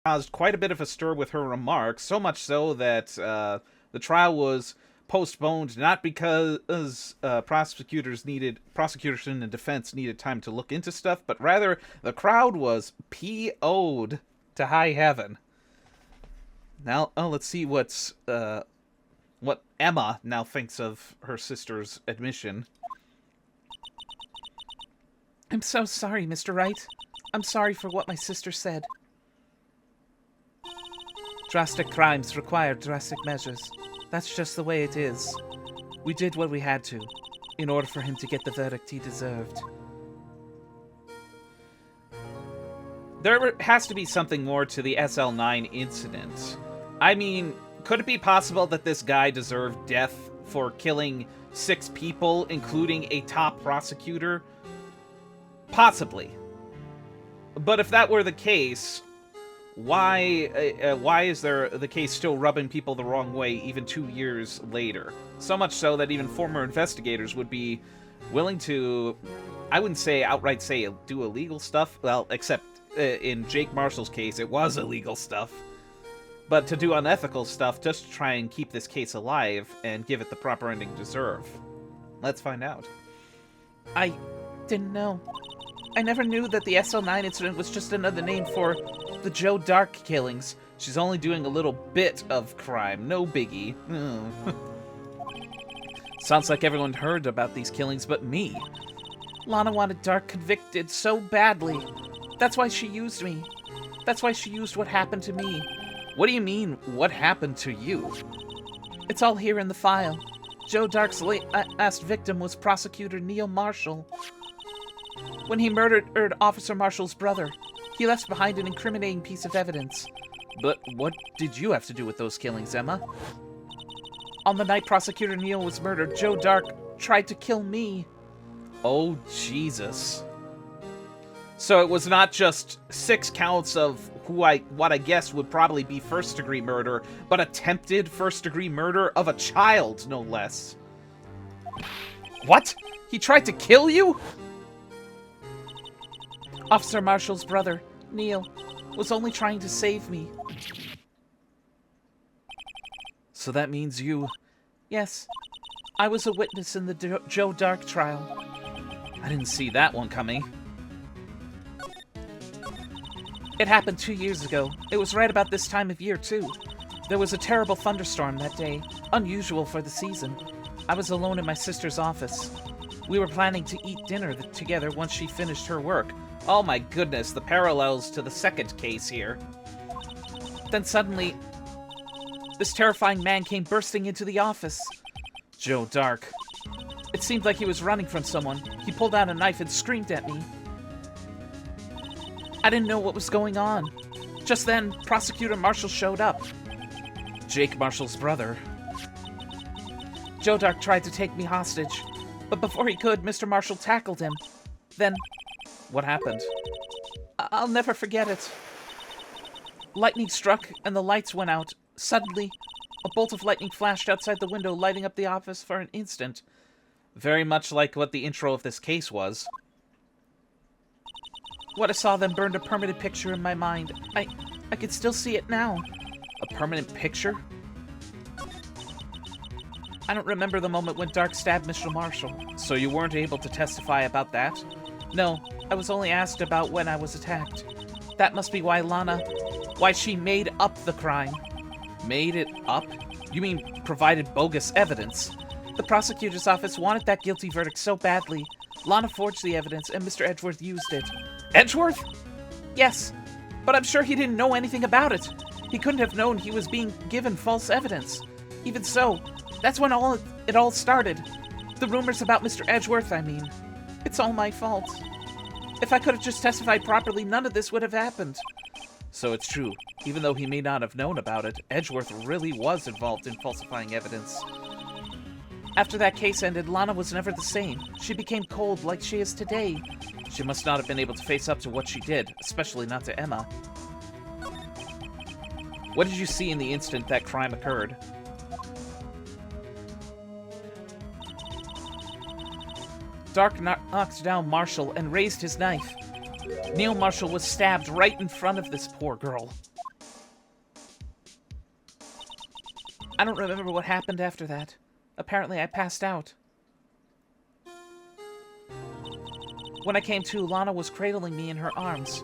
caused quite a bit of a stir with her remarks, so much so that the trial was postponed not because prosecutors and defense needed time to look into stuff, but rather the crowd was PO'd to high heaven. Now, let's see what Emma now thinks of her sister's admission. I'm so sorry, Mr. Wright. I'm sorry for what my sister said. Drastic crimes require drastic measures. That's just the way it is. We did what we had to, in order for him to get the verdict he deserved. There has to be something more to the SL9 incident. I mean, could it be possible that this guy deserved death for killing 6 people, including a top prosecutor? Possibly. But if that were the case, why is the case still rubbing people the wrong way even 2 years later? So much so that even former investigators would be willing to, I wouldn't say outright say do illegal stuff, well, except in Jake Marshall's case, it was illegal stuff. But to do unethical stuff just to try and keep this case alive and give it the proper ending deserve. Let's find out. I didn't know. I never knew that the SL9 incident was just another name for the Joe Dark killings. She's only doing a little bit of crime, no biggie. Sounds like everyone heard about these killings but me. Lana wanted Dark convicted so badly. That's why she used me. That's why she used what happened to me. What do you mean, what happened to you? It's all here in the file. Joe Dark's last victim was Prosecutor Neil Marshall. When he murdered Officer Marshall's brother, he left behind an incriminating piece of evidence. But what did you have to do with those killings, Emma? On the night Prosecutor Neil was murdered, Joe Dark tried to kill me. Oh, Jesus. So it was not just 6 counts of what I guess would probably be first-degree murder, but attempted first-degree murder of a child, no less. What? He tried to kill you? Officer Marshall's brother, Neil, was only trying to save me. So that means you... Yes. I was a witness in the Joe Dark trial. I didn't see that one coming. It happened 2 years ago. It was right about this time of year, too. There was a terrible thunderstorm that day, unusual for the season. I was alone in my sister's office. We were planning to eat dinner together once she finished her work. Oh my goodness, the parallels to the second case here. Then suddenly, this terrifying man came bursting into the office. Joe Dark. It seemed like he was running from someone. He pulled out a knife and screamed at me. I didn't know what was going on. Just then, Prosecutor Marshall showed up. Jake Marshall's brother. Joe Dark tried to take me hostage, but before he could, Mr. Marshall tackled him. Then... What happened? I'll never forget it. Lightning struck, and the lights went out. Suddenly, a bolt of lightning flashed outside the window, lighting up the office for an instant. Very much like what the intro of this case was. What I saw then burned a permanent picture in my mind. I could still see it now. A permanent picture? I don't remember the moment when Dark stabbed Mr. Marshall. So you weren't able to testify about that? No, I was only asked about when I was attacked. That must be why she made up the crime. Made it up? You mean provided bogus evidence? The prosecutor's office wanted that guilty verdict so badly. Lana forged the evidence, and Mr. Edgeworth used it. Edgeworth? Yes, but I'm sure he didn't know anything about it. He couldn't have known he was being given false evidence. Even so, that's when it all started. The rumors about Mr. Edgeworth, I mean. It's all my fault. If I could have just testified properly, none of this would have happened. So it's true. Even though he may not have known about it, Edgeworth really was involved in falsifying evidence. After that case ended, Lana was never the same. She became cold like she is today. She must not have been able to face up to what she did, especially not to Emma. What did you see in the instant that crime occurred? Dark knocked down Marshall and raised his knife. Neil Marshall was stabbed right in front of this poor girl. I don't remember what happened after that. Apparently I passed out. When I came to, Lana was cradling me in her arms.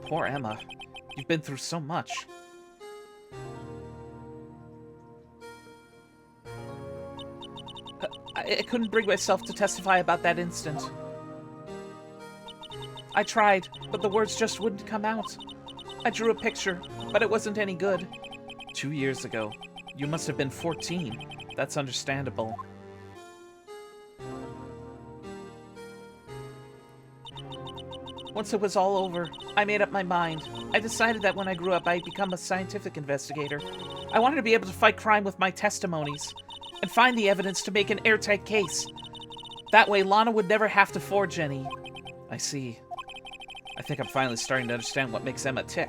Poor Emma. You've been through so much. I couldn't bring myself to testify about that instant. I tried, but the words just wouldn't come out. I drew a picture, but it wasn't any good. 2 years ago. You must have been 14. That's understandable. Once it was all over, I made up my mind. I decided that when I grew up, I'd become a scientific investigator. I wanted to be able to fight crime with my testimonies and find the evidence to make an airtight case. That way, Lana would never have to forge any. I see. I think I'm finally starting to understand what makes Emma tick.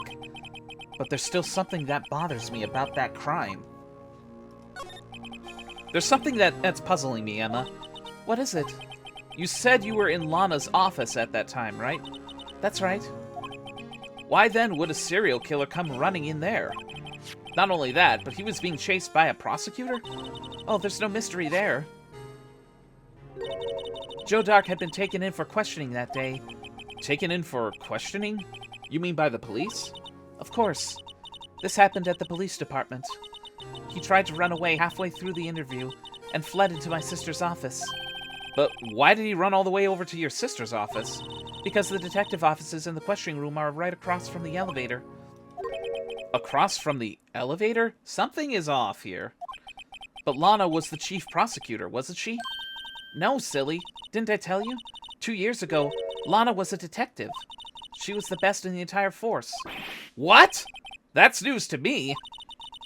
But there's still something that bothers me about that crime. There's something that's puzzling me, Emma. What is it? You said you were in Lana's office at that time, right? That's right. Why then would a serial killer come running in there? Not only that, but he was being chased by a prosecutor? Oh, there's no mystery there. Joe Dark had been taken in for questioning that day. Taken in for questioning? You mean by the police? Of course. This happened at the police department. He tried to run away halfway through the interview and fled into my sister's office. But why did he run all the way over to your sister's office? Because the detective offices in the questioning room are right across from the elevator. Across from the elevator? Something is off here. But Lana was the chief prosecutor, wasn't she? No, silly. Didn't I tell you? 2 years ago, Lana was a detective. She was the best in the entire force. What? That's news to me.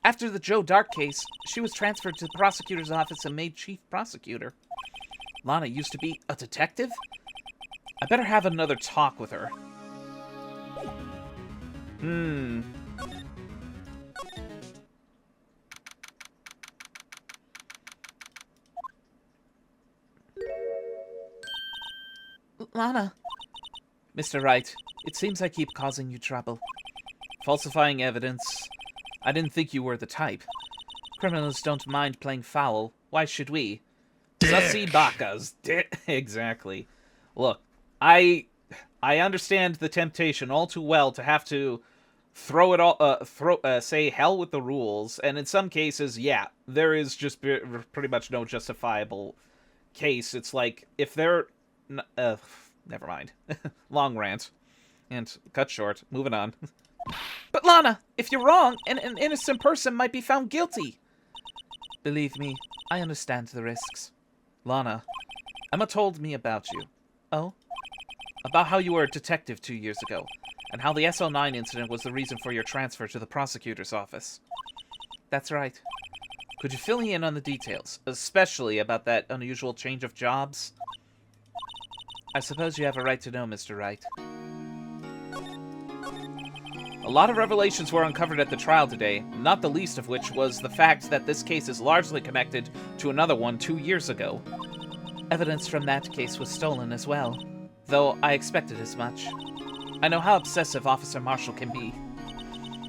After the Joe Dark case, she was transferred to the prosecutor's office and made chief prosecutor. Lana used to be a detective? I better have another talk with her. Lana. Mr. Wright, it seems I keep causing you trouble. Falsifying evidence. I didn't think you were the type. Criminals don't mind playing foul. Why should we? Sussy bakas. Exactly. Look, I understand the temptation all too well to have to throw it all, say hell with the rules, and in some cases, yeah, there is just pretty much no justifiable case. It's like, if they're... never mind. Long rant. And cut short. Moving on. But Lana, if you're wrong, an innocent person might be found guilty. Believe me, I understand the risks. Lana, Emma told me about you. Oh? About how you were a detective 2 years ago, and how the SL9 incident was the reason for your transfer to the prosecutor's office. That's right. Could you fill me in on the details, especially about that unusual change of jobs? I suppose you have a right to know, Mr. Wright. A lot of revelations were uncovered at the trial today, not the least of which was the fact that this case is largely connected to another one 2 years ago. Evidence from that case was stolen as well, though I expected as much. I know how obsessive Officer Marshall can be.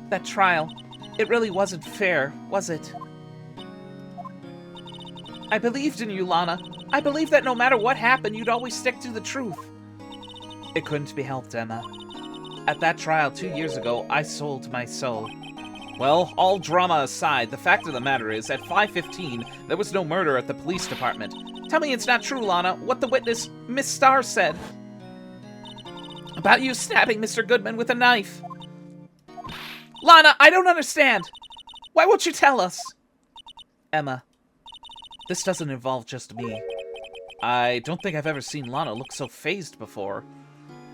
That trial, it really wasn't fair, was it? I believed in you, Lana. I believed that no matter what happened, you'd always stick to the truth. It couldn't be helped, Emma. At that trial 2 years ago, I sold my soul. Well, all drama aside, the fact of the matter is, at 5:15, there was no murder at the police department. Tell me it's not true, Lana, what the witness, Miss Starr, said. About you stabbing Mr. Goodman with a knife. Lana, I don't understand. Why won't you tell us? Emma, this doesn't involve just me. I don't think I've ever seen Lana look so fazed before.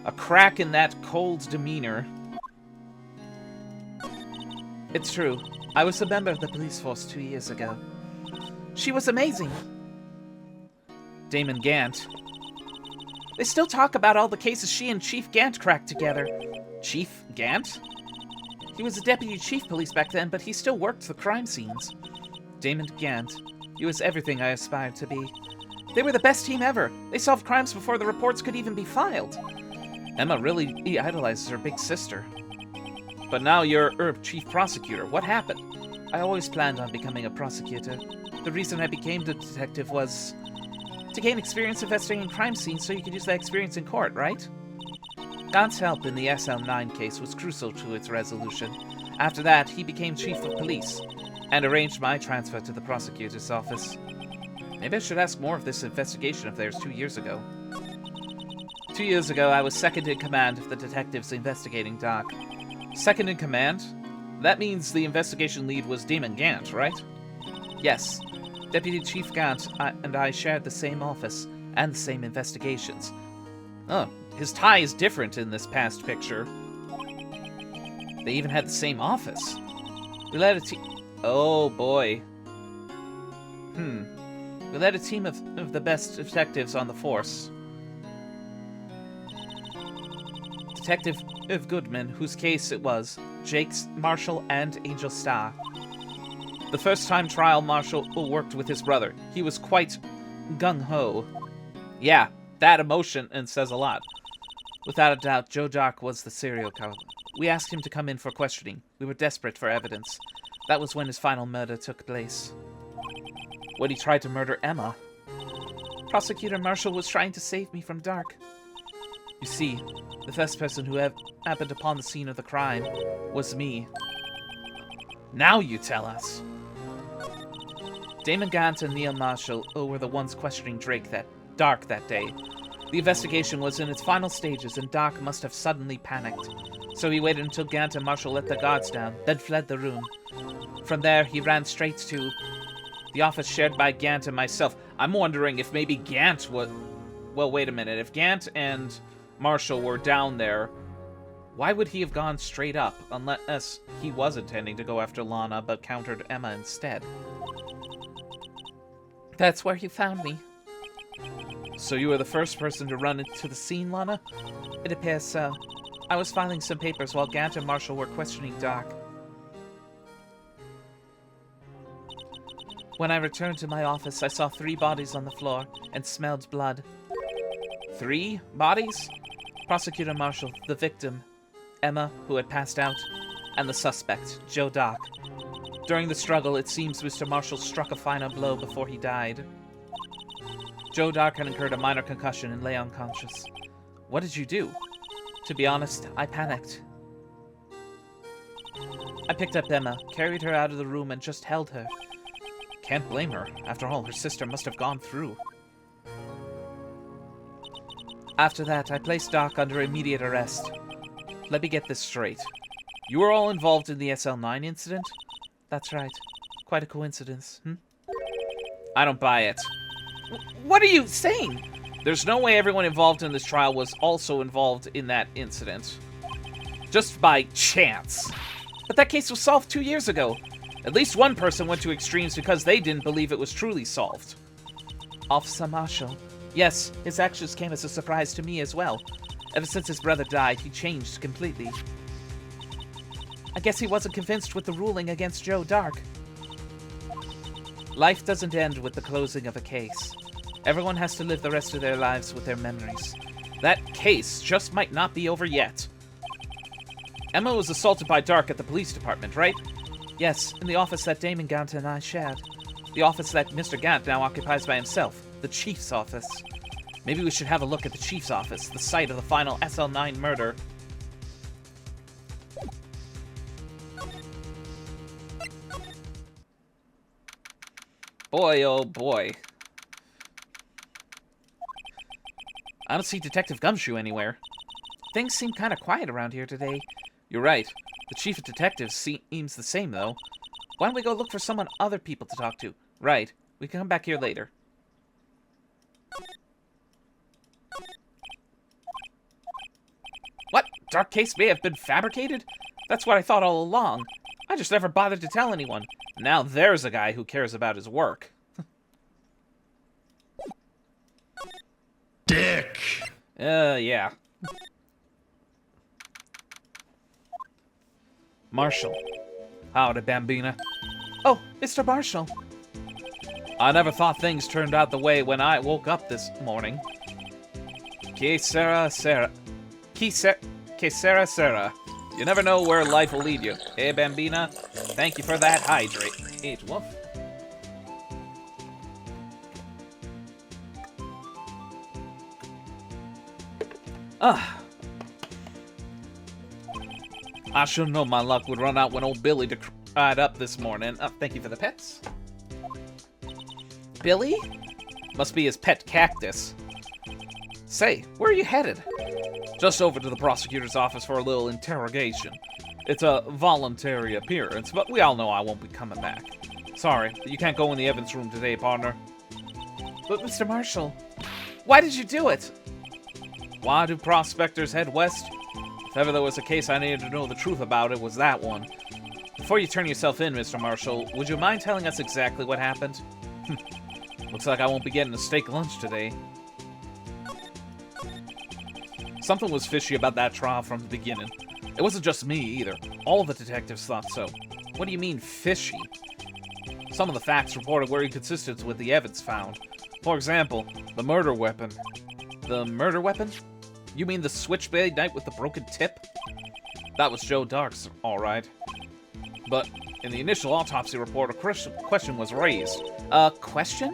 A crack in that cold demeanor. It's true. I was a member of the police force 2 years ago. She was amazing. Damon Gant. They still talk about all the cases she and Chief Gant cracked together. Chief Gant? He was a deputy chief police back then, but he still worked the crime scenes. Damon Gant. He was everything I aspired to be. They were the best team ever. They solved crimes before the reports could even be filed. Emma really idolizes her big sister. But now you're chief prosecutor. What happened? I always planned on becoming a prosecutor. The reason I became a detective was to gain experience investigating crime scenes so you could use that experience in court, right? Gant's help in the SL9 case was crucial to its resolution. After that, he became chief of police and arranged my transfer to the prosecutor's office. Maybe I should ask more of this investigation of theirs 2 years ago. 2 years ago, I was second in command of the detectives investigating Doc. Second in command? That means the investigation lead was Damon Gant, right? Yes. Deputy Chief Gant and I shared the same office and the same investigations. Oh, his tie is different in this past picture. They even had the same office. We led a team... Oh, boy. We led a team of the best detectives on the force. Detective Goodman, whose case it was, Jake's, Marshall, and Angel Starr. The first time trial, Marshall worked with his brother. He was quite gung-ho. Yeah, that emotion and says a lot. Without a doubt, Joe Dark was the serial killer. We asked him to come in for questioning. We were desperate for evidence. That was when his final murder took place. When he tried to murder Emma. Prosecutor Marshall was trying to save me from Dark. You see, the first person who happened upon the scene of the crime was me. Now you tell us. Damon Gant and Neil Marshall were the ones questioning Dark that day. The investigation was in its final stages and Dark must have suddenly panicked. So he waited until Gant and Marshall let the guards down, then fled the room. From there, he ran straight to the office shared by Gant and myself. I'm wondering if maybe Gant was... Well, wait a minute. If Gant and Marshall were down there, why would he have gone straight up, unless he was intending to go after Lana, but countered Emma instead? That's where you found me. So you were the first person to run into the scene, Lana? It appears so. I was filing some papers while Gant and Marshall were questioning Doc. When I returned to my office, I saw 3 bodies on the floor and smelled blood. 3 bodies? Prosecutor Marshall, the victim, Emma, who had passed out, and the suspect, Joe Doc. During the struggle, it seems Mr. Marshall struck a final blow before he died. Joe Doc had incurred a minor concussion and lay unconscious. What did you do? To be honest, I panicked. I picked up Emma, carried her out of the room, and just held her. Can't blame her. After all, her sister must have gone through. After that, I placed Doc under immediate arrest. Let me get this straight. You were all involved in the SL9 incident? That's right. Quite a coincidence, I don't buy it. What are you saying? There's no way everyone involved in this trial was also involved in that incident. Just by chance. But that case was solved 2 years ago. At least one person went to extremes because they didn't believe it was truly solved. Officer Marshall. Yes, his actions came as a surprise to me as well. Ever since his brother died, he changed completely. I guess he wasn't convinced with the ruling against Joe Dark. Life doesn't end with the closing of a case. Everyone has to live the rest of their lives with their memories. That case just might not be over yet. Emma was assaulted by Dark at the police department, right? Yes, in the office that Damon Gant and I shared. The office that Mr. Gant now occupies by himself. The Chief's office. Maybe we should have a look at the Chief's office, the site of the final SL9 murder. Boy, oh boy. I don't see Detective Gumshoe anywhere. Things seem kind of quiet around here today. You're right. The chief of detectives seems the same, though. Why don't we go look for someone other people to talk to? Right. We can come back here later. What? Dark case may have been fabricated? That's what I thought all along. I just never bothered to tell anyone. Now there's a guy who cares about his work. Dick! Yeah. Marshall. Howdy, Bambina. Oh, Mr. Marshall. I never thought things turned out the way when I woke up this morning. Que sera. You never know where life will lead you. Eh, Bambina? Thank you for that hydrate. Eat wolf. I should have known my luck would run out when old Billy cried up this morning. Thank you for the pets. Billy? Must be his pet cactus. Say, where are you headed? Just over to the prosecutor's office for a little interrogation. It's a voluntary appearance, but we all know I won't be coming back. Sorry, but you can't go in the evidence room today, partner. But Mr. Marshall, why did you do it? Why do prospectors head west? If ever there was a case I needed to know the truth about, it was that one. Before you turn yourself in, Mr. Marshall, would you mind telling us exactly what happened? Looks like I won't be getting a steak lunch today. Something was fishy about that trial from the beginning. It wasn't just me, either. All the detectives thought so. What do you mean, fishy? Some of the facts reported were inconsistent with the evidence found. For example, the murder weapon. The murder weapon? You mean the switchblade knife with the broken tip? That was Joe Dark's, alright. But in the initial autopsy report, a question was raised. A question?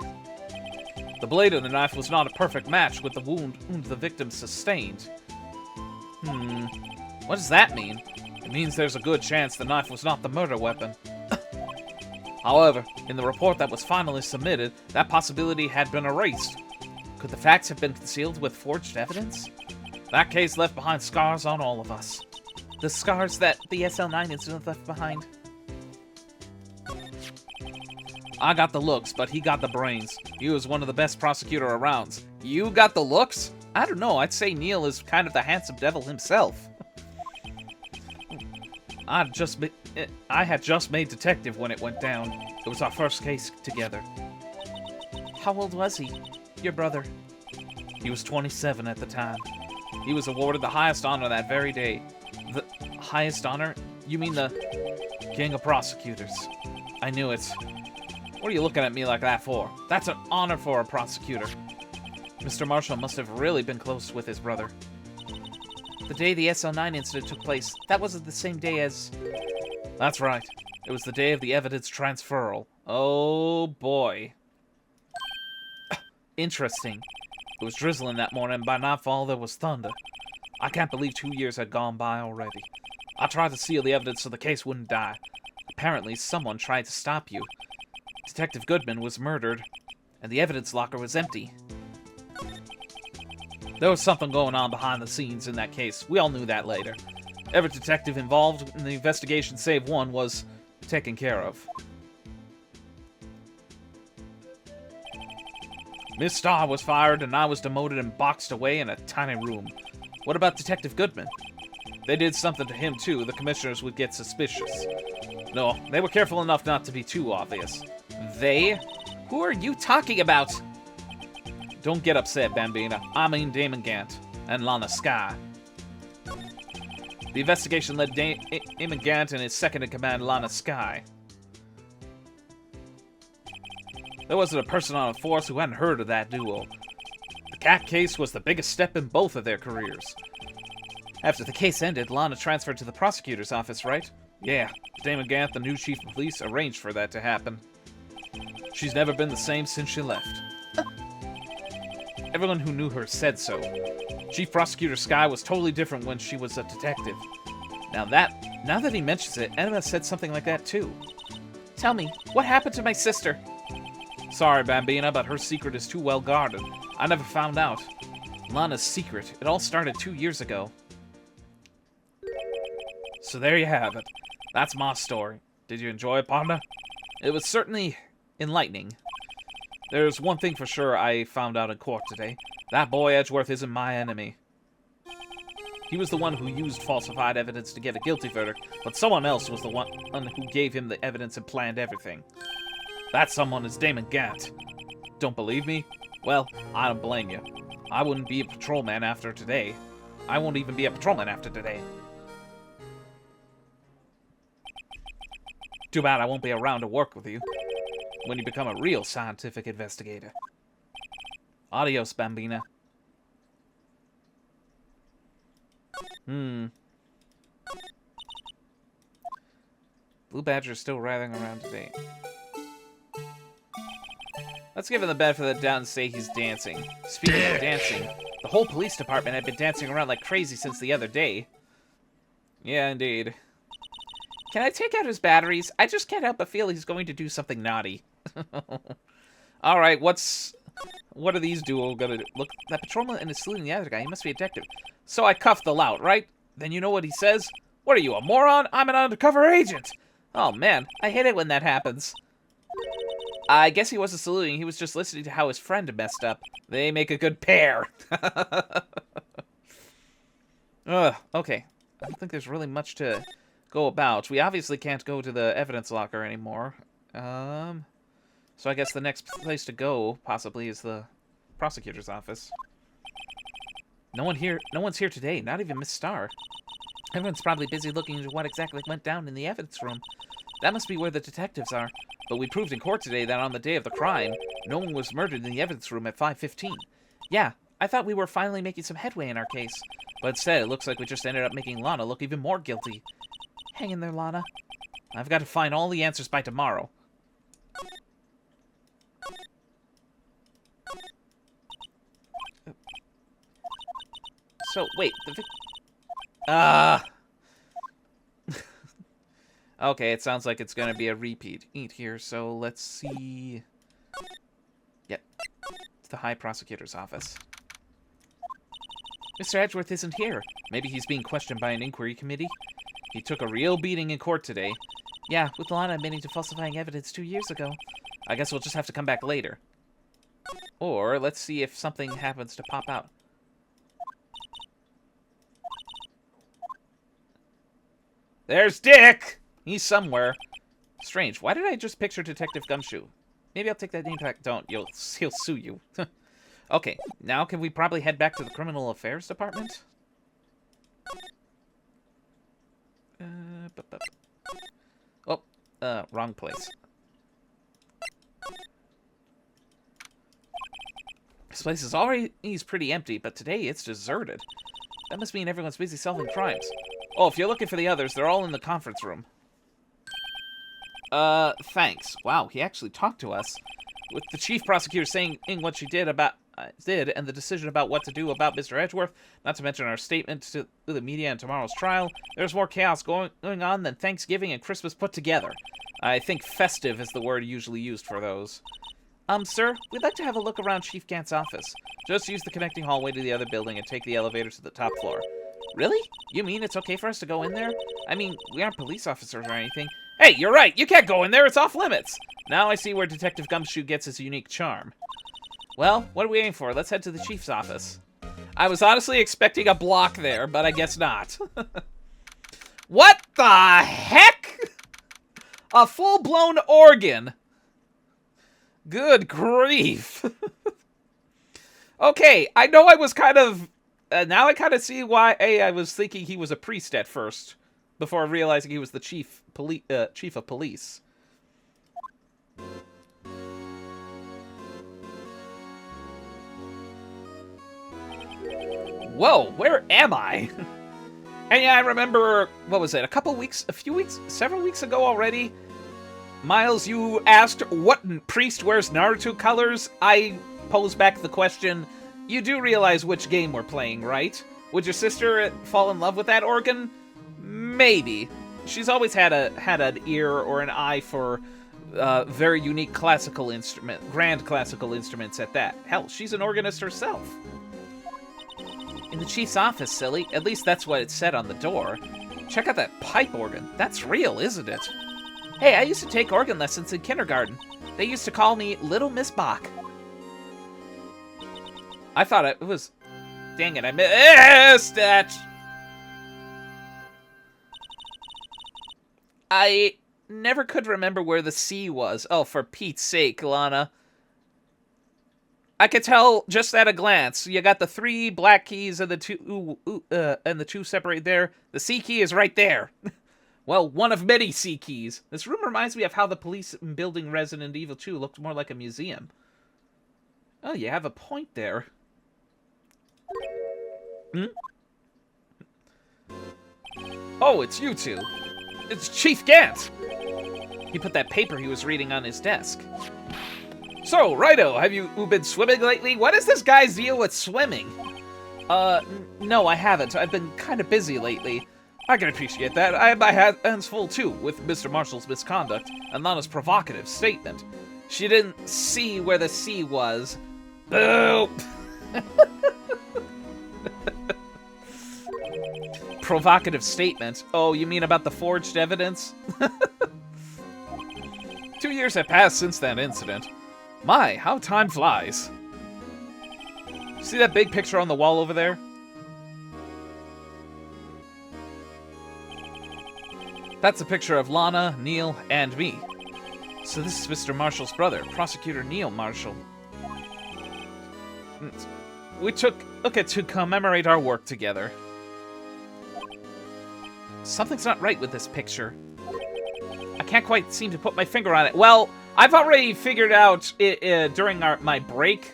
The blade of the knife was not a perfect match with the wound the victim sustained. What does that mean? It means there's a good chance the knife was not the murder weapon. However, in the report that was finally submitted, that possibility had been erased. Could the facts have been concealed with forged evidence? That case left behind scars on all of us. The scars that the SL9 incident left behind? I got the looks, but he got the brains. He was one of the best prosecutor around. You got the looks? I don't know, I'd say Neil is kind of the handsome devil himself. I had just made detective when it went down. It was our first case together. How old was he? Your brother? He was 27 at the time. He was awarded the highest honor that very day. The highest honor? You mean the King of Prosecutors. I knew it. What are you looking at me like that for? That's an honor for a prosecutor. Mr. Marshall must have really been close with his brother. The day the SL9 incident took place, that wasn't the same day as... That's right. It was the day of the evidence transferal. Oh, boy. Interesting. It was drizzling that morning, and by nightfall there was thunder. I can't believe 2 years had gone by already. I tried to seal the evidence so the case wouldn't die. Apparently, someone tried to stop you. Detective Goodman was murdered, and the evidence locker was empty. There was something going on behind the scenes in that case. We all knew that later. Every detective involved in the investigation, save one, was taken care of. Miss Starr was fired, and I was demoted and boxed away in a tiny room. What about Detective Goodman? They did something to him, too. The commissioners would get suspicious. No, they were careful enough not to be too obvious. They? Who are you talking about? Don't get upset, Bambina. I mean Damon Gant and Lana Skye. The investigation led Damon Gant and his second-in-command, Lana Skye. There wasn't a person on the force who hadn't heard of that duo. The cat case was the biggest step in both of their careers. After the case ended, Lana transferred to the prosecutor's office, right? Yeah, Damon Gant, the new chief of police, arranged for that to happen. She's never been the same since she left. Everyone who knew her said so. Chief Prosecutor Skye was totally different when she was a detective. Now that he mentions it, Emma said something like that too. Tell me, what happened to my sister? Sorry, Bambina, but her secret is too well guarded. I never found out. Lana's secret. It all started 2 years ago. So there you have it. That's my story. Did you enjoy it, partner? It was certainly enlightening. There's one thing for sure I found out in court today. That boy Edgeworth isn't my enemy. He was the one who used falsified evidence to get a guilty verdict, but someone else was the one who gave him the evidence and planned everything. That someone is Damon Gant. Don't believe me? Well, I don't blame you. I wouldn't be a patrolman after today. I won't even be a patrolman after today. Too bad I won't be around to work with you when you become a real scientific investigator. Adios, Bambina. Blue Badger's still writhing around today. Let's give him the benefit of the doubt and say he's dancing. Speaking of dancing, the whole police department had been dancing around like crazy since the other day. Yeah, indeed. Can I take out his batteries? I just can't help but feel he's going to do something naughty. Alright, what are these duo gonna do? Look, that patrolman is saluting the other guy. He must be a detective. So I cuffed the lout, right? Then you know what he says? What are you, a moron? I'm an undercover agent! Oh man, I hate it when that happens. I guess he wasn't saluting, he was just listening to how his friend messed up. They make a good pair. Ugh, okay. I don't think there's really much to go about. We obviously can't go to the evidence locker anymore. So I guess the next place to go, possibly, is the prosecutor's office. No one's here today, not even Miss Starr. Everyone's probably busy looking into what exactly went down in the evidence room. That must be where the detectives are. But we proved in court today that on the day of the crime, no one was murdered in the evidence room at 5:15. Yeah, I thought we were finally making some headway in our case. But instead, it looks like we just ended up making Lana look even more guilty. Hang in there, Lana. I've got to find all the answers by tomorrow. So, wait, okay, it sounds like it's gonna be a repeat here, so let's see. Yep. It's the High Prosecutor's office. Mr. Edgeworth isn't here. Maybe he's being questioned by an inquiry committee. He took a real beating in court today. Yeah, with Lana admitting to falsifying evidence 2 years ago. I guess we'll just have to come back later. Or, let's see if something happens to pop out. There's Dick! He's somewhere. Strange. Why did I just picture Detective Gumshoe? Maybe I'll take that name back. Don't. He'll sue you. Okay. Now can we probably head back to the Criminal Affairs Department? Wrong place. This place is already pretty empty, but today it's deserted. That must mean everyone's busy solving crimes. Oh, if you're looking for the others, they're all in the conference room. Thanks. Wow, he actually talked to us. With the chief prosecutor saying what she did and the decision about what to do about Mr. Edgeworth, not to mention our statement to the media and tomorrow's trial, there's more chaos going on than Thanksgiving and Christmas put together. I think festive is the word usually used for those. Sir, we'd like to have a look around Chief Gant's office. Just use the connecting hallway to the other building and take the elevator to the top floor. Really? You mean it's okay for us to go in there? I mean, we aren't police officers or anything. Hey, you're right! You can't go in there! It's off limits! Now I see where Detective Gumshoe gets his unique charm. Well, what are we waiting for? Let's head to the chief's office. I was honestly expecting a block there, but I guess not. What the heck? A full-blown organ! Good grief. Okay, I know I was kind of... now I kind of see why I was thinking he was a priest at first, before realizing he was the chief of police. Whoa, where am I? And yeah, I remember, what was it, several weeks ago already? Miles, you asked what priest wears Naruto colors? I posed back the question, you do realize which game we're playing, right? Would your sister fall in love with that organ? Maybe. She's always had an ear or an eye for very unique grand classical instruments at that. Hell, she's an organist herself. In the chief's office, silly. At least that's what it said on the door. Check out that pipe organ. That's real, isn't it? Hey, I used to take organ lessons in kindergarten. They used to call me Little Miss Bach. I thought it was... Dang it, I missed it! I never could remember where the C was. Oh, for Pete's sake, Lana. I could tell just at a glance. You got the 3 black keys and the two separate there. The C key is right there. Well, one of many C keys. This room reminds me of how the police building Resident Evil 2 looked more like a museum. Oh, you have a point there. Hmm? Oh, it's you two. It's Chief Gant. He put that paper he was reading on his desk. So, Righto, have you been swimming lately? What is this guy's deal with swimming? No, I haven't. I've been kind of busy lately. I can appreciate that. I have my hands full, too, with Mr. Marshall's misconduct and Lana's provocative statement. She didn't see where the sea was. Boo! Provocative statement? Oh, you mean about the forged evidence? 2 years have passed since that incident. My, how time flies. See that big picture on the wall over there? That's a picture of Lana, Neil, and me. So this is Mr. Marshall's brother, Prosecutor Neil Marshall. We took it to commemorate our work together. Something's not right with this picture. I can't quite seem to put my finger on it. Well, I've already figured out during my break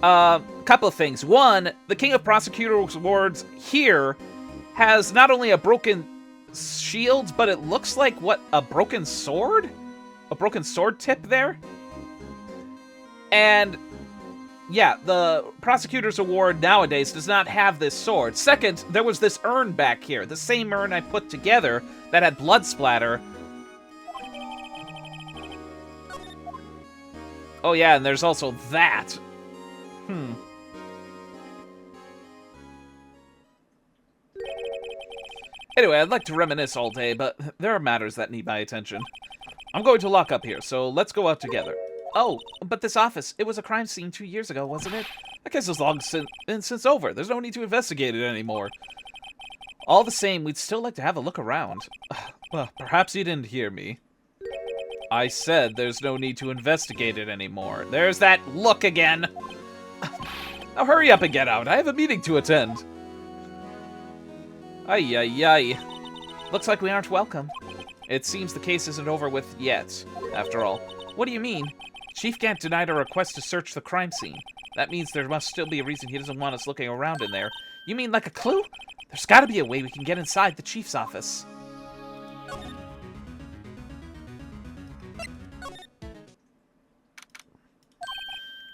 a couple of things. One, the King of Prosecutors Awards here has not only a broken shield, but it looks like, what, a broken sword? A broken sword tip there? And yeah, the Prosecutor's Award nowadays does not have this sword. Second, there was this urn back here, the same urn I put together that had blood splatter. Oh yeah, and there's also that. Anyway, I'd like to reminisce all day, but there are matters that need my attention. I'm going to lock up here, so let's go out together. Oh, but this office, it was a crime scene 2 years ago, wasn't it? I guess it's long since over. There's no need to investigate it anymore. All the same, we'd still like to have a look around. Well, perhaps you didn't hear me. I said there's no need to investigate it anymore. There's that look again. Now hurry up and get out. I have a meeting to attend. Ay, ay, ay. Looks like we aren't welcome. It seems the case isn't over with yet, after all. What do you mean? Chief Gant denied a request to search the crime scene. That means there must still be a reason he doesn't want us looking around in there. You mean like a clue? There's gotta be a way we can get inside the Chief's office.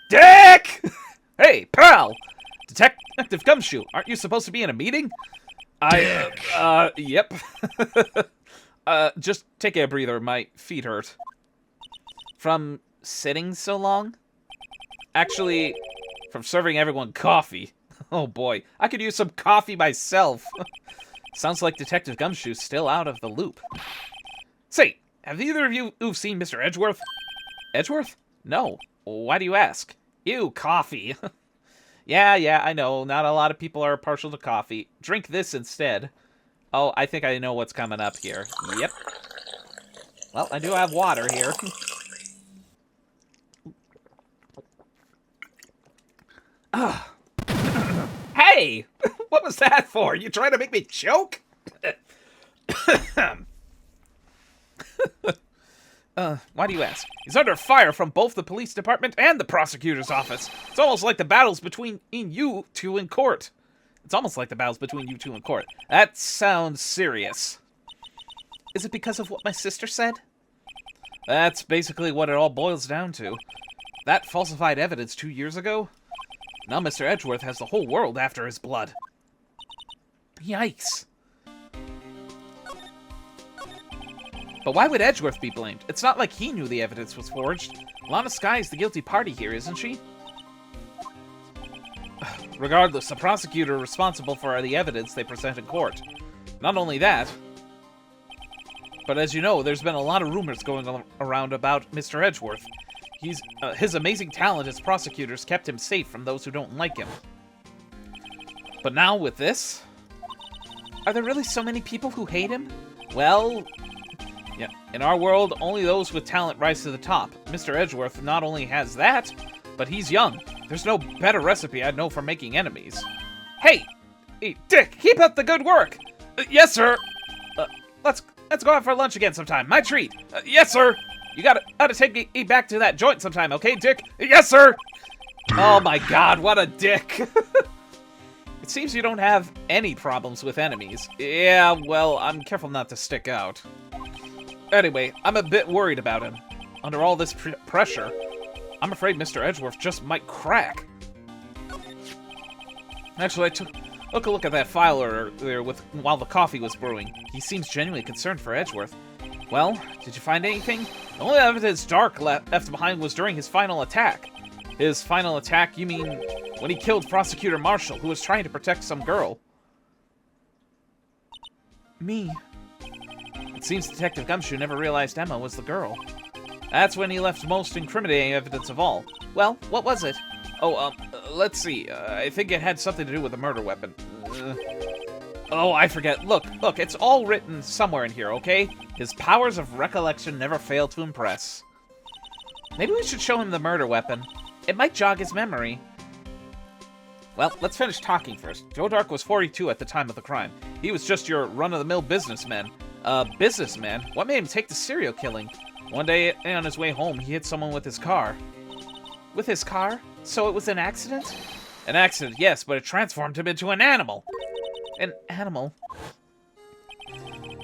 Dick! Hey, pal! Detective Gumshoe, aren't you supposed to be in a meeting? Yep. Just take a breather. My feet hurt. From sitting so long? Actually, from serving everyone coffee. Oh boy, I could use some coffee myself. Sounds like Detective Gumshoe's still out of the loop. Say, have either of you seen Mr. Edgeworth? Edgeworth? No. Why do you ask? Ew, coffee. Yeah, I know. Not a lot of people are partial to coffee. Drink this instead. Oh, I think I know what's coming up here. Yep. Well, I do have water here. Hey! What was that for? You trying to make me choke? Why do you ask? He's under fire from both the police department and the prosecutor's office. It's almost like the battles between you two in court. That sounds serious. Is it because of what my sister said? That's basically what it all boils down to. That falsified evidence 2 years ago? Now Mr. Edgeworth has the whole world after his blood. Yikes. But why would Edgeworth be blamed? It's not like he knew the evidence was forged. Lana Skye is the guilty party here, isn't she? Regardless, the prosecutor responsible for the evidence they present in court. Not only that, but as you know, there's been a lot of rumors going around about Mr. Edgeworth. His amazing talent as prosecutors kept him safe from those who don't like him. But now with this... Are there really so many people who hate him? Well... yeah, in our world, only those with talent rise to the top. Mr. Edgeworth not only has that, but he's young. There's no better recipe I know for making enemies. Hey, Dick, keep up the good work! Yes, sir! Let's go out for lunch again sometime. My treat. Yes, sir! You gotta take me back to that joint sometime, okay, Dick? Yes, sir! Oh my god, what a dick! It seems you don't have any problems with enemies. Yeah, well, I'm careful not to stick out. Anyway, I'm a bit worried about him. Under all this pressure, I'm afraid Mr. Edgeworth just might crack. Actually, I took a look at that file earlier while the coffee was brewing. He seems genuinely concerned for Edgeworth. Well, did you find anything? The only evidence Dark left behind was during his final attack. His final attack, you mean when he killed Prosecutor Marshall, who was trying to protect some girl? Me. It seems Detective Gumshoe never realized Emma was the girl. That's when he left most incriminating evidence of all. Well, what was it? Oh, let's see. I think it had something to do with a murder weapon. Oh, I forget. Look, it's all written somewhere in here, okay? His powers of recollection never fail to impress. Maybe we should show him the murder weapon. It might jog his memory. Well, let's finish talking first. Joe Dark was 42 at the time of the crime. He was just your run-of-the-mill businessman. Businessman? What made him take to serial killing? One day, on his way home, he hit someone with his car. With his car? So it was an accident? An accident, yes, but it transformed him into an animal. An animal?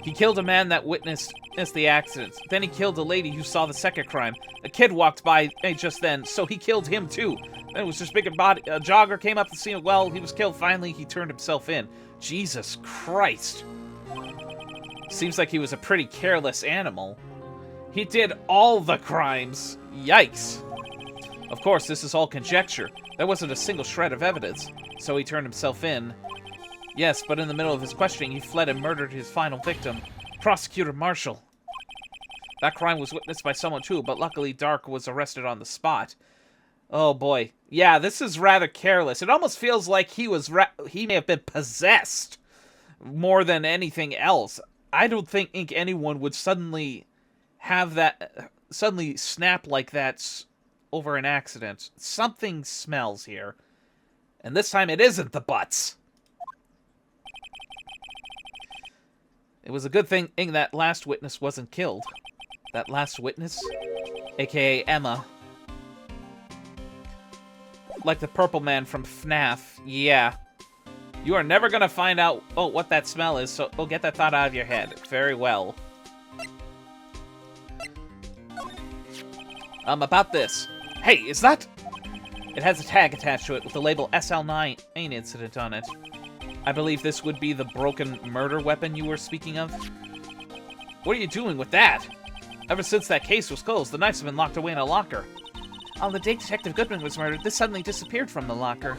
He killed a man that witnessed the accident. Then he killed a lady who saw the second crime. A kid walked by just then, so he killed him too. Then it was just big body. A jogger came up to see him. Well, he was killed. Finally, he turned himself in. Jesus Christ. Seems like he was a pretty careless animal. He did all the crimes. Yikes. Of course, this is all conjecture. There wasn't a single shred of evidence, so he turned himself in. Yes, but in the middle of his questioning, he fled and murdered his final victim, Prosecutor Marshall. That crime was witnessed by someone too, but luckily Dark was arrested on the spot. Oh boy. Yeah, this is rather careless. It almost feels like he may have been possessed more than anything else. I don't think anyone would suddenly snap like that over an accident. Something smells here. And this time it isn't the butts. It was a good thing that last witness wasn't killed. That last witness? AKA Emma. Like the purple man from FNAF. Yeah. You are never gonna find out what that smell is, so get that thought out of your head. Very well. About this. Hey, is that... It has a tag attached to it with the label SL9 incident on it. I believe this would be the broken murder weapon you were speaking of. What are you doing with that? Ever since that case was closed, the knife's been locked away in a locker. On the day Detective Goodman was murdered, this suddenly disappeared from the locker.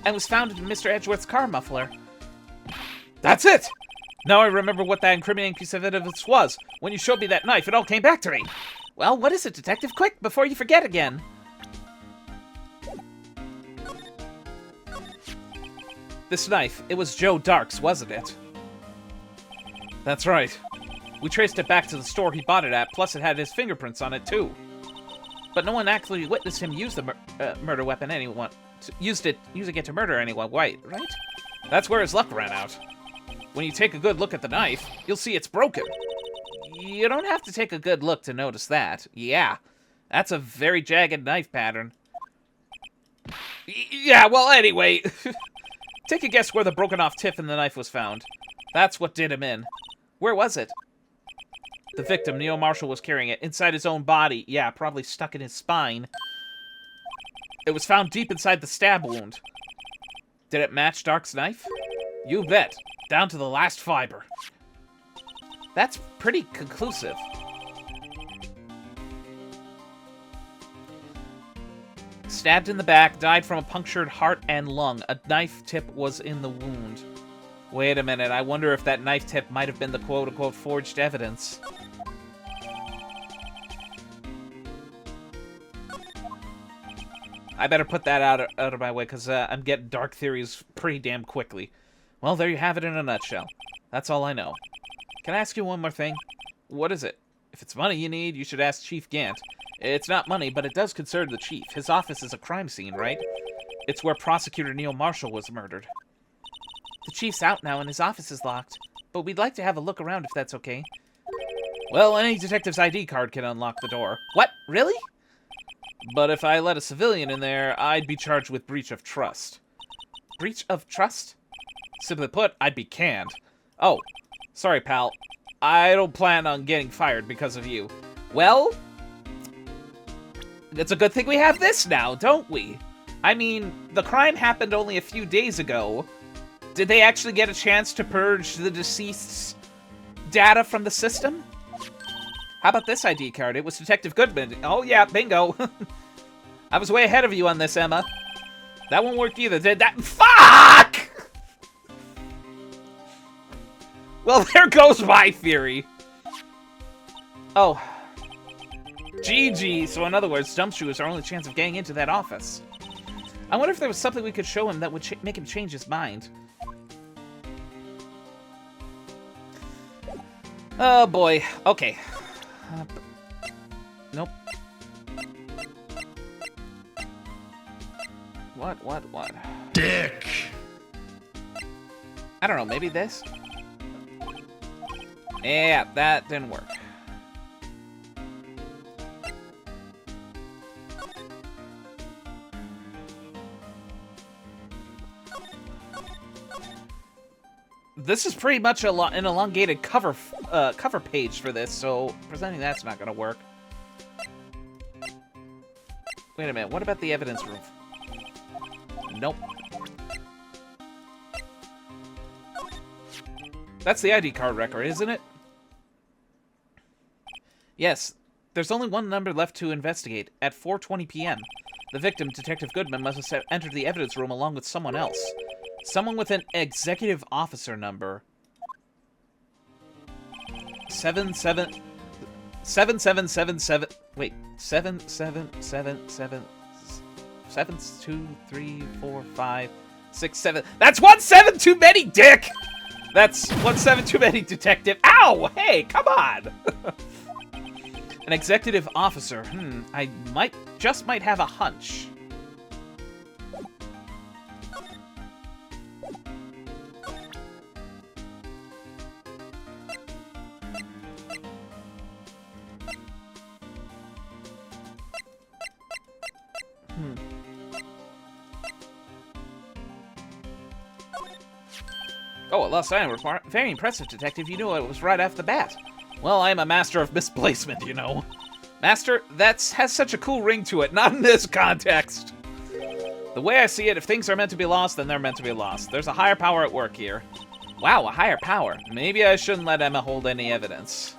And was found in Mr. Edgeworth's car muffler. That's it! Now I remember what that incriminating piece of evidence was. When you showed me that knife, it all came back to me. Well, what is it, Detective? Quick, before you forget again. This knife, it was Joe Dark's, wasn't it? That's right. We traced it back to the store he bought it at, plus it had his fingerprints on it, too. But no one actually witnessed him use the murder weapon using it to murder anyone, right? That's where his luck ran out. When you take a good look at the knife, you'll see it's broken. You don't have to take a good look to notice that. Yeah, that's a very jagged knife pattern. Yeah, well, anyway... Take a guess where the broken-off tip in the knife was found. That's what did him in. Where was it? The victim, Neil Marshall, was carrying it inside his own body. Yeah, probably stuck in his spine. It was found deep inside the stab wound. Did it match Dark's knife? You bet. Down to the last fiber. That's pretty conclusive. Stabbed in the back, died from a punctured heart and lung. A knife tip was in the wound. Wait a minute, I wonder if that knife tip might have been the quote-unquote forged evidence. I better put that out of my way, because I'm getting dark theories pretty damn quickly. Well, there you have it in a nutshell. That's all I know. Can I ask you one more thing? What is it? If it's money you need, you should ask Chief Gant. It's not money, but it does concern the chief. His office is a crime scene, right? It's where Prosecutor Neil Marshall was murdered. The chief's out now and his office is locked, but we'd like to have a look around if that's okay. Well, any detective's ID card can unlock the door. What? Really? But if I let a civilian in there, I'd be charged with breach of trust. Breach of trust? Simply put, I'd be canned. Oh, sorry, pal. I don't plan on getting fired because of you. Well, it's a good thing we have this now, don't we? I mean, the crime happened only a few days ago. Did they actually get a chance to purge the deceased's data from the system? How about this ID card? It was Detective Goodman. Oh yeah, bingo. I was way ahead of you on this, Emma. That won't work either. Did that? Fuck! Well, there goes my theory. Oh. GG. So in other words, Jumpshoe is our only chance of getting into that office. I wonder if there was something we could show him that would make him change his mind. Oh boy. Okay. Nope. What? Dick! I don't know, maybe this? Yeah, that didn't work. This is pretty much an elongated cover page for this, so presenting that's not gonna work. Wait a minute, what about the evidence room? Nope. That's the ID card record, isn't it? Yes. There's only one number left to investigate. At 4:20 p.m., the victim, Detective Goodman, must have entered the evidence room along with someone else. Someone with an executive officer number. 7777. Wait, 7777. 7, 2, 3, 4, 5, 6, 7. That's 1 7 too many, Dick! That's 1 7 too many, Detective. Ow! Hey, come on! An executive officer. I might have a hunch. Oh, a lost item. Very impressive, Detective. You knew it was right off the bat. Well, I'm a master of misplacement, you know. Master, has such a cool ring to it. Not in this context. The way I see it, if things are meant to be lost, then they're meant to be lost. There's a higher power at work here. Wow, a higher power. Maybe I shouldn't let Emma hold any evidence.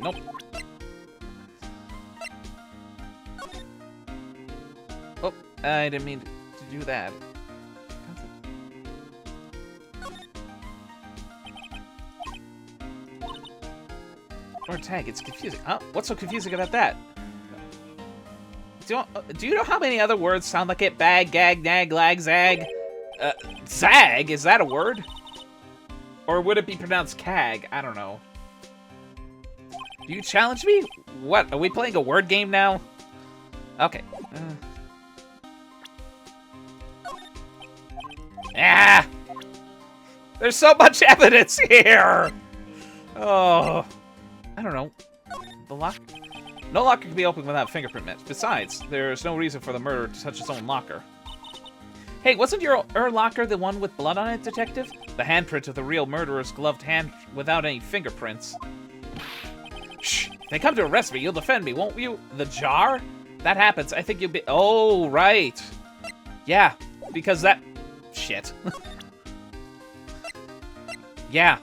Nope. Oh, I didn't mean to do that. Or tag, it's confusing. Huh? What's so confusing about that? Do you know how many other words sound like it? Bag, gag, nag, lag, zag? Zag? Is that a word? Or would it be pronounced cag? I don't know. Do you challenge me? What? Are we playing a word game now? Okay. There's so much evidence here! Oh. I don't know. The lock? No locker can be opened without fingerprint match. Besides, there's no reason for the murderer to touch his own locker. Hey, wasn't your locker the one with blood on it, Detective? The handprint of the real murderer's gloved hand without any fingerprints. Shh! If they come to arrest me, you'll defend me, won't you? The jar? That happens. I think you'll be... Oh, right. Yeah, because that... Shit. Yeah,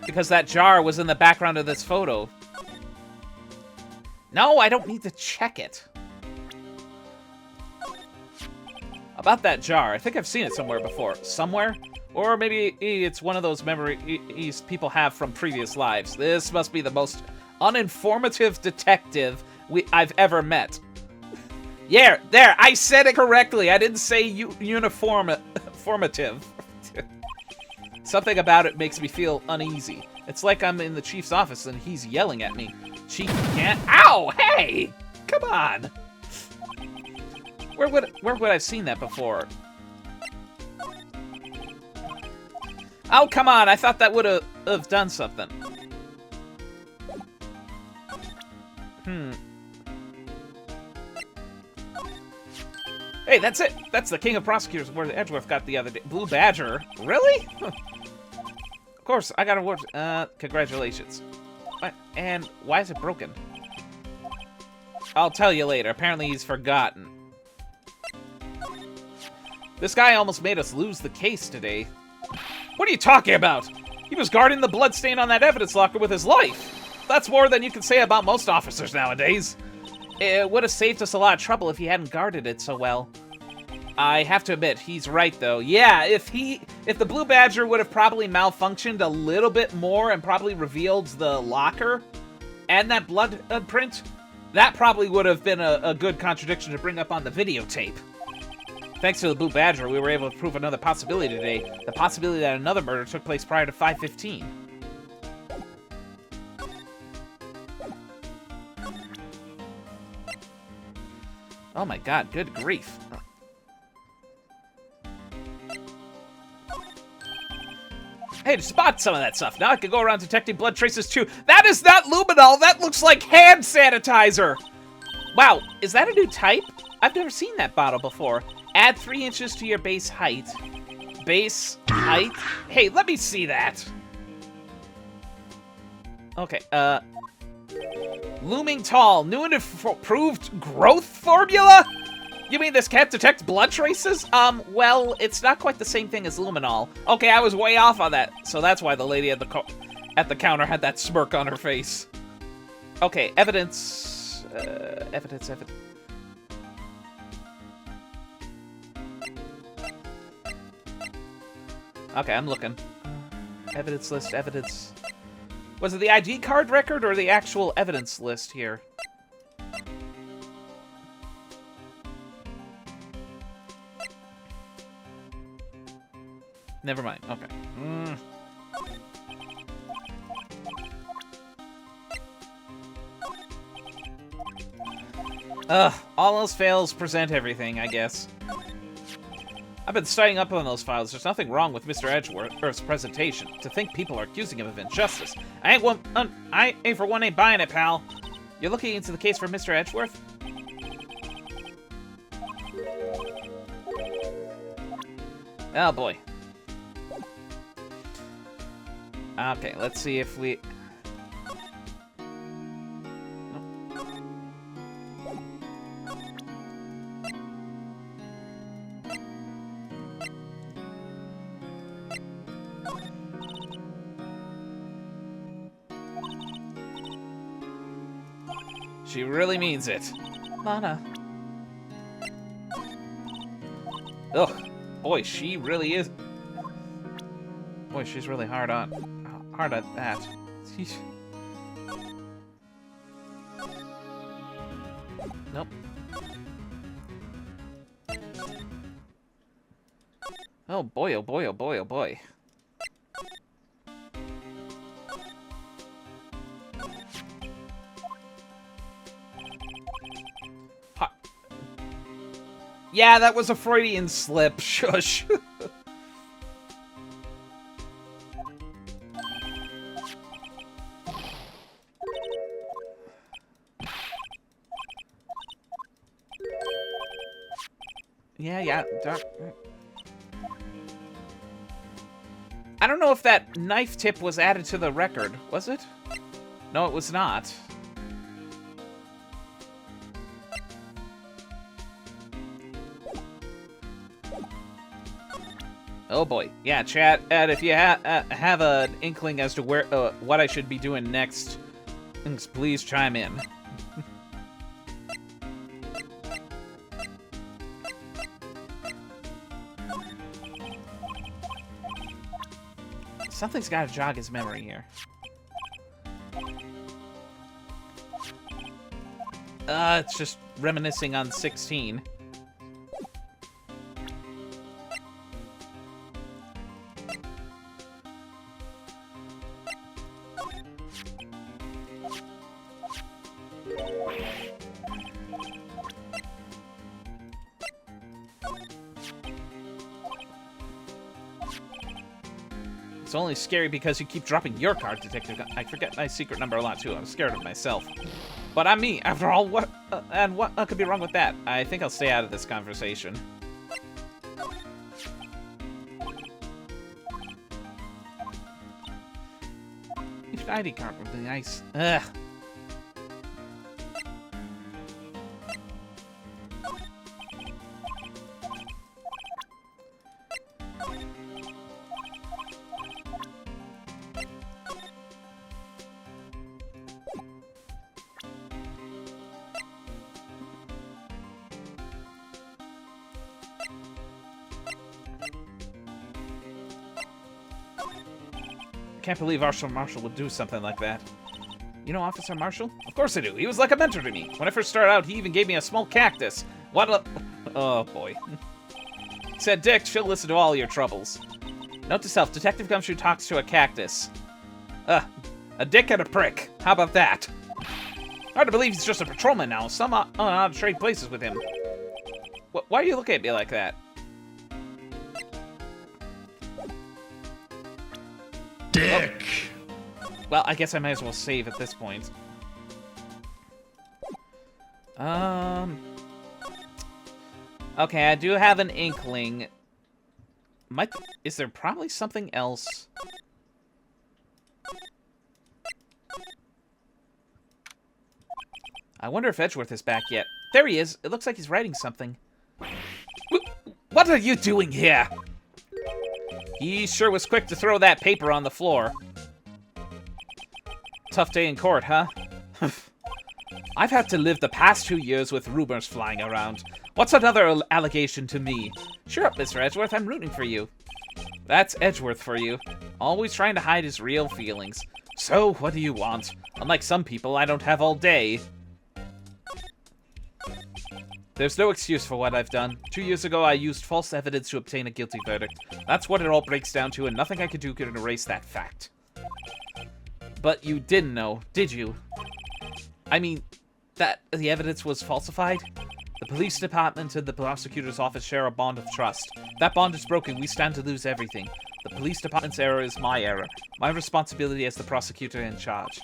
because that jar was in the background of this photo. No, I don't need to check it. About that jar, I think I've seen it somewhere before. Somewhere? Or maybe it's one of those memories people have from previous lives. This must be the most uninformative detective I've ever met. Yeah, there, I said it correctly. I didn't say uniformative. Something about it makes me feel uneasy. It's like I'm in the chief's office and he's yelling at me. Chief can't... Ow! Hey! Come on! Where would I have seen that before? Oh, come on! I thought that would have done something. Hey, that's it. That's the king of prosecutors where Edgeworth got the other day. Blue Badger? Really? Huh. Of course, I got awards. Congratulations. What? And why is it broken? I'll tell you later. Apparently he's forgotten. This guy almost made us lose the case today. What are you talking about? He was guarding the bloodstain on that evidence locker with his life. That's more than you can say about most officers nowadays. It would have saved us a lot of trouble if he hadn't guarded it so well. I have to admit, he's right, though. Yeah, if the Blue Badger would have probably malfunctioned a little bit more and probably revealed the locker and that blood print, that probably would have been a good contradiction to bring up on the videotape. Thanks to the Blue Badger, we were able to prove another possibility today. The possibility that another murder took place prior to 5:15. Oh my god, good grief. Hey, to spot some of that stuff. Now I can go around detecting blood traces too. That is not luminol! That looks like hand sanitizer! Wow, is that a new type? I've never seen that bottle before. Add 3 inches to your base height. Base height? Hey, let me see that. Okay, Looming tall, new and improved growth formula? You mean this can't detect blood traces? Well, it's not quite the same thing as luminol. Okay, I was way off on that. So that's why the lady at the counter had that smirk on her face. Okay, evidence. Evidence. Okay, I'm looking. Evidence list, evidence. Was it the ID card record or the actual evidence list here? Never mind. Okay. All else fails, present everything, I guess. I've been studying up on those files. There's nothing wrong with Mr. Edgeworth's presentation. To think people are accusing him of injustice. I ain't for one ain't buying it, pal. You're looking into the case for Mr. Edgeworth? Oh boy. Okay, let's see if we... She really means it. Lana. Ugh. Boy, she really is... Boy, she's really hard at that. Sheesh. Nope. Oh boy, oh boy, oh boy, oh boy. Yeah, that was a Freudian slip. Shush. Yeah, I don't know if that knife tip was added to the record, was it? No, it was not. Oh boy. Yeah, chat, if you have an inkling as to where what I should be doing next, please chime in. Something's got to jog his memory here. It's just reminiscing on 16. It's only scary because you keep dropping your card, Detective. I forget my secret number a lot, too. I'm scared of myself. But I'm me, after all, what could be wrong with that? I think I'll stay out of this conversation. If an ID card would be nice. Ugh. Can't believe Officer Marshall would do something like that. You know Officer Marshall? Of course I do. He was like a mentor to me. When I first started out, he even gave me a small cactus. What a... Oh, boy. He said, Dick, she'll listen to all your troubles. Note to self, Detective Gumshoe talks to a cactus. A dick and a prick. How about that? Hard to believe he's just a patrolman now. Some ought to trade places with him. Why are you looking at me like that? Dick! Well, I guess I might as well save at this point. Okay, I do have an inkling. Is there probably something else? I wonder if Edgeworth is back yet. There he is. It looks like he's writing something. What are you doing here? He sure was quick to throw that paper on the floor. Tough day in court, huh? I've had to live the past 2 years with rumors flying around. What's another allegation to me? Cheer up, Mr. Edgeworth. I'm rooting for you. That's Edgeworth for you. Always trying to hide his real feelings. So, what do you want? Unlike some people, I don't have all day. There's no excuse for what I've done. 2 years ago, I used false evidence to obtain a guilty verdict. That's what it all breaks down to, and nothing I could do could erase that fact. But you didn't know, did you? I mean, that the evidence was falsified? The police department and the prosecutor's office share a bond of trust. That bond is broken, we stand to lose everything. The police department's error is my error. My responsibility as the prosecutor in charge.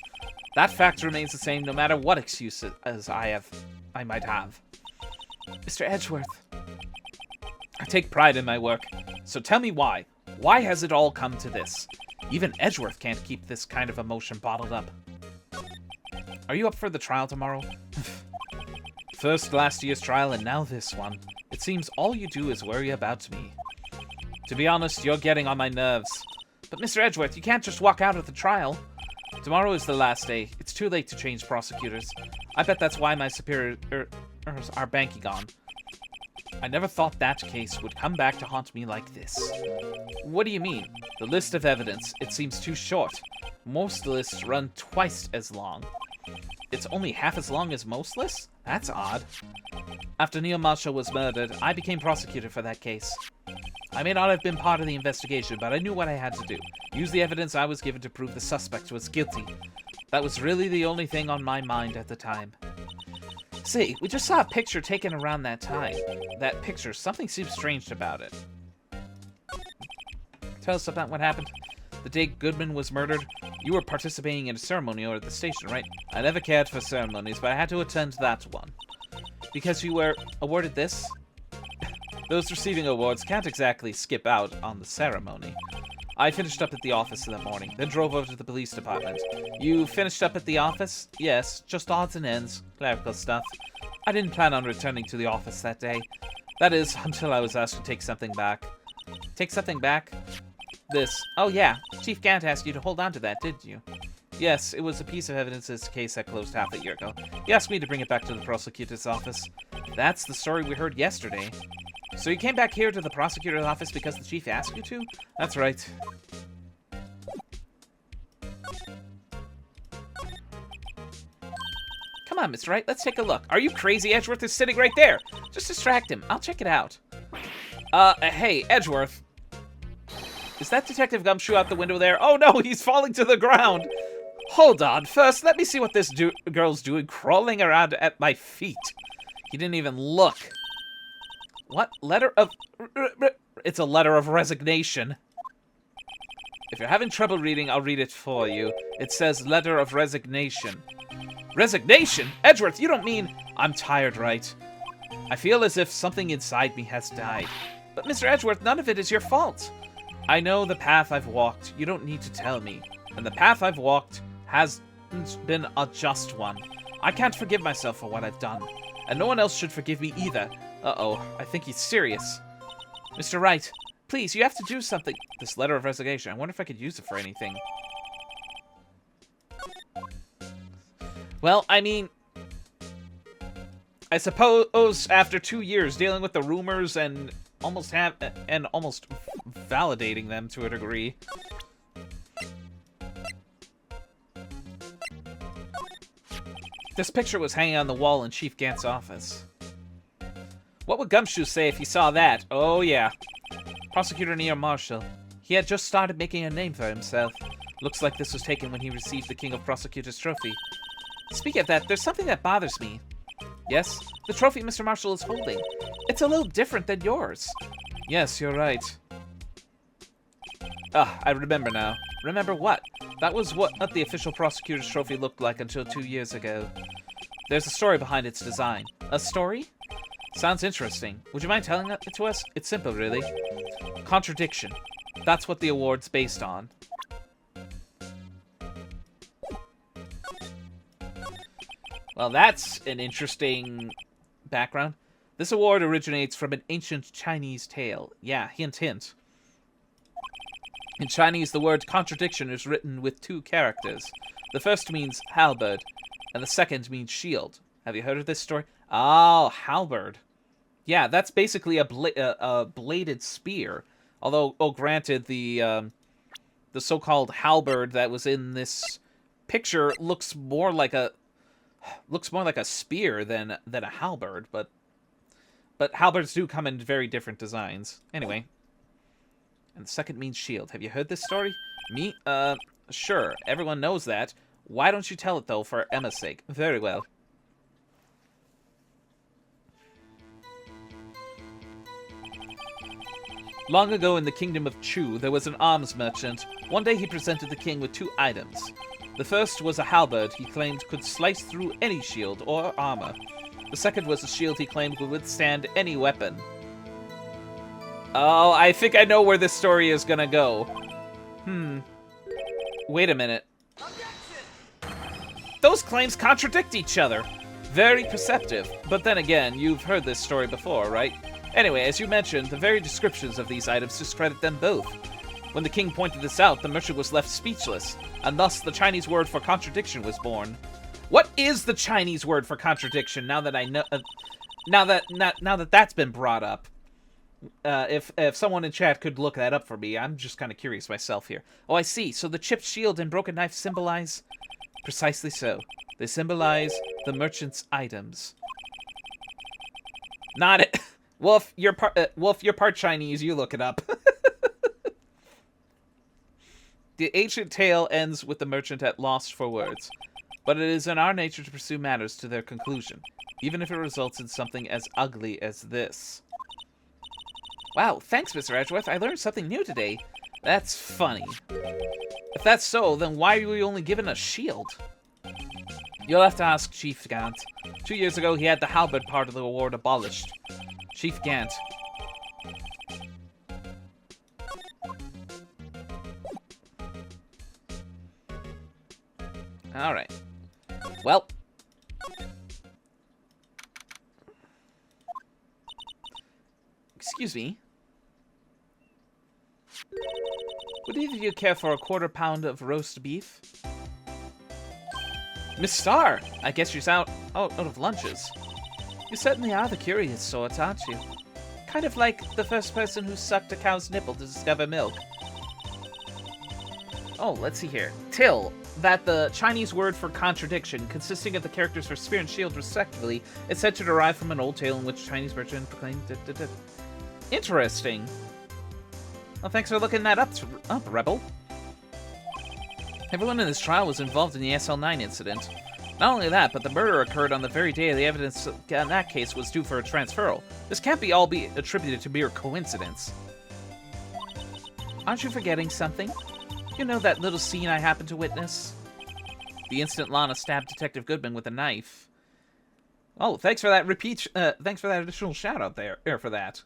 That fact remains the same no matter what excuses I might have. Mr. Edgeworth. I take pride in my work, so tell me why. Why has it all come to this? Even Edgeworth can't keep this kind of emotion bottled up. Are you up for the trial tomorrow? First last year's trial and now this one. It seems all you do is worry about me. To be honest, you're getting on my nerves. But Mr. Edgeworth, you can't just walk out of the trial. Tomorrow is the last day. It's too late to change prosecutors. I bet that's why my superiors are banking on. I never thought that case would come back to haunt me like this. What do you mean? The list of evidence. It seems too short. Most lists run twice as long. It's only half as long as most lists? That's odd. After Neil Marshall was murdered, I became prosecutor for that case. I may not have been part of the investigation, but I knew what I had to do. Use the evidence I was given to prove the suspect was guilty. That was really the only thing on my mind at the time. Say, we just saw a picture taken around that time. That picture, something seems strange about it. Tell us about what happened. The day Goodman was murdered, you were participating in a ceremony over at the station, right? I never cared for ceremonies, but I had to attend that one. Because you were awarded this? Those receiving awards can't exactly skip out on the ceremony. I finished up at the office in the morning, then drove over to the police department. You finished up at the office? Yes, just odds and ends, clerical stuff. I didn't plan on returning to the office that day. That is, until I was asked to take something back. Take something back? This. Oh yeah, Chief Gant asked you to hold on to that, didn't you? Yes, it was a piece of evidence in this case that closed half a year ago. He asked me to bring it back to the prosecutor's office. That's the story we heard yesterday. So you came back here to the prosecutor's office because the chief asked you to? That's right. Come on, Mr. Wright, let's take a look. Are you crazy? Edgeworth is sitting right there. Just distract him. I'll check it out. Hey, Edgeworth. Is that Detective Gumshoe out the window there? Oh no, he's falling to the ground. Hold on. First, let me see what this girl's doing crawling around at my feet. He didn't even look. What? Letter of... It's a letter of resignation. If you're having trouble reading, I'll read it for you. It says letter of resignation. Resignation? Edgeworth, you don't mean... I'm tired, Wright. I feel as if something inside me has died. But Mr. Edgeworth, none of it is your fault. I know the path I've walked. You don't need to tell me. And the path I've walked hasn't been a just one. I can't forgive myself for what I've done. And no one else should forgive me either. Uh-oh, I think he's serious. Mr. Wright, please, you have to do something. This letter of resignation, I wonder if I could use it for anything. Well, I mean... I suppose after 2 years dealing with the rumors and almost validating them to a degree. This picture was hanging on the wall in Chief Gant's office. What would Gumshoe say if he saw that? Oh, yeah. Prosecutor Near Marshall. He had just started making a name for himself. Looks like this was taken when he received the King of Prosecutors trophy. Speaking of that, there's something that bothers me. Yes? The trophy Mr. Marshall is holding. It's a little different than yours. Yes, you're right. Ah, I remember now. Remember what? That was what the official prosecutor's trophy looked like until 2 years ago. There's a story behind its design. A story? Sounds interesting. Would you mind telling it to us? It's simple, really. Contradiction. That's what the award's based on. Well, that's an interesting background. This award originates from an ancient Chinese tale. Yeah, hint, hint. In Chinese, the word contradiction is written with 2 characters. The first means halberd, and the second means shield. Have you heard of this story? Oh, halberd. Yeah, that's basically a bladed spear. Although, oh, granted, the so-called halberd that was in this picture looks more like a spear than a halberd, but halberds do come in very different designs. Anyway. And the second means shield. Have you heard this story? Me? Sure. Everyone knows that. Why don't you tell it, though, for Emma's sake? Very well. Long ago in the kingdom of Chu, there was an arms merchant. One day he presented the king with 2 items. The first was a halberd he claimed could slice through any shield or armor. The second was a shield he claimed would withstand any weapon. Oh, I think I know where this story is gonna go. Wait a minute. Those claims contradict each other. Very perceptive. But then again, you've heard this story before, right? Anyway, as you mentioned, the very descriptions of these items discredit them both. When the king pointed this out, the merchant was left speechless, and thus the Chinese word for contradiction was born. What is the Chinese word for contradiction? Now that I know, now that that's been brought up. If someone in chat could look that up for me, I'm just kind of curious myself here. Oh, I see. So the chipped shield and broken knife symbolize... Precisely so. They symbolize the merchant's items. Not it. Wolf, you're part Chinese. You look it up. The ancient tale ends with the merchant at loss for words, but it is in our nature to pursue matters to their conclusion, even if it results in something as ugly as this. Wow, thanks, Mr. Edgeworth. I learned something new today. That's funny. If that's so, then why are we only given a shield? You'll have to ask Chief Gant. 2 years ago, he had the halberd part of the award abolished. Chief Gant. Alright. Well. Excuse me. Would either of you care for a quarter pound of roast beef? Miss Starr, I guess you're out of lunches. You certainly are the curious sort, aren't you? Kind of like the first person who sucked a cow's nipple to discover milk. Oh, let's see here. Till, that the Chinese word for contradiction, consisting of the characters for spear and shield respectively, is said to derive from an old tale in which Chinese merchant proclaimed... Interesting. Well, thanks for looking that up, Rebel. Everyone in this trial was involved in the SL9 incident. Not only that, but the murder occurred on the very day the evidence in that case was due for a transferal. This can't be all be attributed to mere coincidence. Aren't you forgetting something? You know that little scene I happened to witness? The instant Lana stabbed Detective Goodman with a knife. Oh, thanks for that thanks for that additional shout out there for that.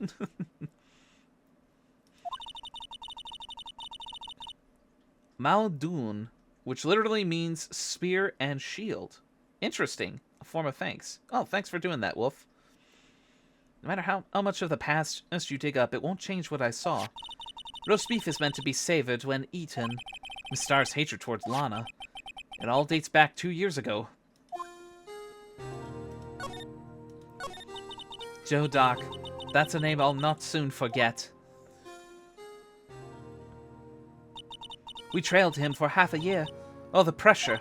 Maldoun, which literally means spear and shield. Interesting. A form of thanks. Oh, thanks for doing that, Wolf. No matter how much of the past you dig up, it won't change what I saw. Roast beef is meant to be savored when eaten. Miss Star's hatred towards Lana. It all dates back 2 years ago. Joe Doc. That's a name I'll not soon forget. We trailed him for half a year. Oh, the pressure.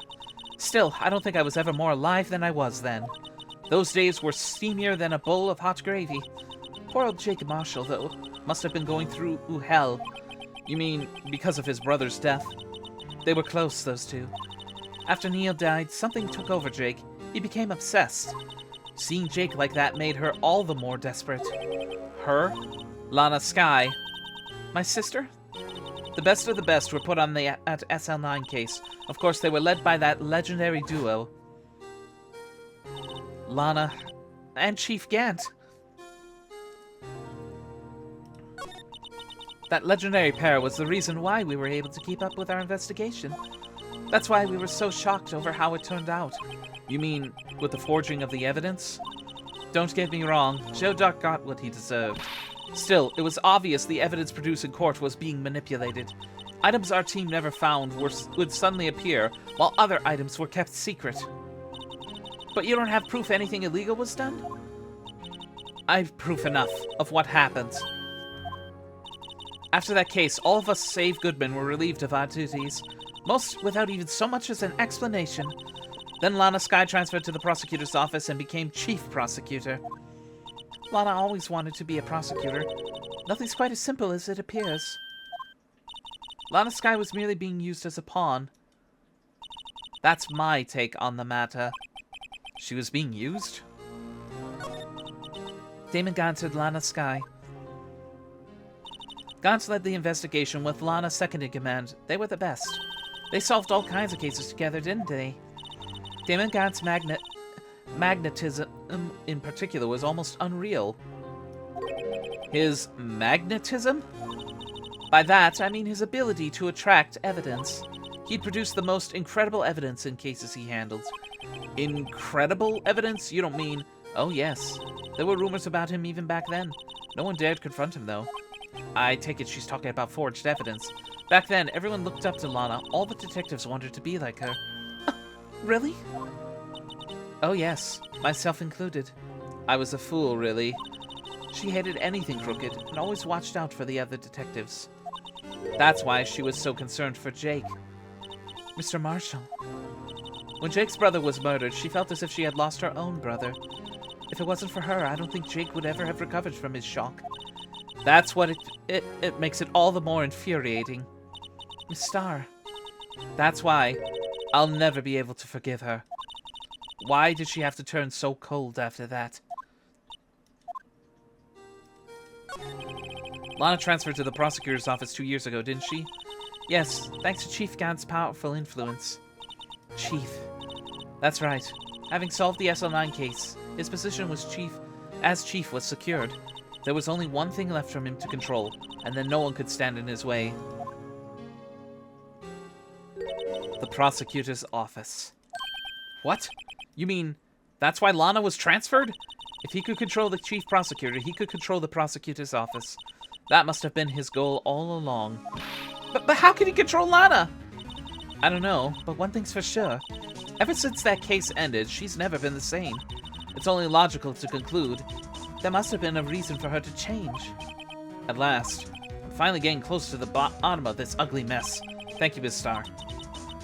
Still, I don't think I was ever more alive than I was then. Those days were steamier than a bowl of hot gravy. Poor old Jake Marshall, though, must have been going through hell. You mean, because of his brother's death? They were close, those two. After Neil died, something took over Jake. He became obsessed. Seeing Jake like that made her all the more desperate. Her? Lana Skye. My sister? The best of the best were put on the SL9 case. Of course, they were led by that legendary duo. Lana and Chief Gant. That legendary pair was the reason why we were able to keep up with our investigation. That's why we were so shocked over how it turned out. You mean, with the forging of the evidence? Don't get me wrong, Joe Duck got what he deserved. Still, it was obvious the evidence produced in court was being manipulated. Items our team never found would suddenly appear, while other items were kept secret. But you don't have proof anything illegal was done? I've proof enough of what happened. After that case, all of us save Goodman were relieved of our duties, most without even so much as an explanation. Then Lana Skye transferred to the prosecutor's office and became chief prosecutor. Lana always wanted to be a prosecutor. Nothing's quite as simple as it appears. Lana Skye was merely being used as a pawn. That's my take on the matter. She was being used? Damon Gaunt and Lana Skye. Gaunt led the investigation with Lana second in command. They were the best. They solved all kinds of cases together, didn't they? Damon Gaunt's magnetism in particular was almost unreal. His magnetism? By that, I mean his ability to attract evidence. He'd produce the most incredible evidence in cases he handled. Incredible evidence? You don't mean... Oh, yes. There were rumors about him even back then. No one dared confront him, though. I take it she's talking about forged evidence. Back then, everyone looked up to Lana. All the detectives wanted to be like her. Really? Oh, yes. Myself included. I was a fool, really. She hated anything crooked and always watched out for the other detectives. That's why she was so concerned for Jake. Mr. Marshall. When Jake's brother was murdered, she felt as if she had lost her own brother. If it wasn't for her, I don't think Jake would ever have recovered from his shock. That's what it makes it all the more infuriating. Miss Starr. That's why I'll never be able to forgive her. Why did she have to turn so cold after that? Lana transferred to the prosecutor's office 2 years ago, didn't she? Yes, thanks to Chief Gant's powerful influence. Chief. That's right. Having solved the SL9 case, his position was chief was secured. There was only one thing left for him to control, and then no one could stand in his way. The prosecutor's office. What? You mean, that's why Lana was transferred? If he could control the chief prosecutor, he could control the prosecutor's office. That must have been his goal all along. But how could he control Lana? I don't know, but one thing's for sure. Ever since that case ended, she's never been the same. It's only logical to conclude there must have been a reason for her to change. At last, I'm finally getting close to the bottom of this ugly mess. Thank you, Miss Starr.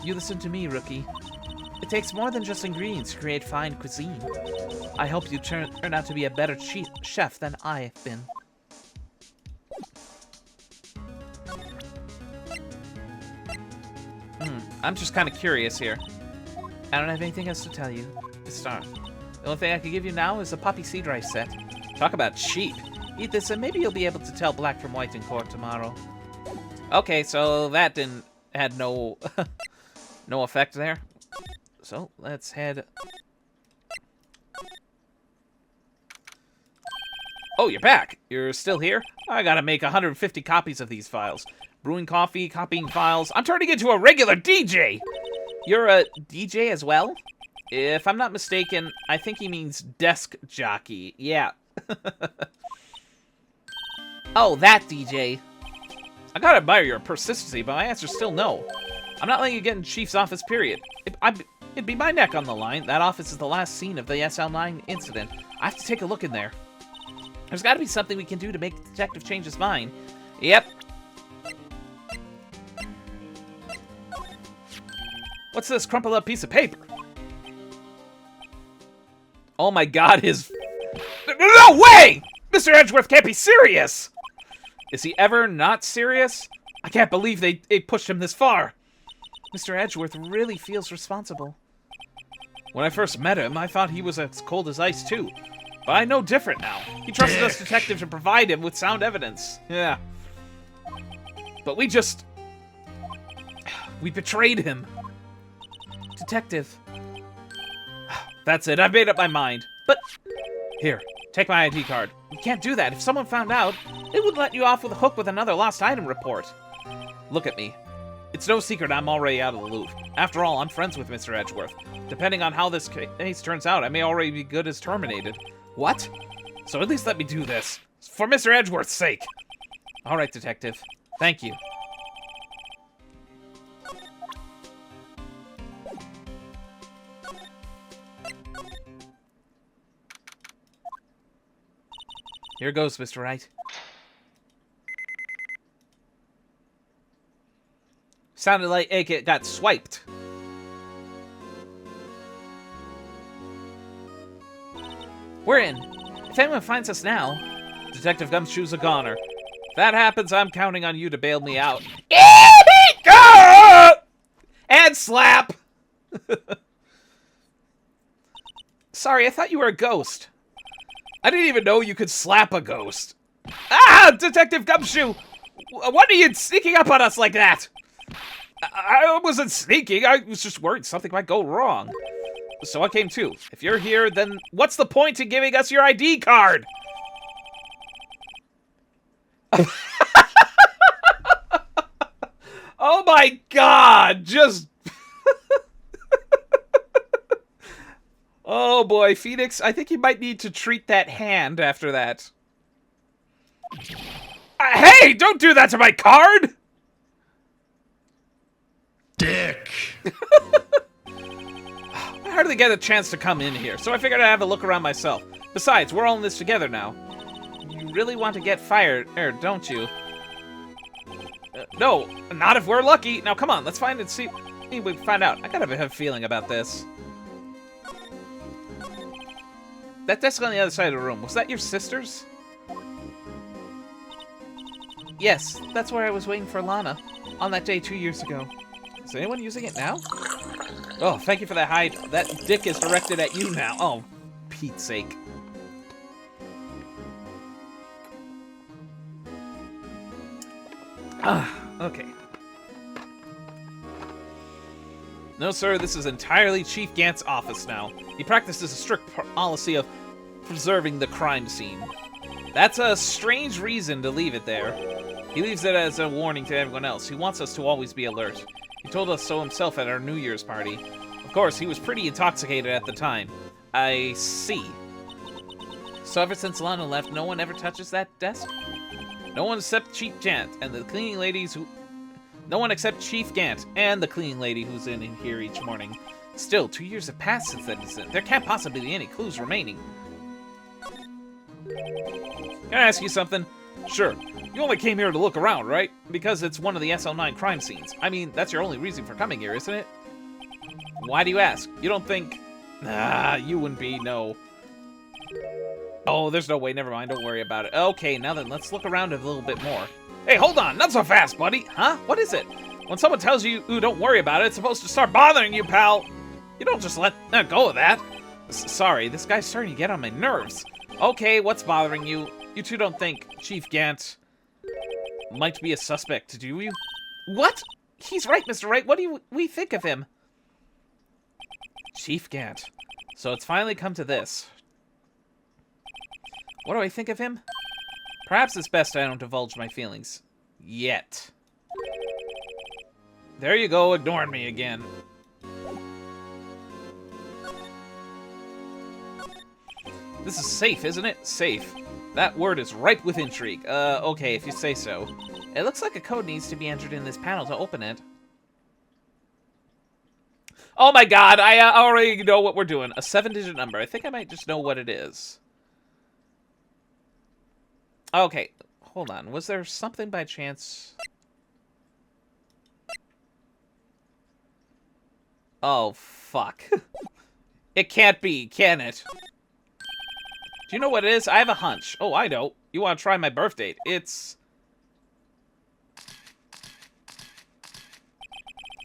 You listen to me, rookie. It takes more than just ingredients to create fine cuisine. I hope you turn out to be a better chef than I have been. I'm just kind of curious here. I don't have anything else to tell you, Miss Starr. The only thing I can give you now is a poppy seed rice set. Talk about cheap. Eat this and maybe you'll be able to tell black from white in court tomorrow. Okay, so that had no no effect there. So, let's head... Oh, you're back. You're still here? I gotta make 150 copies of these files. Brewing coffee, copying files. I'm turning into a regular DJ! You're a DJ as well? If I'm not mistaken, I think he means desk jockey. Yeah. Oh, that DJ. I gotta admire your persistency, but my answer's still no. I'm not letting you get in Chief's office, period. It'd be my neck on the line. That office is the last scene of the SL9 incident. I have to take a look in there. There's gotta be something we can do to make the detective change his mind. Yep. What's this crumpled up piece of paper? Oh my god, his... No way! Mr. Edgeworth can't be serious! Is he ever not serious? I can't believe they pushed him this far. Mr. Edgeworth really feels responsible. When I first met him, I thought he was as cold as ice too. But I know different now. He trusted us detectives to provide him with sound evidence. Yeah. But we betrayed him. Detective. That's it, I've made up my mind. But, here, take my ID card. You can't do that. If someone found out, they would let you off with a hook with another lost item report. Look at me. It's no secret I'm already out of the loop. After all, I'm friends with Mr. Edgeworth. Depending on how this case turns out, I may already be good as terminated. What? So at least let me do this. For Mr. Edgeworth's sake. All right, detective. Thank you. Here goes, Mr. Wright. Sounded like it got swiped. We're in. If anyone finds us now... Detective Gumshoe's a goner. If that happens, I'm counting on you to bail me out. And slap! Sorry, I thought you were a ghost. I didn't even know you could slap a ghost. Ah! Detective Gumshoe! What are you sneaking up on us like that? I wasn't sneaking. I was just worried something might go wrong. So I came too. If you're here, then what's the point in giving us your ID card? Oh my god! Just... Oh boy, Phoenix, I think you might need to treat that hand after that. Hey! Don't do that to my card! Dick! I hardly get a chance to come in here, so I figured I'd have a look around myself. Besides, we're all in this together now. You really want to get fired, don't you? No, not if we're lucky. Now come on, let's find and see if we can find out. I gotta have a feeling about this. That desk on the other side of the room, was that your sister's? Yes, that's where I was waiting for Lana, on that day 2 years ago. Is anyone using it now? Oh, thank you for that hide. That dick is directed at you now. Oh, Pete's sake. Okay. No, sir, this is entirely Chief Gant's office now. He practices a strict policy of preserving the crime scene. That's a strange reason to leave it there. He leaves it as a warning to everyone else. He wants us to always be alert. He told us so himself at our New Year's party. Of course, he was pretty intoxicated at the time. I see. So ever since Lana left, no one ever touches that desk? No one except Chief Gant and the cleaning ladies who... No one except Chief Gant and the cleaning lady who's in here each morning. Still, 2 years have passed since that incident. There can't possibly be any clues remaining. Can I ask you something? Sure. You only came here to look around, right? Because it's one of the SL9 crime scenes. I mean, that's your only reason for coming here, isn't it? Why do you ask? You don't think... Nah, you wouldn't be, no. Oh, there's no way. Never mind. Don't worry about it. Okay, now then, let's look around a little bit more. Hey, hold on. Not so fast, buddy. Huh? What is it? When someone tells you, ooh, don't worry about it, it's supposed to start bothering you, pal. You don't just let go of that. Sorry, this guy's starting to get on my nerves. Okay, what's bothering you? You two don't think Chief Gant might be a suspect, do you? What? He's right, Mr. Wright. What do we think of him? Chief Gant. So it's finally come to this. What do I think of him? Perhaps it's best I don't divulge my feelings. Yet. There you go, ignoring me again. This is safe, isn't it? Safe. That word is ripe with intrigue. Okay, if you say so. It looks like a code needs to be entered in this panel to open it. Oh my god, I already know what we're doing. A 7-digit number. I think I might just know what it is. Okay, hold on. Was there something by chance? Oh, fuck. It can't be, can it? Do you know what it is? I have a hunch. Oh, I know. You want to try my birth date. It's...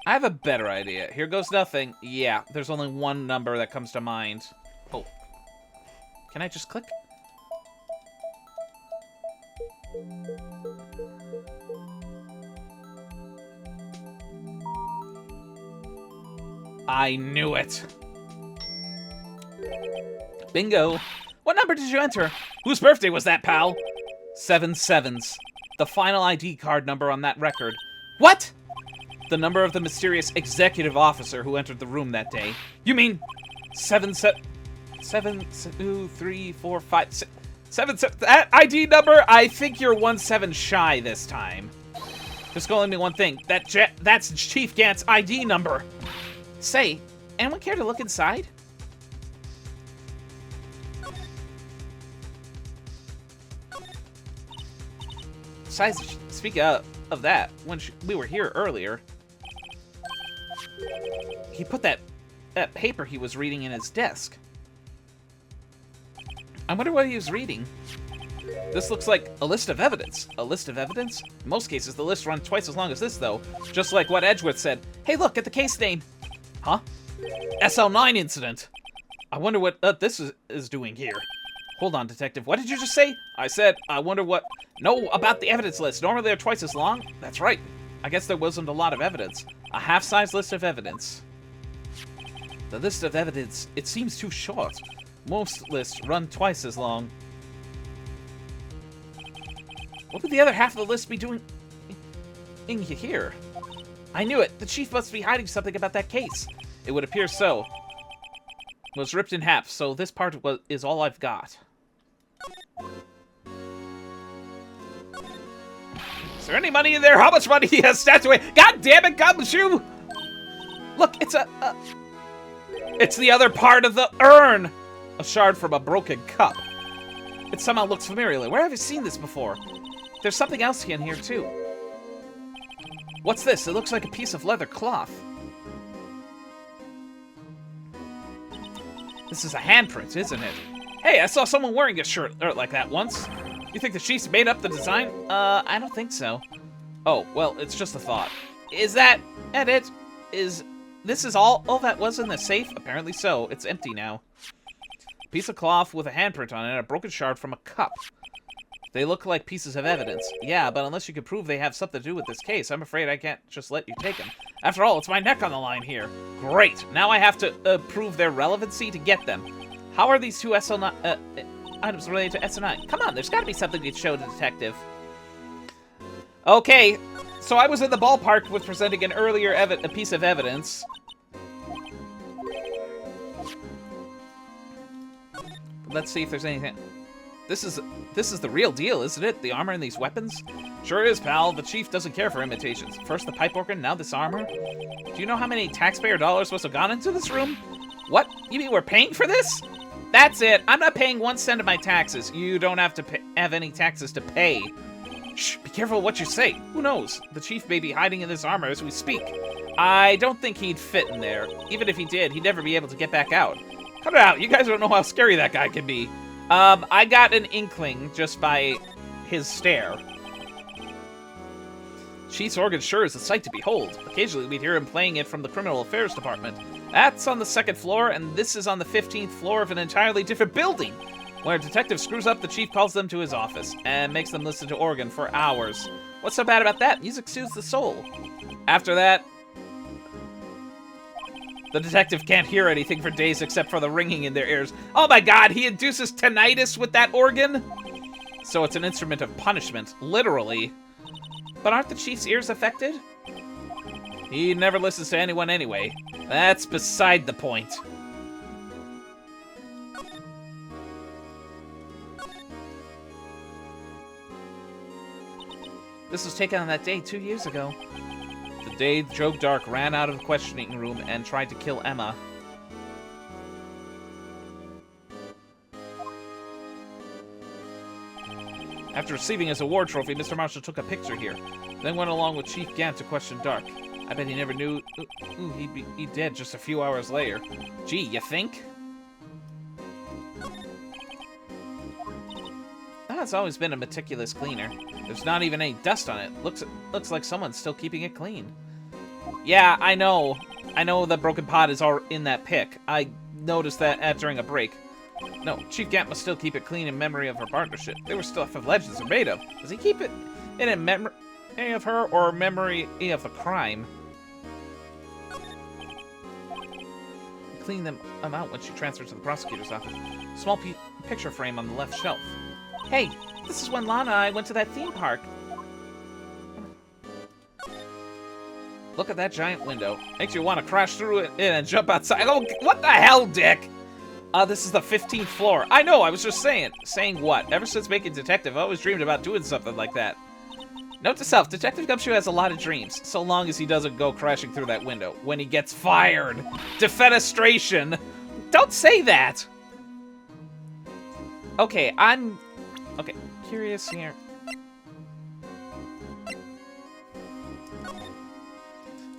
I have a better idea. Here goes nothing. Yeah, there's only one number that comes to mind. Oh. Can I just click? I knew it. Bingo. What number did you enter? Whose birthday was that, pal? 7 sevens. The final ID card number on that record. What? The number of the mysterious executive officer who entered the room that day. You mean 7, 2, 3, 4, 5, 6, 7, that ID number? I think you're 1 7 shy this time. Just gonna let me one thing. That's Chief Gant's ID number. Say, anyone care to look inside? Besides, speaking of that, when we were here earlier, he put that paper he was reading in his desk. I wonder what he was reading. This looks like a list of evidence. A list of evidence? In most cases, the lists run twice as long as this, though. Just like what Edgeworth said. Hey, look at the case name. Huh? SL9 incident. I wonder what this is doing here. Hold on, Detective. What did you just say? I said, I wonder what... No, about the evidence list. Normally they're twice as long? That's right. I guess there wasn't a lot of evidence. A half-size list of evidence. The list of evidence, it seems too short. Most lists run twice as long. What would the other half of the list be doing in here? I knew it. The chief must be hiding something about that case. It would appear so. It was ripped in half, so this part is all I've got. Is there any money in there? How much money he has stashed away? God damn it, Gumshoe! Look, it's it's the other part of the urn! A shard from a broken cup. It somehow looks familiar. Where have I seen this before? There's something else in here, too. What's this? It looks like a piece of leather cloth. This is a handprint, isn't it? Hey, I saw someone wearing a shirt like that once. You think the chief's made up the design? I don't think so. Oh, well, it's just a thought. Is that it? This is all that was in the safe? Apparently so. It's empty now. Piece of cloth with a handprint on it, a broken shard from a cup. They look like pieces of evidence. Yeah, but unless you can prove they have something to do with this case, I'm afraid I can't just let you take them. After all, it's my neck on the line here. Great. Now I have to prove their relevancy to get them. How are these two SL9 items related to SL9? Come on, there's got to be something you'd show the detective. Okay, so I was in the ballpark with presenting an earlier a piece of evidence. Let's see if there's anything. This is the real deal, isn't it? The armor and these weapons? Sure is, pal. The chief doesn't care for imitations. First the pipe organ, now this armor. Do you know how many taxpayer dollars must have gone into this room? What? You mean we're paying for this? That's it. I'm not paying 1 cent of my taxes. You don't have to have any taxes to pay. Shh, be careful what you say. Who knows? The chief may be hiding in this armor as we speak. I don't think he'd fit in there. Even if he did, he'd never be able to get back out. Cut it out. You guys don't know how scary that guy can be. I got an inkling just by his stare. Chief's organ sure is a sight to behold. Occasionally we'd hear him playing it from the Criminal Affairs Department. That's on the 2nd floor, and this is on the 15th floor of an entirely different building. When a detective screws up, the chief calls them to his office and makes them listen to organ for hours. What's so bad about that? Music soothes the soul. After that, The detective can't hear anything for days except for the ringing in their ears. Oh my god, he induces tinnitus with that organ? So it's an instrument of punishment, literally. But aren't the chief's ears affected? He never listens to anyone anyway. That's beside the point. This was taken on that day 2 years ago. The day Joe Dark ran out of the questioning room and tried to kill Emma. After receiving his award trophy, Mr. Marshall took a picture here, then went along with Chief Gant to question Dark. I bet he never knew he'd be dead just a few hours later. Gee, you think? It's always been a meticulous cleaner. There's not even any dust on it. Looks like someone's still keeping it clean. Yeah, I know. I know the broken pot is all in that pick. I noticed that during a break. No, Chief Gant must still keep it clean in memory of her partnership. They were stuff of legends are made of. Does he keep it in memory of her or memory of the crime? Clean them out when she transfers to the prosecutor's office. Small picture frame on the left shelf. Hey, this is when Lana and I went to that theme park. Look at that giant window. Makes you want to crash through it and jump outside. Oh, what the hell, Dick? This is the 15th floor. I know, I was just saying. Saying what? Ever since making Detective, I always dreamed about doing something like that. Note to self, Detective Gumshoe has a lot of dreams, so long as he doesn't go crashing through that window. When he gets fired. Defenestration. Don't say that! Okay, I'm curious here.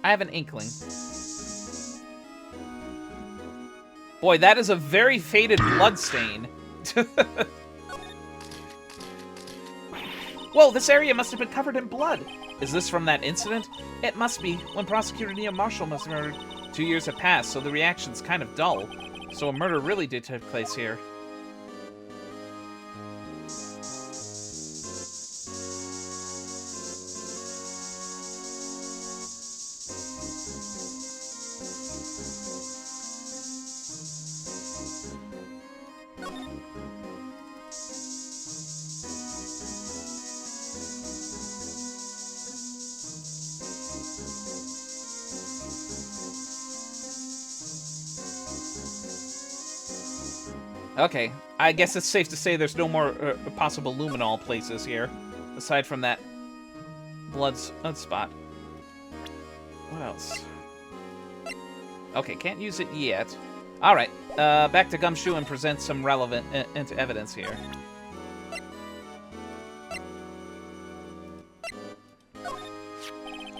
I have an inkling. Boy, that is a very faded blood stain. Whoa, this area must have been covered in blood. Is this from that incident? It must be. When Prosecutor Neil Marshall must have murdered. 2 years have passed, so the reaction's kind of dull. So a murder really did take place here. Okay, I guess it's safe to say there's no more possible luminol places here, aside from that blood spot. What else? Okay, can't use it yet. Alright, back to Gumshoe and present some relevant evidence here.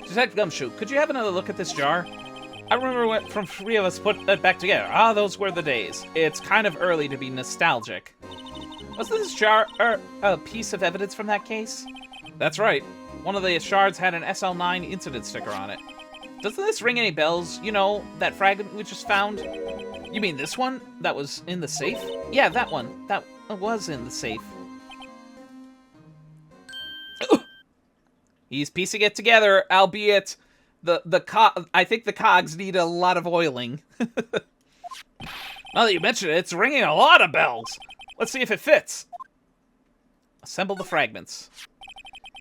Detective Gumshoe, could you have another look at this jar? I remember when from 3 of us put it back together. Ah, those were the days. It's kind of early to be nostalgic. Was this jar a piece of evidence from that case? That's right. One of the shards had an SL9 incident sticker on it. Doesn't this ring any bells? You know, that fragment we just found? You mean this one? That was in the safe? Yeah, that one. That was in the safe. He's piecing it together, albeit... I think the cogs need a lot of oiling. Now that you mention it, it's ringing a lot of bells. Let's see if it fits. Assemble the fragments.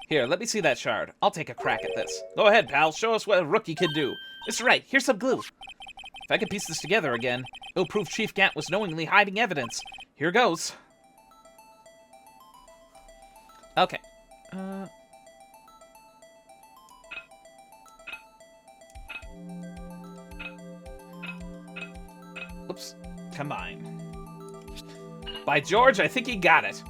Here, let me see that shard. I'll take a crack at this. Go ahead, pal. Show us what a rookie can do. Mr. Wright, here's some glue. If I can piece this together again, it'll prove Chief Gant was knowingly hiding evidence. Here goes. Okay. Oops. Combine. By George, I think he got it.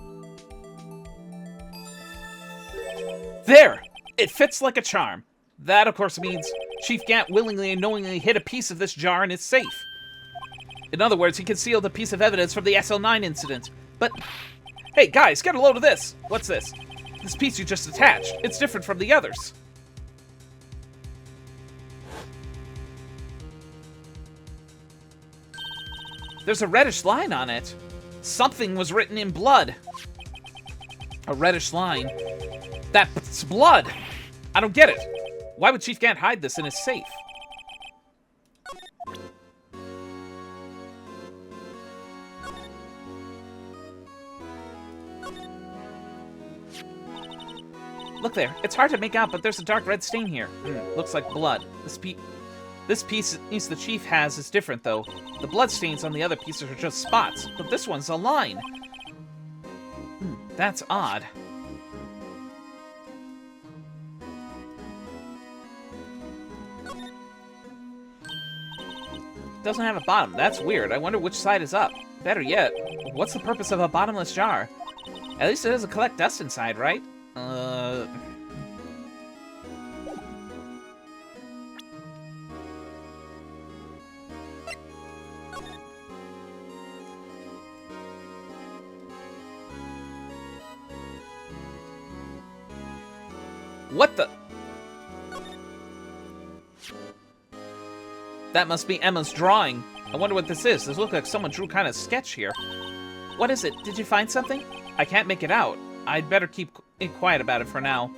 There! It fits like a charm. That, of course, means Chief Gant willingly and knowingly hid a piece of this jar in his safe. In other words, he concealed a piece of evidence from the SL9 incident. But, hey, guys, get a load of this. What's this? This piece you just attached. It's different from the others. There's a reddish line on it. Something was written in blood. A reddish line. That's blood. I don't get it. Why would Chief Gant hide this in his safe? Look there. It's hard to make out, but there's a dark red stain here. Looks like blood. This piece the chief has is different, though. The blood stains on the other pieces are just spots, but this one's a line. That's odd. Doesn't have a bottom. That's weird. I wonder which side is up. Better yet, what's the purpose of a bottomless jar? At least it doesn't collect dust inside, right? What the? That must be Emma's drawing. I wonder what this is. This looks like someone drew kind of sketch here. What is it? Did you find something? I can't make it out. I'd better keep quiet about it for now.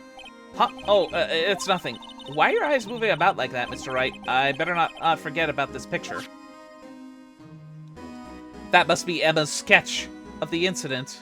Huh? Oh, it's nothing. Why are your eyes moving about like that, Mr. Wright? I better not forget about this picture. That must be Emma's sketch of the incident.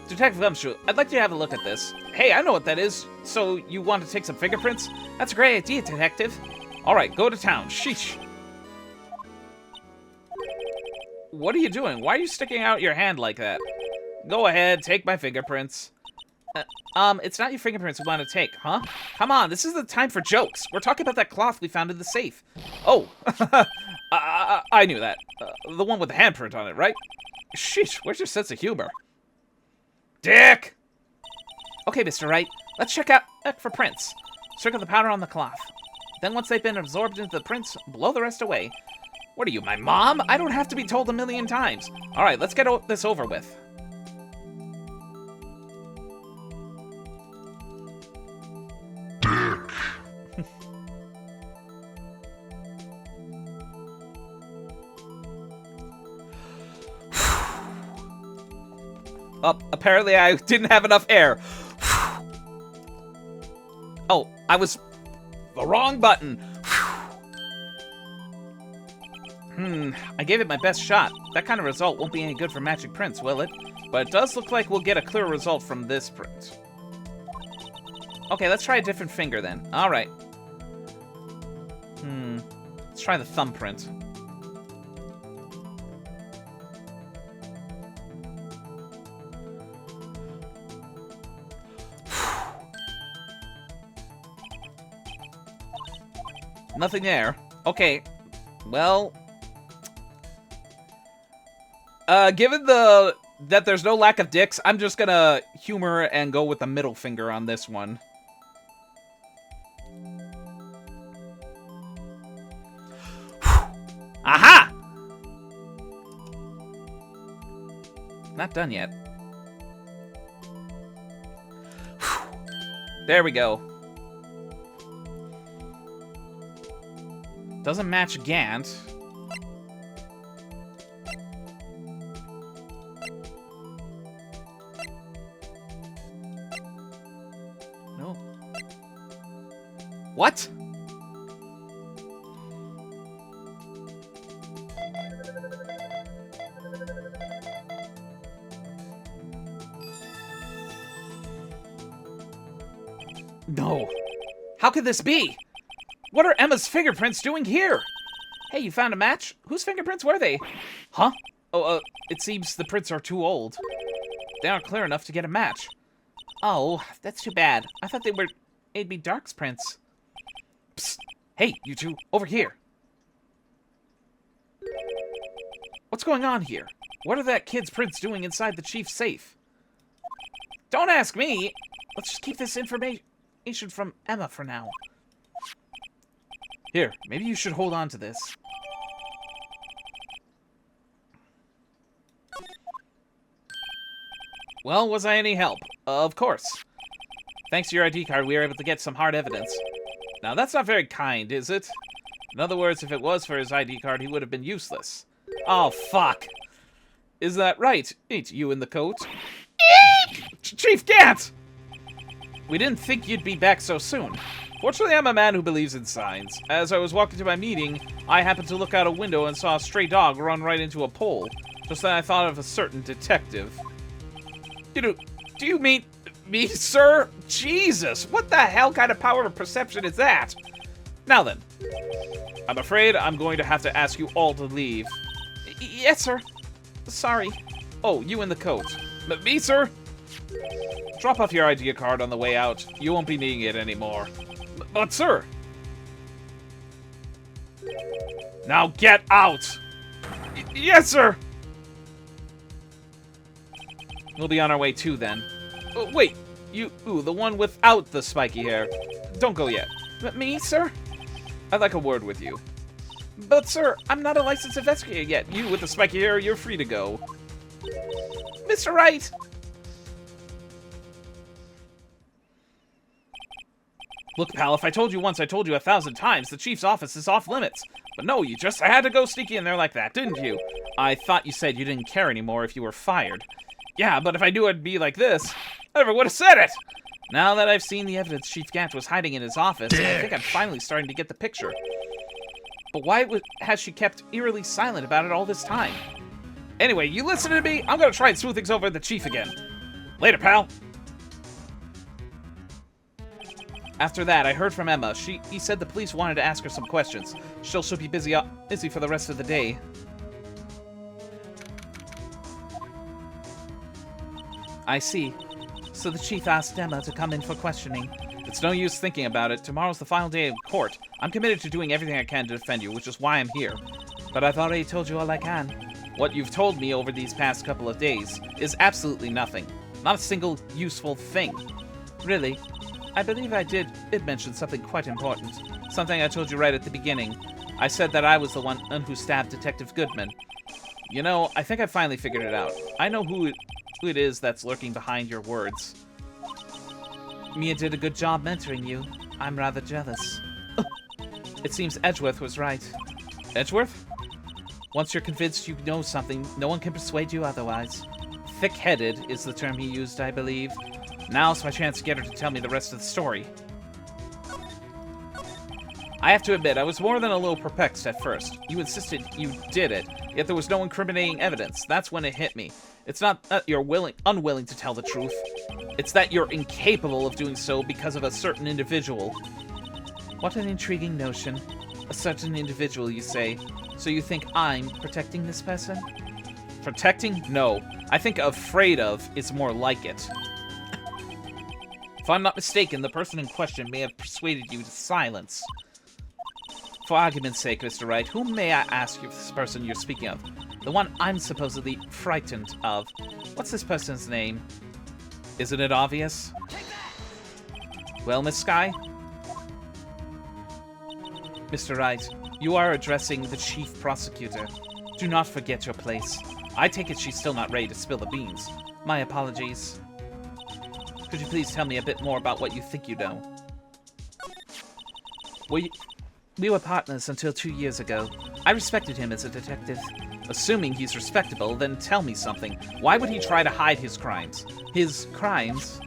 Detective Gumshoe, I'd like to have a look at this. Hey, I know what that is. So, you want to take some fingerprints? That's a great idea, Detective. Alright, go to town. Sheesh. What are you doing? Why are you sticking out your hand like that? Go ahead, take my fingerprints. It's not your fingerprints we want to take, huh? Come on, this isn't the time for jokes. We're talking about that cloth we found in the safe. Oh, I knew that. The one with the handprint on it, right? Sheesh, where's your sense of humor? Dick! Okay, Mr. Wright, let's check for prints. Circle the powder on the cloth. Then once they've been absorbed into the prints, blow the rest away. What are you, my mom? I don't have to be told a million times. Alright, let's get this over with. Oh, apparently I didn't have enough air. Oh, I was the wrong button. I gave it my best shot. That kind of result won't be any good for matching prints, will it? But it does look like we'll get a clear result from this print. Okay, let's try a different finger then. Alright. Let's try the thumbprint. Nothing there. Okay. Well, given that there's no lack of dicks, I'm just gonna humor and go with the middle finger on this one. Aha! Not done yet. There we go. Doesn't match Gant. No. What? No. How could this be? What are Emma's fingerprints doing here? Hey, you found a match? Whose fingerprints were they? Huh? Oh, it seems the prints are too old. They aren't clear enough to get a match. Oh, that's too bad. I thought they'd be Dark's prints. Psst. Hey, you two, over here. What's going on here? What are that kid's prints doing inside the chief's safe? Don't ask me. Let's just keep this information from Emma for now. Here, maybe you should hold on to this. Well, was I any help? Of course. Thanks to your ID card, we were able to get some hard evidence. Now, that's not very kind, is it? In other words, if it was for his ID card, he would have been useless. Oh, fuck. Is that right? Ain't you in the coat? Chief Gant! We didn't think you'd be back so soon. Fortunately, I'm a man who believes in signs. As I was walking to my meeting, I happened to look out a window and saw a stray dog run right into a pole. Just then I thought of a certain detective. Do you mean me, sir? Jesus, what the hell kind of power of perception is that? Now then, I'm afraid I'm going to have to ask you all to leave. Yes, sir. Sorry. Oh, you in the coat. Me, sir? Drop off your ID card on the way out. You won't be needing it anymore. But, sir! Now get out! Yes, sir! We'll be on our way too, then. Oh, wait, the one without the spiky hair. Don't go yet. Me, sir? I'd like a word with you. But, sir, I'm not a licensed investigator yet. You with the spiky hair, you're free to go. Mr. Wright! Look, pal, if I told you once, I told you 1,000 times. The chief's office is off limits. But no, you just had to go sneaky in there like that, didn't you? I thought you said you didn't care anymore if you were fired. Yeah, but if I knew it'd be like this, I never would have said it! Now that I've seen the evidence Chief Gant was hiding in his office, I think I'm finally starting to get the picture. But why has she kept eerily silent about it all this time? Anyway, you listen to me? I'm gonna try and smooth things over with the chief again. Later, pal! After that, I heard from Emma. He said the police wanted to ask her some questions. She'll be busy for the rest of the day. I see. So the chief asked Emma to come in for questioning. It's no use thinking about it. Tomorrow's the final day of court. I'm committed to doing everything I can to defend you, which is why I'm here. But I've already told you all I can. What you've told me over these past couple of days is absolutely nothing. Not a single useful thing. Really? I believe I did mention something quite important. Something I told you right at the beginning. I said that I was the one who stabbed Detective Goodman. You know, I think I finally figured it out. I know who it is that's lurking behind your words. Mia did a good job mentoring you. I'm rather jealous. It seems Edgeworth was right. Edgeworth? Once you're convinced you know something, no one can persuade you otherwise. Thick-headed is the term he used, I believe. Now's my chance to get her to tell me the rest of the story. I have to admit, I was more than a little perplexed at first. You insisted you did it, yet there was no incriminating evidence. That's when it hit me. It's not that you're unwilling to tell the truth. It's that you're incapable of doing so because of a certain individual. What an intriguing notion. A certain individual, you say. So you think I'm protecting this person? Protecting? No. I think afraid of is more like it. If I'm not mistaken, the person in question may have persuaded you to silence. For argument's sake, Mr. Wright, whom may I ask you this person you're speaking of? The one I'm supposedly frightened of. What's this person's name? Isn't it obvious? Well, Miss Skye? Mr. Wright, you are addressing the chief prosecutor. Do not forget your place. I take it she's still not ready to spill the beans. My apologies. Could you please tell me a bit more about what you think you know? We were partners until 2 years ago. I respected him as a detective. Assuming he's respectable, then tell me something. Why would he try to hide his crimes? His crimes?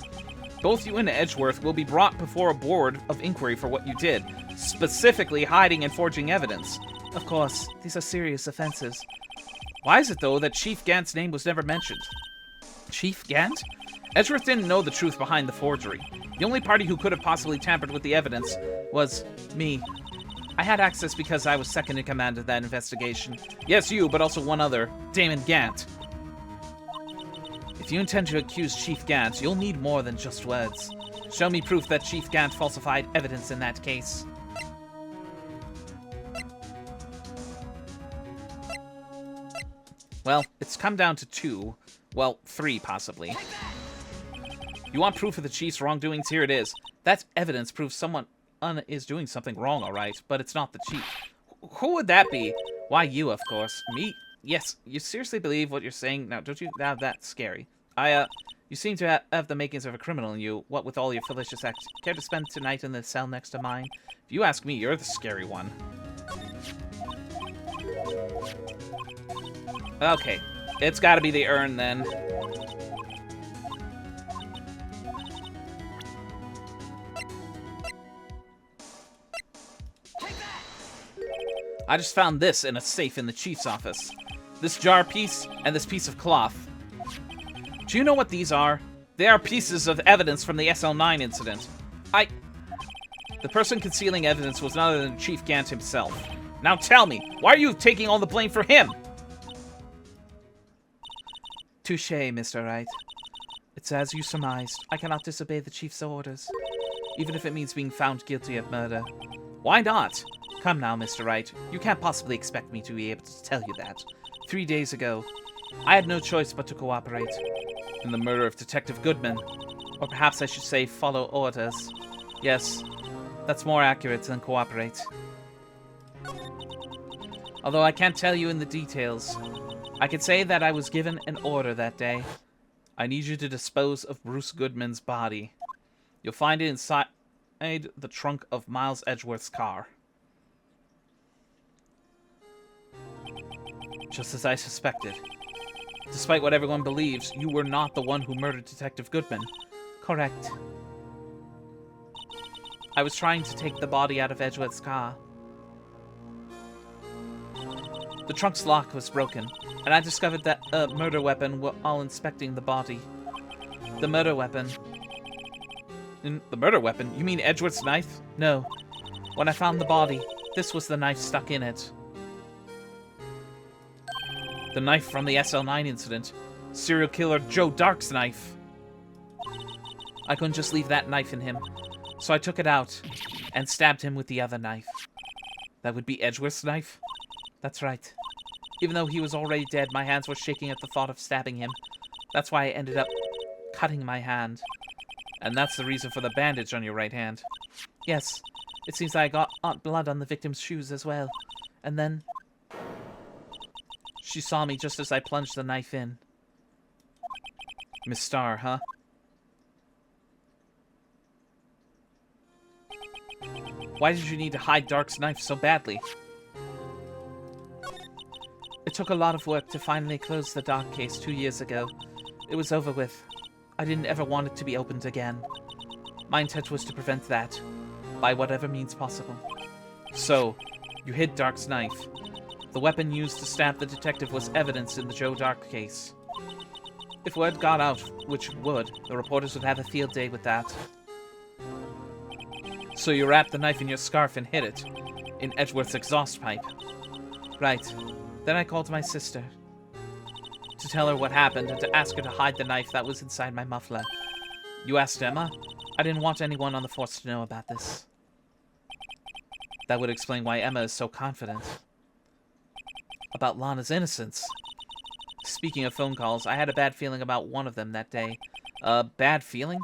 Both you and Edgeworth will be brought before a board of inquiry for what you did, specifically hiding and forging evidence. Of course, these are serious offenses. Why is it, though, that Chief Gant's name was never mentioned? Chief Gant? Edgeworth didn't know the truth behind the forgery. The only party who could have possibly tampered with the evidence was me. I had access because I was second in command of that investigation. Yes, you, but also one other, Damon Gant. If you intend to accuse Chief Gant, you'll need more than just words. Show me proof that Chief Gant falsified evidence in that case. Well, it's come down to 2. Well, 3, possibly. You want proof of the chief's wrongdoings? Here it is. That evidence proves someone is doing something wrong, all right, but it's not the chief. Who would that be? Why, you, of course. Me? Yes, you seriously believe what you're saying? Now, don't you have that scary? You seem to have the makings of a criminal in you, what with all your fallacious acts. Care to spend tonight in the cell next to mine? If you ask me, you're the scary one. Okay, it's gotta be the urn, then. I just found this in a safe in the chief's office. This jar piece and this piece of cloth. Do you know what these are? They are pieces of evidence from the SL9 incident. The person concealing evidence was none other than Chief Gant himself. Now tell me, why are you taking all the blame for him? Touché, Mr. Wright. It's as you surmised. I cannot disobey the Chief's orders, even if it means being found guilty of murder. Why not? Come now, Mr. Wright. You can't possibly expect me to be able to tell you that. 3 days ago, I had no choice but to cooperate. In the murder of Detective Goodman. Or perhaps I should say follow orders. Yes, that's more accurate than cooperate. Although I can't tell you in the details, I can say that I was given an order that day. I need you to dispose of Bruce Goodman's body. You'll find it inside the trunk of Miles Edgeworth's car. Just as I suspected. Despite what everyone believes, you were not the one who murdered Detective Goodman. Correct. I was trying to take the body out of Edgeworth's car. The trunk's lock was broken, and I discovered that a murder weapon while inspecting the body. The murder weapon... The murder weapon? You mean Edgeworth's knife? No. When I found the body, this was the knife stuck in it. The knife from the SL9 incident. Serial killer Joe Dark's knife. I couldn't just leave that knife in him, so I took it out and stabbed him with the other knife. That would be Edgeworth's knife? That's right. Even though he was already dead, my hands were shaking at the thought of stabbing him. That's why I ended up cutting my hand. And that's the reason for the bandage on your right hand. Yes. It seems I got blood on the victim's shoes as well. And then... she saw me just as I plunged the knife in. Miss Starr, huh? Why did you need to hide Dark's knife so badly? It took a lot of work to finally close the Dark case 2 years ago. It was over with. I didn't ever want it to be opened again. My intent was to prevent that, by whatever means possible. So, you hid Dark's knife. The weapon used to stab the detective was evidence in the Joe Dark case. If word got out, which it would, the reporters would have a field day with that. So you wrapped the knife in your scarf and hid it in Edgeworth's exhaust pipe. Right. Then I called my sister to tell her what happened and to ask her to hide the knife that was inside my muffler. You asked Emma? I didn't want anyone on the force to know about this. That would explain why Emma is so confident about Lana's innocence. Speaking of phone calls, I had a bad feeling about one of them that day. A bad feeling?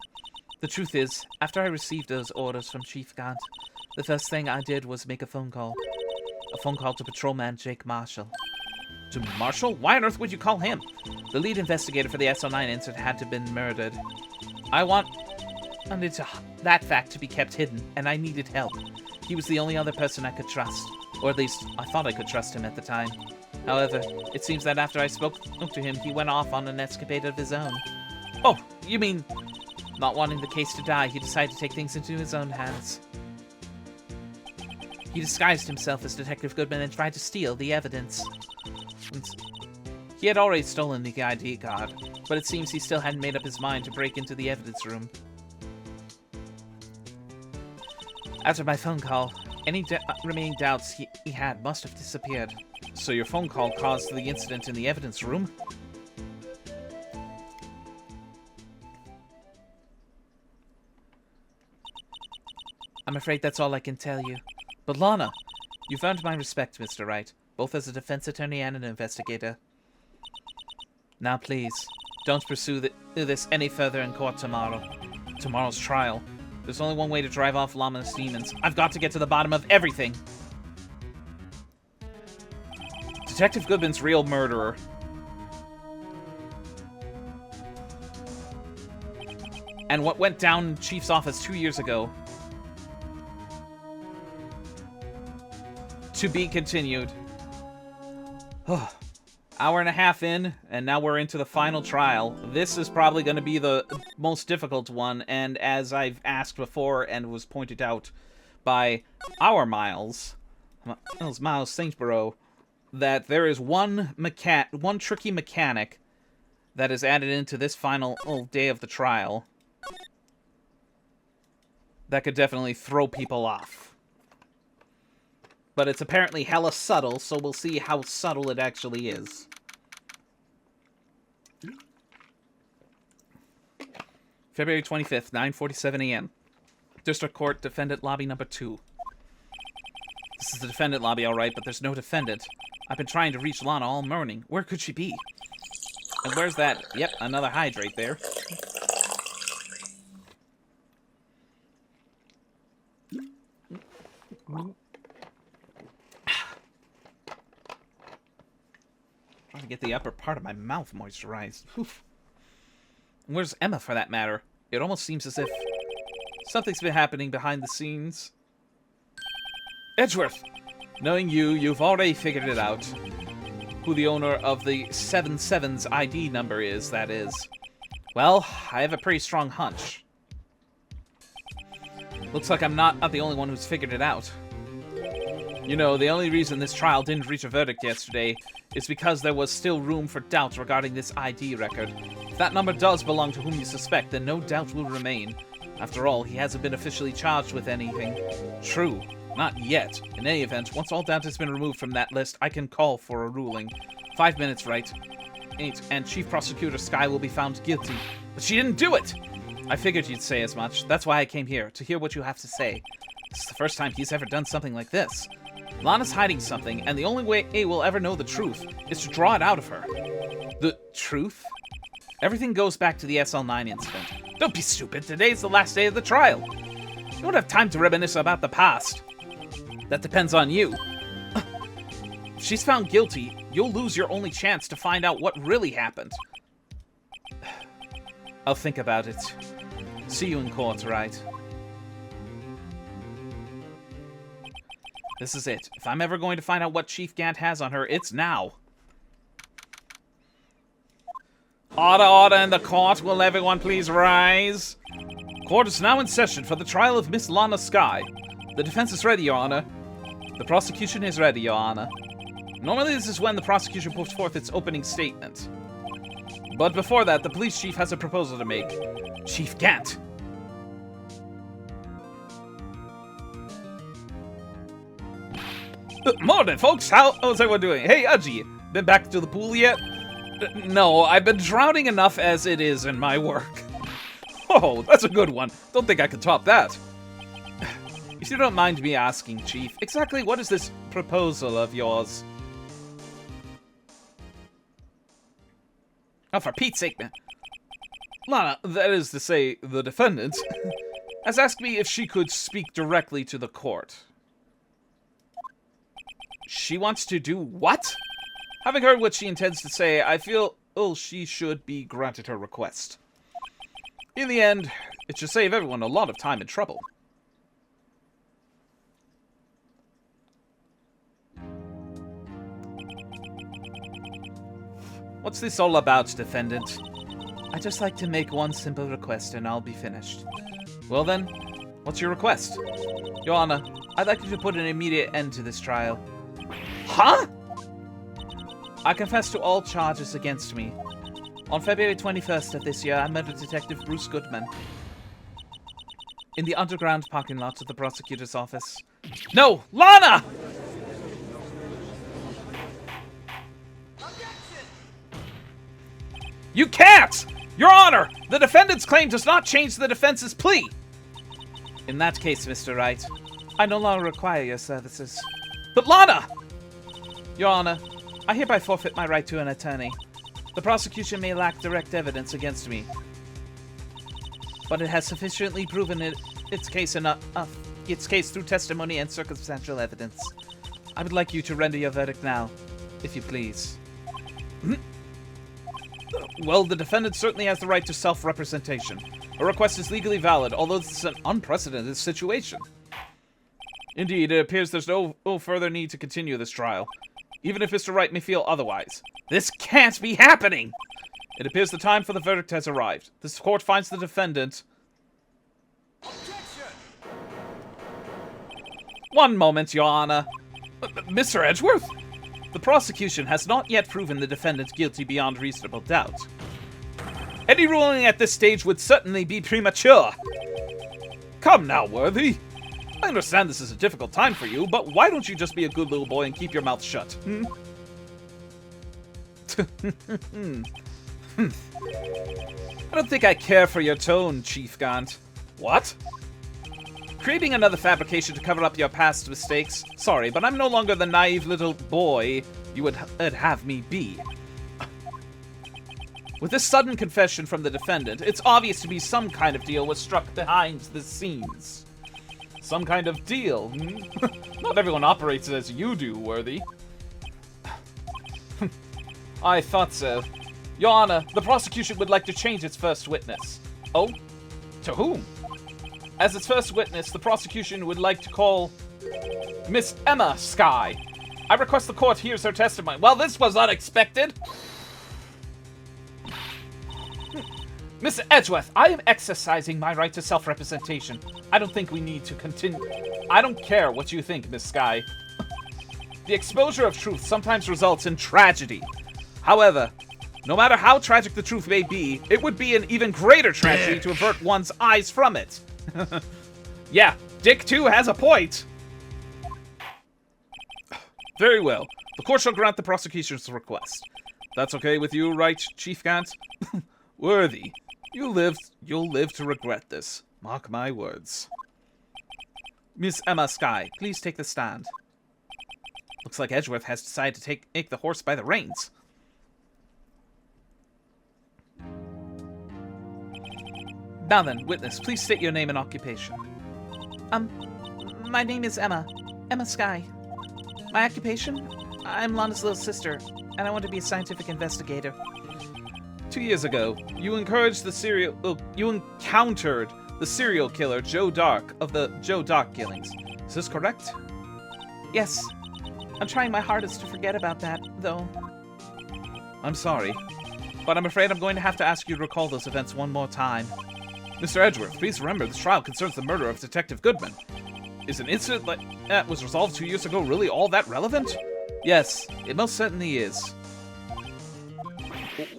The truth is, after I received those orders from Chief Gant, the first thing I did was make a phone call. A phone call to Patrolman Jake Marshall. To Marshall? Why on earth would you call him? The lead investigator for the SL9 incident had to have been murdered. I wanted that fact to be kept hidden, and I needed help. He was the only other person I could trust. Or at least, I thought I could trust him at the time. However, it seems that after I spoke to him, he went off on an escapade of his own. Oh, you mean... Not wanting the case to die, he decided to take things into his own hands. He disguised himself as Detective Goodman and tried to steal the evidence. He had already stolen the ID card, but it seems he still hadn't made up his mind to break into the evidence room. After my phone call, any remaining doubts he had must have disappeared. So your phone call caused the incident in the evidence room? I'm afraid that's all I can tell you. But Lana, you've earned my respect, Mr. Wright, both as a defense attorney and an investigator. Now please, don't pursue this any further in court tomorrow. Tomorrow's trial. There's only one way to drive off Lana's demons. I've got to get to the bottom of everything. Detective Goodman's real murderer. And what went down in Chief's office 2 years ago. To be continued. Oh, hour and a half in, and now we're into the final trial. This is probably going to be the most difficult one, and as I've asked before and was pointed out by our Miles, Miles Saintborough, that there is one tricky mechanic that is added into this final day of the trial that could definitely throw people off. But it's apparently hella subtle, so we'll see how subtle it actually is. February 25th, 9:47 a.m. District Court, Defendant Lobby number 2. This is the defendant lobby, alright, but there's no defendant. I've been trying to reach Lana all morning. Where could she be? And where's that? Yep, another hydrate there. Trying to get the upper part of my mouth moisturized. Oof. And where's Emma, for that matter? It almost seems as if something's been happening behind the scenes. Edgeworth! Knowing you, you've already figured it out. Who the owner of the 77's ID number is, that is. Well, I have a pretty strong hunch. Looks like I'm not the only one who's figured it out. You know, the only reason this trial didn't reach a verdict yesterday is because there was still room for doubt regarding this ID record. If that number does belong to whom you suspect, then no doubt will remain. After all, he hasn't been officially charged with anything. True. Not yet. In any event, once all doubt has been removed from that list, I can call for a ruling. 5 minutes, Wright. 8, and Chief Prosecutor Skye will be found guilty. But she didn't do it! I figured you'd say as much. That's why I came here, to hear what you have to say. This is the first time he's ever done something like this. Lana's hiding something, and the only way we'll ever know the truth is to draw it out of her. The truth? Everything goes back to the SL9 incident. Don't be stupid. Today's the last day of the trial. You don't have time to reminisce about the past. That depends on you. If she's found guilty, you'll lose your only chance to find out what really happened. I'll think about it. See you in court, Wright? This is it. If I'm ever going to find out what Chief Gant has on her, it's now. Order, order in the court. Will everyone please rise? Court is now in session for the trial of Miss Lana Skye. The defense is ready, Your Honor. The prosecution is ready, Your Honor. Normally this is when the prosecution puts forth its opening statement. But before that, the police chief has a proposal to make. Chief Gant. Morning, folks. How's everyone doing? Hey, Udgy. Been back to the pool yet? No, I've been drowning enough as it is in my work. Oh, that's a good one. Don't think I can top that. If you don't mind me asking, Chief, exactly what is this proposal of yours? Oh, for Pete's sake, man. Lana, that is to say, the defendant, has asked me if she could speak directly to the court. She wants to do what? Having heard what she intends to say, I feel she should be granted her request. In the end, it should save everyone a lot of time and trouble. What's this all about, defendant? I'd just like to make one simple request and I'll be finished. Well then, what's your request? Your Honor, I'd like you to put an immediate end to this trial. Huh? I confess to all charges against me. On February 21st of this year, I murdered Detective Bruce Goodman in the underground parking lot of the prosecutor's office. No! Lana! You can't! Your Honor! The defendant's claim does not change the defense's plea! In that case, Mr. Wright, I no longer require your services. But Lana! Your Honor, I hereby forfeit my right to an attorney. The prosecution may lack direct evidence against me, but it has sufficiently proven its case through testimony and circumstantial evidence. I would like you to render your verdict now, if you please. Well, the defendant certainly has the right to self-representation. A request is legally valid, although this is an unprecedented situation. Indeed, it appears there's no further need to continue this trial, even if Mr. Wright may feel otherwise. This can't be happening! It appears the time for the verdict has arrived. This court finds the defendant... Objection! One moment, Your Honor. Mr. Edgeworth? The prosecution has not yet proven the defendant guilty beyond reasonable doubt. Any ruling at this stage would certainly be premature. Come now, Worthy. I understand this is a difficult time for you, but why don't you just be a good little boy and keep your mouth shut, hmm? I don't think I care for your tone, Chief Gant. What? Creating another fabrication to cover up your past mistakes? Sorry, but I'm no longer the naive little boy you would have me be. With this sudden confession from the defendant, it's obvious to me some kind of deal was struck behind the scenes. Some kind of deal, hmm? Not everyone operates as you do, Worthy. I thought so. Your Honor, the prosecution would like to change its first witness. Oh? To whom? As its first witness, the prosecution would like to call Miss Emma Skye. I request the court hears her testimony. Well, this was unexpected. Mr. Edgeworth, I am exercising my right to self-representation. I don't think we need to continue. I don't care what you think, Miss Skye. The exposure of truth sometimes results in tragedy. However, no matter how tragic the truth may be, it would be an even greater tragedy to avert one's eyes from it. Yeah, Dick too has a point. Very well. The court shall grant the prosecution's request. That's okay with you, right, Chief Gant? Worthy, you'll live to regret this. Mark my words. Miss Emma Skye, please take the stand. Looks like Edgeworth has decided to take the horse by the reins. Now then, witness, please state your name and occupation. My name is Emma. Emma Skye. My occupation? I'm Lana's little sister, and I want to be a scientific investigator. 2 years ago, you encountered the serial killer Joe Dark of the Joe Dark killings. Is this correct? Yes. I'm trying my hardest to forget about that, though. I'm sorry, but I'm afraid I'm going to have to ask you to recall those events one more time. Mr. Edgeworth, please remember this trial concerns the murder of Detective Goodman. Is an incident like that was resolved 2 years ago really all that relevant? Yes, it most certainly is.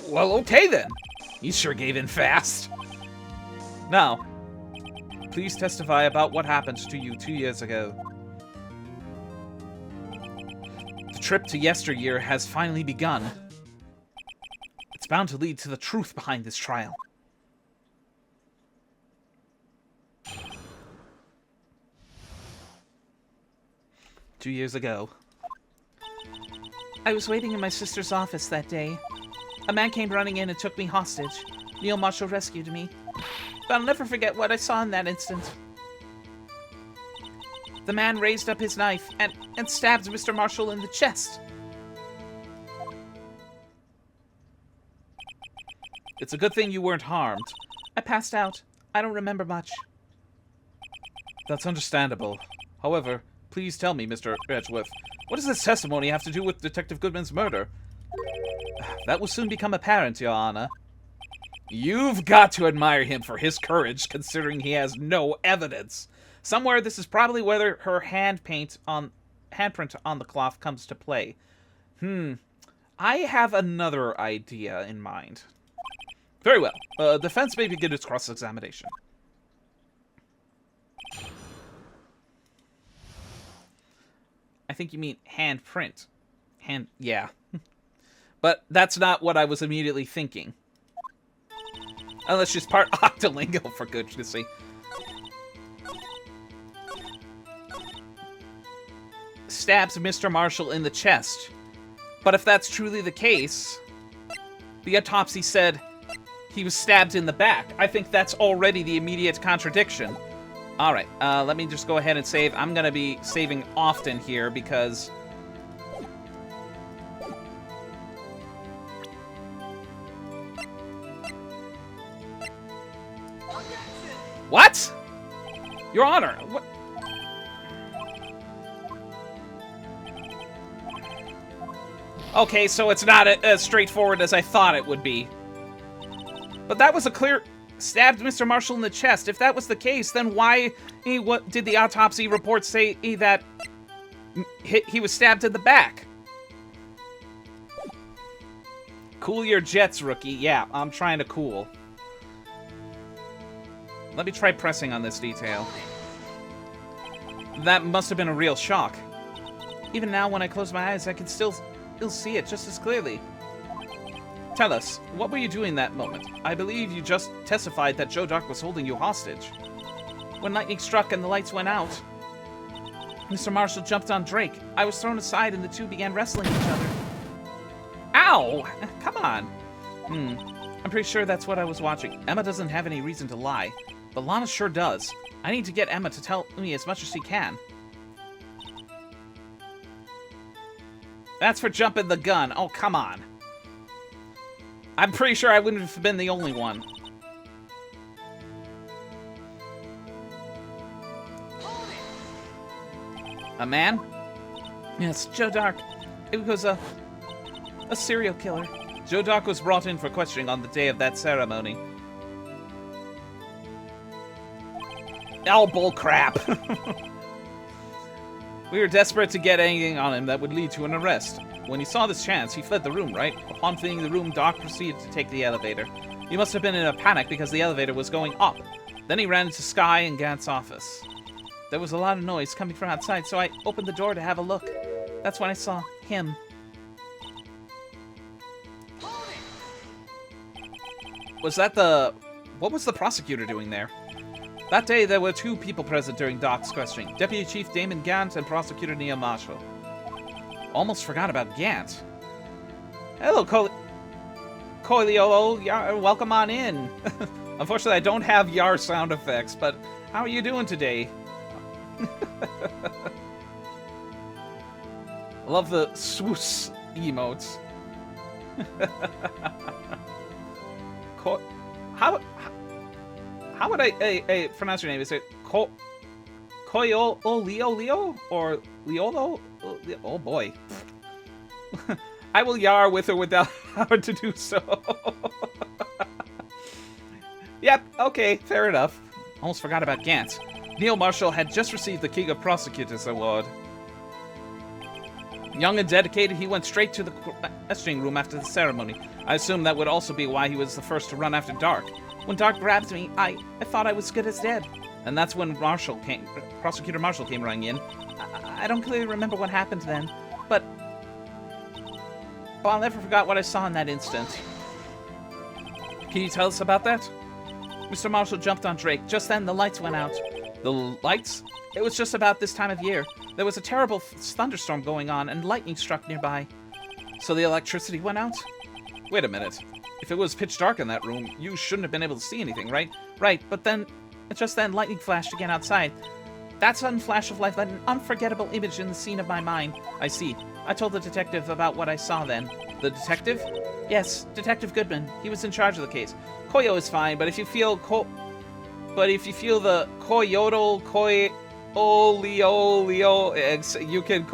Well, okay then. He sure gave in fast. Now, please testify about what happened to you 2 years ago. The trip to yesteryear has finally begun. It's bound to lead to the truth behind this trial. Two years ago. I was waiting in my sister's office that day. A man came running in and took me hostage. Neil Marshall rescued me. But I'll never forget what I saw in that instant. The man raised up his knife and stabbed Mr. Marshall in the chest. It's a good thing you weren't harmed. I passed out. I don't remember much. That's understandable. However, please tell me, Mr. Edgeworth, what does this testimony have to do with Detective Goodman's murder? That will soon become apparent, Your Honor. You've got to admire him for his courage, considering he has no evidence. Somewhere, this is probably whether her handprint on the cloth comes to play. I have another idea in mind. Very well. Defense may begin its cross-examination. I think you mean handprint. Yeah. But that's not what I was immediately thinking. Unless she's part Octolingo, for goodness sake. Stabs Mr. Marshall in the chest. But if that's truly the case, the autopsy said he was stabbed in the back. I think that's already the immediate contradiction. Alright, let me just go ahead and save. I'm gonna be saving often here because... What? Your Honor, what? Okay, so it's not as straightforward as I thought it would be. But that was a clear... Stabbed Mr. Marshall in the chest. If that was the case, then why did the autopsy report say that He was stabbed in the back. Cool your jets, rookie. Yeah, I'm trying to cool. Let me try pressing on this detail. That must have been a real shock. Even now, when I close my eyes, I can still see it just as clearly. Tell us, what were you doing that moment? I believe you just testified that Joe Dark was holding you hostage. When lightning struck and the lights went out, Mr. Marshall jumped on Drake. I was thrown aside and the two began wrestling each other. Ow! Come on. I'm pretty sure that's what I was watching. Emma doesn't have any reason to lie, but Lana sure does. I need to get Emma to tell me as much as she can. That's for jumping the gun. Oh, come on. I'm pretty sure I wouldn't have been the only one. A man? Yes, Joe Dark. It was a serial killer. Joe Dark was brought in for questioning on the day of that ceremony. Oh, bull crap. We were desperate to get anything on him that would lead to an arrest. When he saw this chance, he fled the room, right? Upon fleeing the room, Dark proceeded to take the elevator. He must have been in a panic because the elevator was going up. Then he ran into Sky and Gant's office. There was a lot of noise coming from outside, so I opened the door to have a look. That's when I saw him. Was that the... What was the prosecutor doing there? That day, there were two people present during Doc's questioning. Deputy Chief Damon Gant and Prosecutor Neil Marshall. Almost forgot about Gant. Hello, Coiliolo. Welcome on in. Unfortunately, I don't have Yar sound effects, but how are you doing today? I love the swoos emotes. How would I pronounce your name? Is it Koyo-Leo or Leolo? Oh boy. I will yar with or without how to do so. Yep, okay, fair enough. Almost forgot about Gant. Neil Marshall had just received the King of Prosecutors Award. Young and dedicated, he went straight to the questioning room after the ceremony. I assume that would also be why he was the first to run after Dark. When Dark grabbed me, I thought I was good as dead. And that's when Prosecutor Marshall came running in. I don't clearly remember what happened then, but I'll never forget what I saw in that instant. Can you tell us about that? Mr. Marshall jumped on Drake. Just then, the lights went out. The lights? It was just about this time of year. There was a terrible thunderstorm going on, and lightning struck nearby. So the electricity went out? Wait a minute. If it was pitch dark in that room, you shouldn't have been able to see anything, right? Right, but then, just then, lightning flashed again outside. That sudden flash of light led an unforgettable image in the scene of my mind. I see. I told the detective about what I saw then. The detective? Yes, Detective Goodman. He was in charge of the case. Koyo is fine, but if you feel the Koyoto, Leo, you can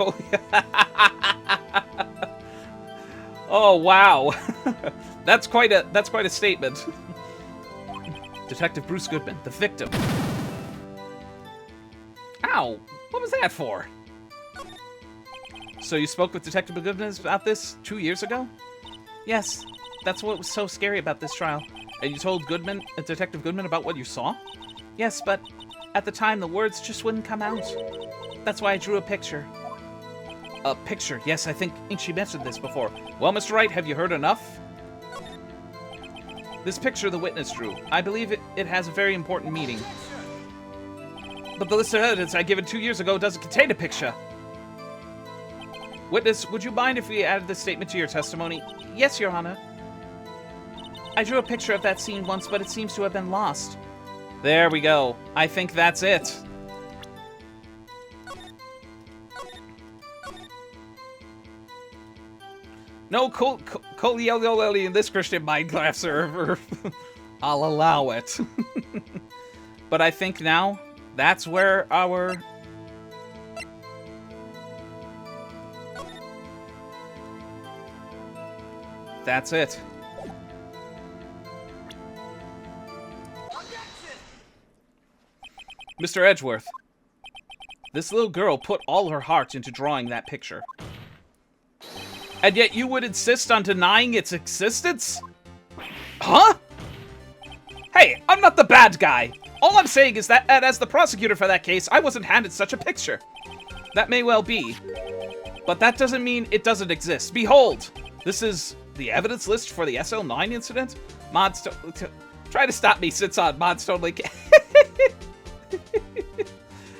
Oh wow. That's quite a statement. Detective Bruce Goodman, the victim. Ow! What was that for? So you spoke with Detective Goodman about this 2 years ago? Yes. That's what was so scary about this trial. And you told Detective Goodman about what you saw? Yes, but at the time the words just wouldn't come out. That's why I drew a picture. A picture? Yes, I think she mentioned this before. Well, Mr. Wright, have you heard enough? This picture the witness drew. I believe it has a very important meaning. But the list of evidence I given 2 years ago doesn't contain a picture. Witness, would you mind if we added this statement to your testimony? Yes, Your Honor. I drew a picture of that scene once, but it seems to have been lost. There we go. I think that's it. No Coleoli in this Christian Minecraft server. I'll allow it. But I think now, that's where our... That's it. Mr. Edgeworth. This little girl put all her heart into drawing that picture. And yet you would insist on denying its existence? Huh? Hey, I'm not the bad guy. All I'm saying is that as the prosecutor for that case, I wasn't handed such a picture. That may well be. But that doesn't mean it doesn't exist. Behold, this is the evidence list for the SL9 incident. Mods try to stop me, sits on. Mods totally can't.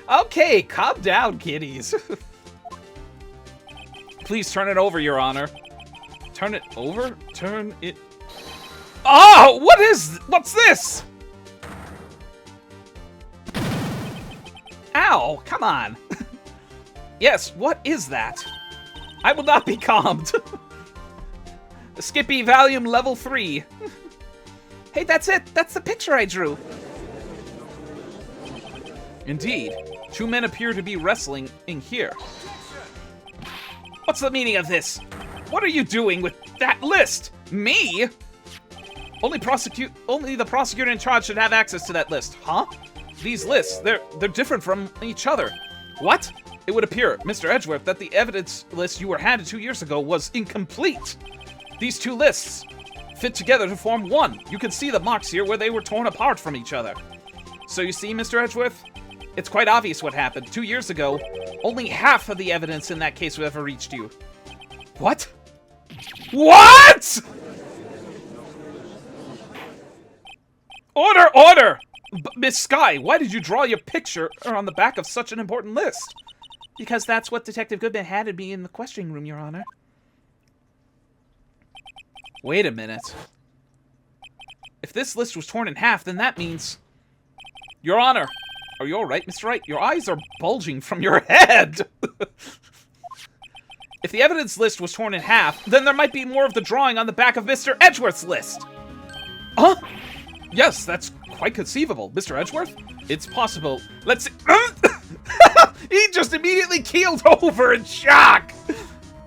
Okay, calm down, kiddies. Please turn it over, Your Honor. Turn it over? Turn it... Oh, what's this? Ow, come on. Yes, what is that? I will not be calmed. Skippy volume level 3. Hey, that's it. That's the picture I drew. Indeed. Two men appear to be wrestling in here. What's the meaning of this? What are you doing with that list? Me? Only the prosecutor in charge should have access to that list. Huh? These lists, they're different from each other. What? It would appear, Mr. Edgeworth, that the evidence list you were handed 2 years ago was incomplete. These two lists fit together to form one. You can see the marks here where they were torn apart from each other. So you see, Mr. Edgeworth, it's quite obvious what happened. 2 years ago, only half of the evidence in that case would ever reached you. What? What?! Order, order! Miss Skye, why did you draw your picture on the back of such an important list? Because that's what Detective Goodman handed me in the questioning room, Your Honor. Wait a minute. If this list was torn in half, then that means... Your Honor, are you alright, Mr. Wright? Your eyes are bulging from your head! If the evidence list was torn in half, then there might be more of the drawing on the back of Mr. Edgeworth's list. Huh? Yes, that's quite conceivable. Mr. Edgeworth? It's possible. Let's see. He just immediately keeled over in shock!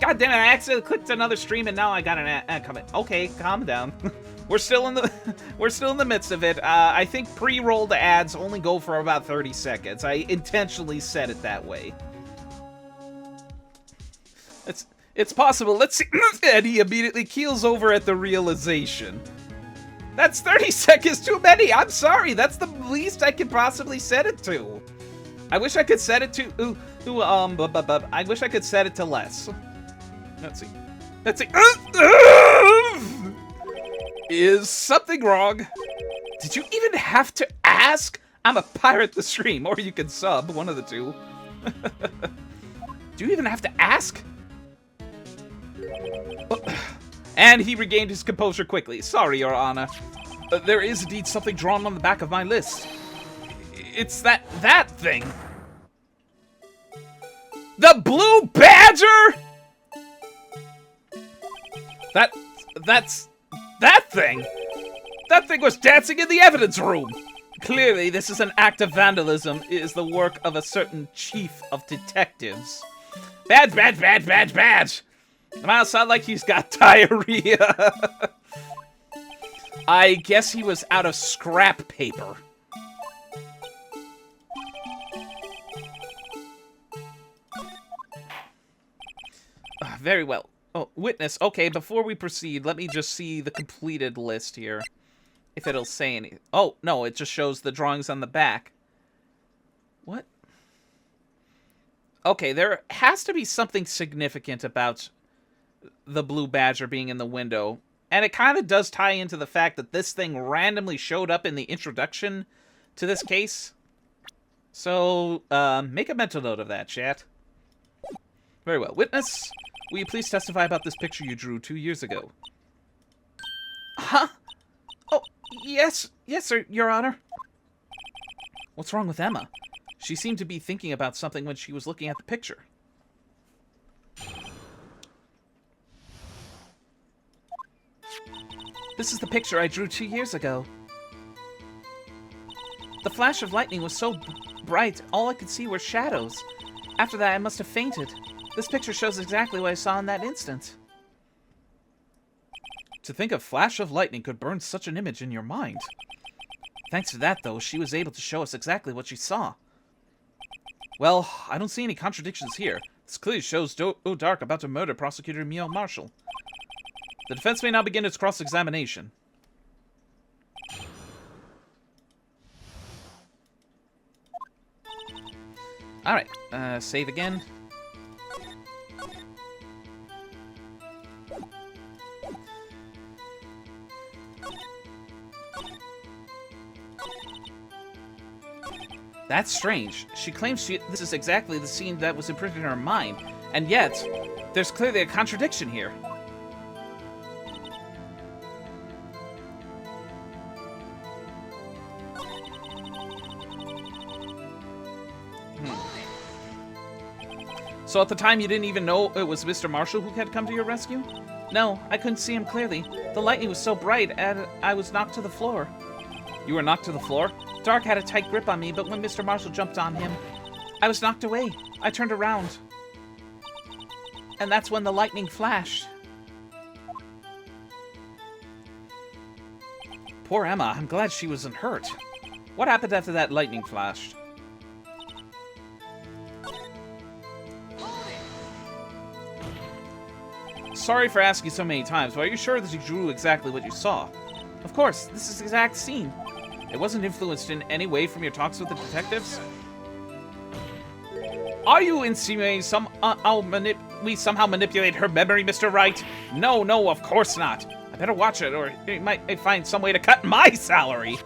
God damn it, I accidentally clicked another stream and now I got an ad coming. Okay, calm down. We're still in the midst of it. I think pre-rolled ads only go for about 30 seconds. I intentionally set it that way. It's possible. Let's see. And he immediately keels over at the realization. That's 30 seconds too many. I'm sorry. That's the least I could possibly set it to. I wish I could set it to I wish I could set it to less. Let's see. Let's see. Is something wrong? Did you even have to ask? I'm a pirate the stream, or you can sub, one of the two. Do you even have to ask? And he regained his composure quickly. Sorry, Your Honor. There is indeed something drawn on the back of my list. It's that thing. The Blue Badger? That's that thing. That thing was dancing in the evidence room. Clearly, this is an act of vandalism. It is the work of a certain chief of detectives. Badge, badge, badge, badge, badge. The mouse sound like he's got diarrhea. I guess he was out of scrap paper. Very well. Oh, witness. Okay, before we proceed, let me just see the completed list here. If it'll say anything. Oh, no, it just shows the drawings on the back. What? Okay, there has to be something significant about the Blue Badger being in the window. And it kind of does tie into the fact that this thing randomly showed up in the introduction to this case. So, make a mental note of that, chat. Very well. Witness, will you please testify about this picture you drew 2 years ago? Huh? Oh, yes, sir, Your Honor. What's wrong with Emma? She seemed to be thinking about something when she was looking at the picture. This is the picture I drew 2 years ago. The flash of lightning was so bright, all I could see were shadows. After that, I must have fainted. This picture shows exactly what I saw in that instant. To think a flash of lightning could burn such an image in your mind. Thanks to that, though, she was able to show us exactly what she saw. Well, I don't see any contradictions here. This clearly shows Dark about to murder Prosecutor Mio Marshall. The defense may now begin its cross-examination. Alright, save again. That's strange. She claims this is exactly the scene that was imprinted in her mind, and yet, there's clearly a contradiction here. So at the time you didn't even know it was Mr. Marshall who had come to your rescue? No, I couldn't see him clearly. The lightning was so bright, and I was knocked to the floor. You were knocked to the floor? Dark had a tight grip on me, but when Mr. Marshall jumped on him, I was knocked away. I turned around. And that's when the lightning flashed. Poor Emma, I'm glad she wasn't hurt. What happened after that lightning flashed? Sorry for asking so many times, but are you sure that you drew exactly what you saw? Of course, this is the exact scene. It wasn't influenced in any way from your talks with the detectives? Are you insinuating we somehow manipulate her memory, Mr. Wright? No, no, of course not. I better watch it, or it might find some way to cut my salary.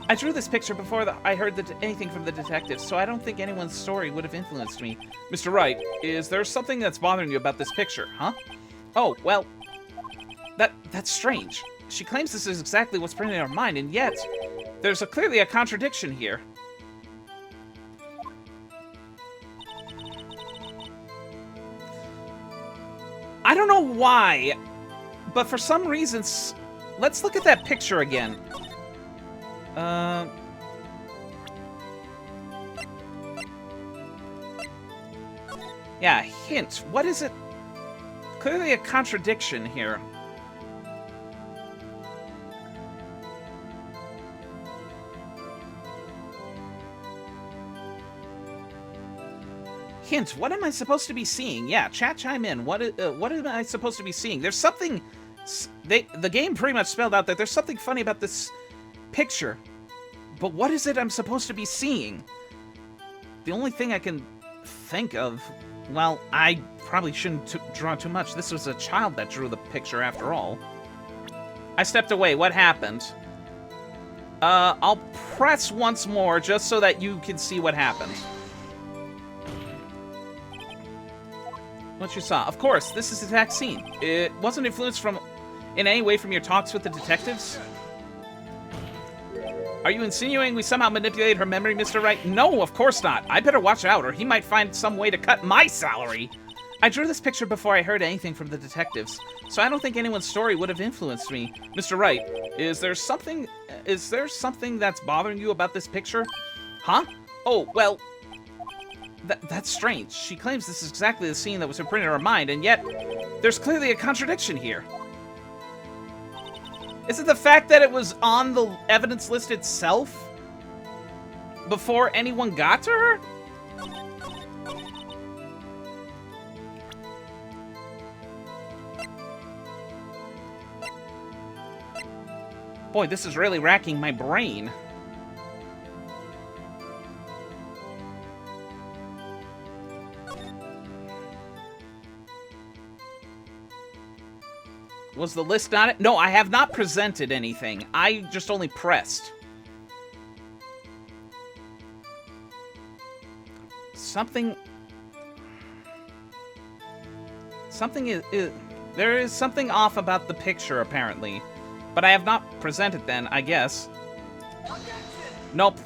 I drew this picture before I heard anything from the detectives, so I don't think anyone's story would have influenced me. Mr. Wright, is there something that's bothering you about this picture, huh? Oh, well, that's strange. She claims this is exactly what's printed in her mind, and yet there's clearly a contradiction here. I don't know why, but for some reasons, let's look at that picture again. Yeah, hint. What is it? Clearly a contradiction here. Hint, what am I supposed to be seeing? Yeah, chat chime in. What am I supposed to be seeing? There's something... The game pretty much spelled out that there's something funny about this picture. But what is it I'm supposed to be seeing? The only thing I can think of... Well, I probably shouldn't draw too much. This was a child that drew the picture after all. I stepped away. What happened? I'll press once more just so that you can see what happened. What you saw. Of course, this is the exact scene. It wasn't influenced in any way from your talks with the detectives? Are you insinuating we somehow manipulate her memory, Mr. Wright? No, of course not. I better watch out, or he might find some way to cut my salary. I drew this picture before I heard anything from the detectives, so I don't think anyone's story would have influenced me. Mr. Wright, is there something that's bothering you about this picture? Huh? Oh, well, that's strange. She claims this is exactly the scene that was imprinted in her mind, and yet there's clearly a contradiction here. Is it the fact that it was on the evidence list itself before anyone got to her? Boy, this is really racking my brain. Was the list on it? No, I have not presented anything. I just only pressed. Something is... There is something off about the picture, apparently. But I have not presented then, I guess. Nope.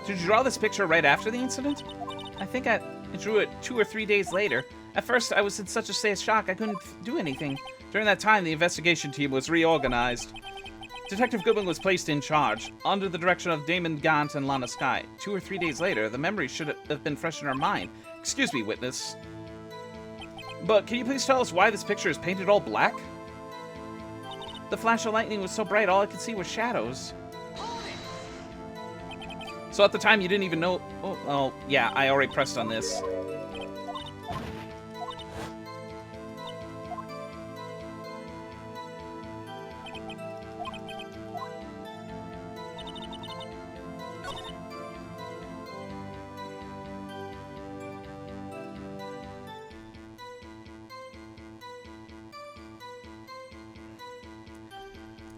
Did you draw this picture right after the incident? I think I drew it 2 or 3 days later. At first, I was in such a state of shock I couldn't do anything. During that time, the investigation team was reorganized. Detective Goodwin was placed in charge, under the direction of Damon Gant and Lana Skye. 2 or 3 days later, the memory should have been fresh in her mind. Excuse me, witness. But can you please tell us why this picture is painted all black? The flash of lightning was so bright, all I could see was shadows. So at the time, you didn't even know... Oh, yeah, I already pressed on this.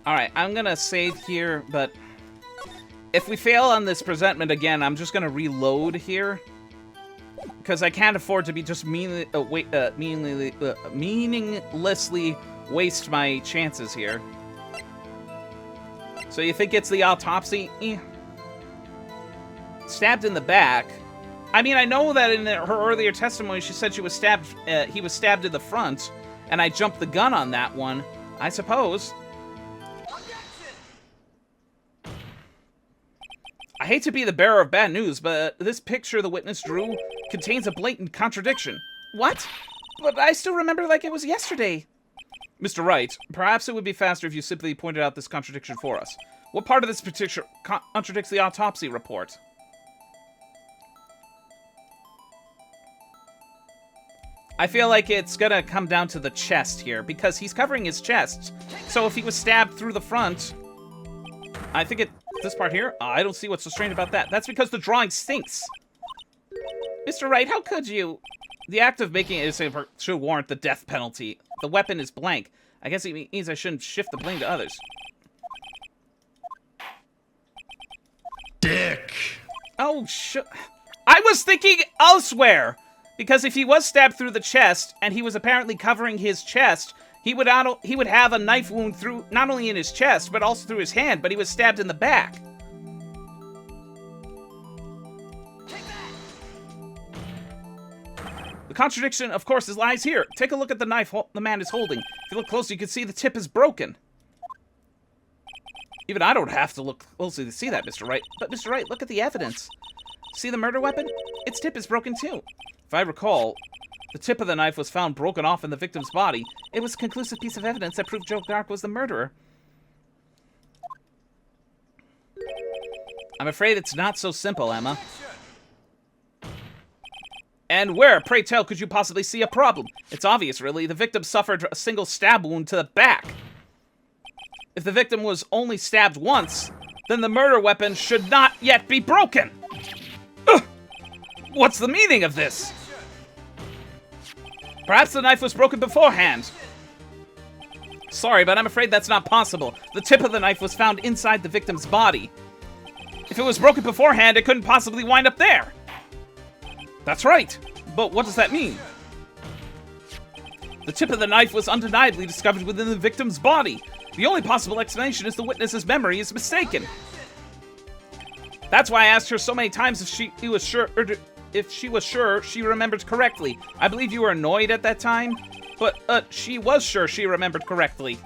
Alright, I'm gonna save here, but if we fail on this presentment again, I'm just gonna reload here. Because I can't afford to be just meaninglessly waste my chances here. So you think it's the autopsy? Stabbed in the back. I mean, I know that in her earlier testimony, she said she was stabbed. He was stabbed in the front, and I jumped the gun on that one. I suppose. I hate to be the bearer of bad news, but this picture the witness drew contains a blatant contradiction. What? But I still remember like it was yesterday. Mr. Wright, perhaps it would be faster if you simply pointed out this contradiction for us. What part of this picture contradicts the autopsy report? I feel like it's gonna come down to the chest here, because he's covering his chest. So if he was stabbed through the front, I think this part here, I don't see what's so strange about that. That's because the drawing stinks. Mr. Wright, how could you? The act of making it should warrant the death penalty. The weapon is blank. I guess it means I shouldn't shift the blame to others. Dick. Oh, I was thinking elsewhere. Because if he was stabbed through the chest, and he was apparently covering his chest, he would have a knife wound through, not only in his chest, but also through his hand, but he was stabbed in the back. The contradiction, of course, lies here. Take a look at the knife the man is holding. If you look closely, you can see the tip is broken. Even I don't have to look closely to see that, Mr. Wright. But, Mr. Wright, look at the evidence. See the murder weapon? Its tip is broken, too. If I recall, the tip of the knife was found broken off in the victim's body. It was a conclusive piece of evidence that proved Joe Dark was the murderer. I'm afraid it's not so simple, Emma. And where, pray tell, could you possibly see a problem? It's obvious, really. The victim suffered a single stab wound to the back. If the victim was only stabbed once, then the murder weapon should not yet be broken. Ugh! What's the meaning of this? Perhaps the knife was broken beforehand. Sorry, but I'm afraid that's not possible. The tip of the knife was found inside the victim's body. If it was broken beforehand, it couldn't possibly wind up there. That's right. But what does that mean? The tip of the knife was undeniably discovered within the victim's body. The only possible explanation is the witness's memory is mistaken. That's why I asked her so many times if she was sure she remembered correctly. I believe you were annoyed at that time, but she was sure she remembered correctly.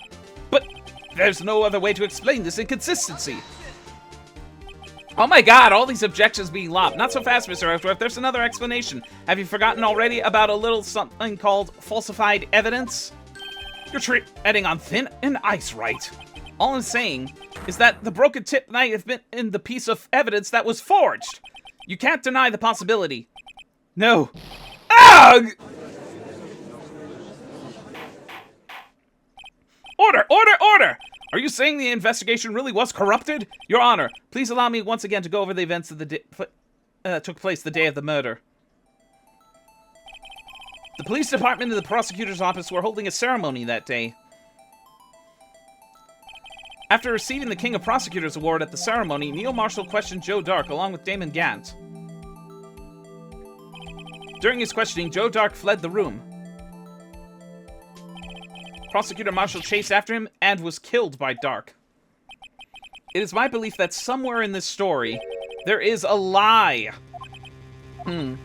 But there's no other way to explain this inconsistency. Oh my god, all these objections being lobbed. Not so fast, Mr. Ashworth. There's another explanation. Have you forgotten already about a little something called falsified evidence? You're treading on thin ice, Wright. All I'm saying is that the broken tip might have been in the piece of evidence that was forged. You can't deny the possibility. No. Ugh! Order! Order! Order! Are you saying the investigation really was corrupted? Your Honor, please allow me once again to go over the events that took place the day of the murder. The police department and the prosecutor's office were holding a ceremony that day. After receiving the King of Prosecutors Award at the ceremony, Neil Marshall questioned Joe Dark along with Damon Gant. During his questioning, Joe Dark fled the room. Prosecutor Marshall chased after him and was killed by Dark. It is my belief that somewhere in this story, there is a lie. I'm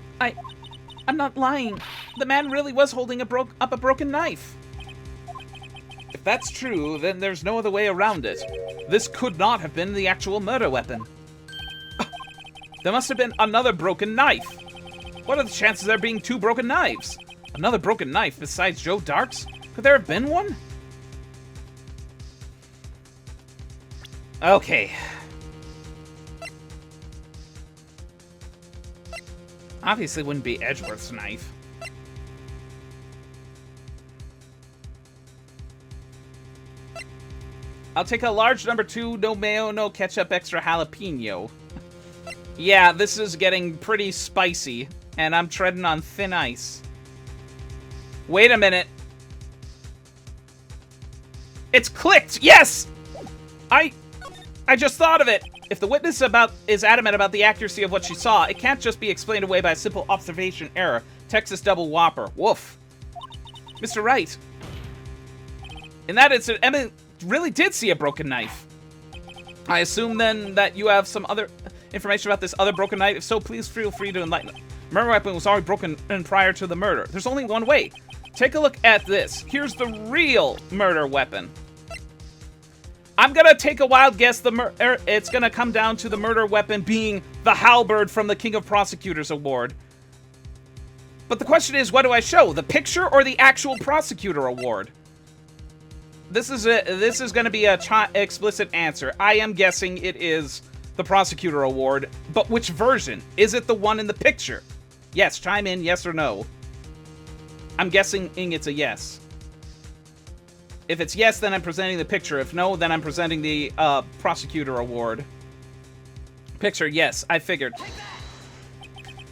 not lying. The man really was holding up a broken knife. If that's true, then there's no other way around it. This could not have been the actual murder weapon. There must have been another broken knife. What are the chances of there being 2 broken knives? Another broken knife besides Joe Dark's? Could there have been one? Okay. Obviously wouldn't be Edgeworth's knife. I'll take a large number 2, no mayo, no ketchup, extra jalapeno. Yeah, this is getting pretty spicy, and I'm treading on thin ice. Wait a minute. It's clicked! Yes! I just thought of it. If the witness is adamant about the accuracy of what she saw, it can't just be explained away by a simple observation error. Texas double whopper. Woof. Mr. Wright. In that incident, Emma really did see a broken knife. I assume then that you have some other information about this other broken knife. If so, please feel free to enlighten us. Murder weapon was already broken prior to the murder. There's only one way. Take a look at this. Here's the real murder weapon. I'm gonna take a wild guess. It's gonna come down to the murder weapon being the halberd from the King of Prosecutors Award. But the question is, what do I show? The picture or the actual prosecutor award? This is gonna be a explicit answer. I am guessing it is the prosecutor award, but which version? Is it the one in the picture? Yes, chime in, yes or no. I'm guessing it's a yes. If it's yes, then I'm presenting the picture. If no, then I'm presenting the prosecutor award. Picture, yes, I figured.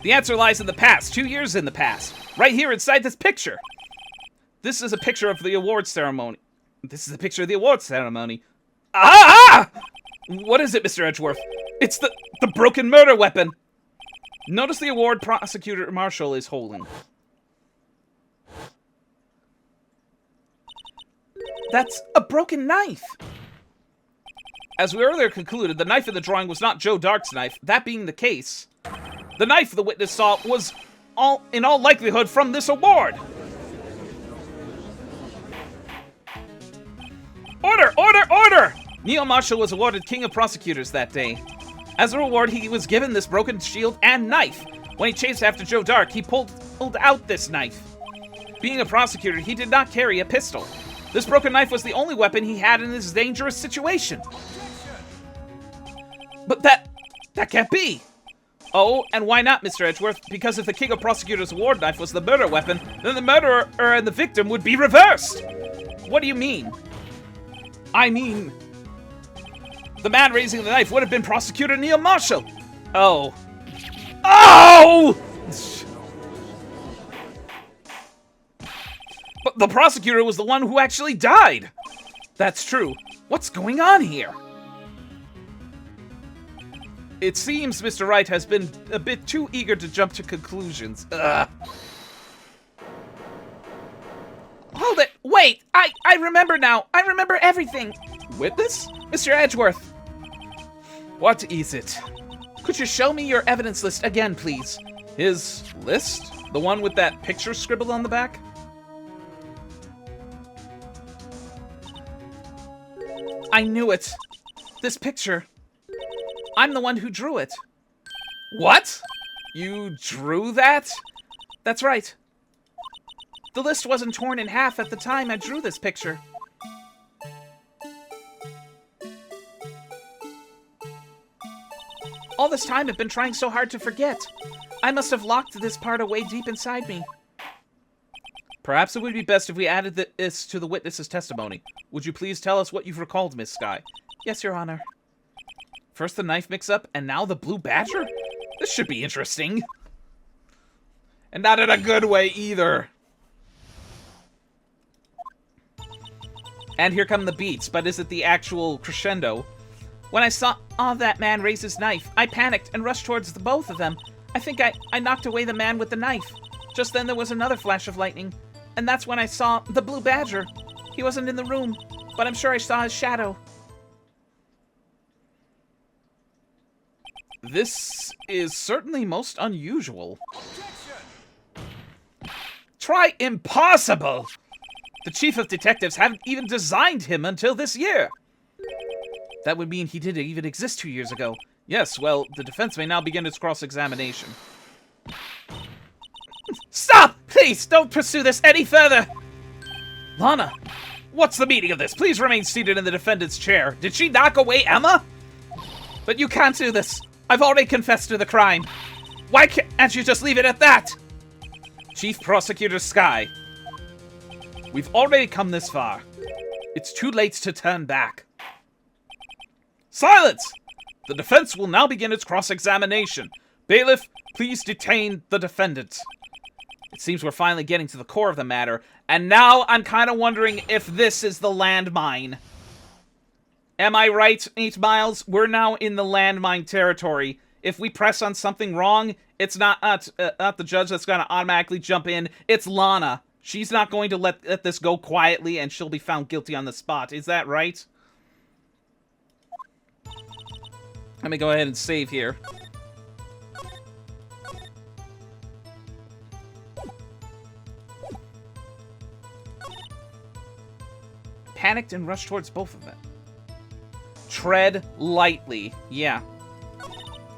The answer lies in the past, 2 years in the past. Right here inside this picture. This is a picture of the awards ceremony. This is a picture of the awards ceremony. Ah! What is it, Mr. Edgeworth? It's the broken murder weapon. Notice the award prosecutor marshal is holding. That's a broken knife. As we earlier concluded, the knife in the drawing was not Joe Dark's knife. That being the case, the knife the witness saw was in all likelihood from this award. Order! Order! Order! Neil Marshall was awarded King of Prosecutors that day. As a reward, he was given this broken shield and knife. When he chased after Joe Dark, he pulled out this knife. Being a prosecutor, he did not carry a pistol. This broken knife was the only weapon he had in this dangerous situation. But that can't be. Oh, and why not, Mr. Edgeworth? Because if the King of Prosecutors award knife was the murder weapon, then the murderer and the victim would be reversed. What do you mean? I mean, the man raising the knife would have been Prosecutor Neil Marshall. Oh. Oh! But the prosecutor was the one who actually died. That's true. What's going on here? It seems Mr. Wright has been a bit too eager to jump to conclusions. Hold it! Wait! I remember now! I remember everything! Witness? Mr. Edgeworth, What is it? could you show me your evidence list again, please? His list? The one with that picture scribbled on the back? I knew it. This picture. I'm the one who drew it. What? You drew that? That's right. The list wasn't torn in half at the time I drew this picture. All this time I've been trying so hard to forget. I must have locked this part away deep inside me. Perhaps it would be best if we added this to the witness's testimony. Would you please tell us what you've recalled, Miss Skye? Yes, Your Honor. First the knife mix-up, and now the blue badger? This should be interesting. And not in a good way, either. And here come the beats, but is it the actual crescendo? When I saw that man raise his knife, I panicked and rushed towards the both of them. I think I knocked away the man with the knife. Just then there was another flash of lightning, and that's when I saw the blue badger. He wasn't in the room, but I'm sure I saw his shadow. This is certainly most unusual. Objection! Try impossible! The chief of detectives haven't even designed him until this year. That would mean he didn't even exist 2 years ago. Yes, well, the defense may now begin its cross-examination. Stop! Please, don't pursue this any further! Lana! What's the meaning of this? Please remain seated in the defendant's chair. Did she knock away Emma? But you can't do this. I've already confessed to the crime. Why can't you just leave it at that? Chief Prosecutor Sky, we've already come this far. It's too late to turn back. Silence! The defense will now begin its cross-examination. Bailiff, please detain the defendant. It seems we're finally getting to the core of the matter, and now I'm kind of wondering if this is the landmine. Am I right, 8 Miles? We're now in the landmine territory. If we press on something wrong, it's not the judge that's going to automatically jump in. It's Lana. She's not going to let this go quietly, and she'll be found guilty on the spot. Is that right? Let me go ahead and save here. Panicked and rushed towards both of them. Tread lightly. Yeah.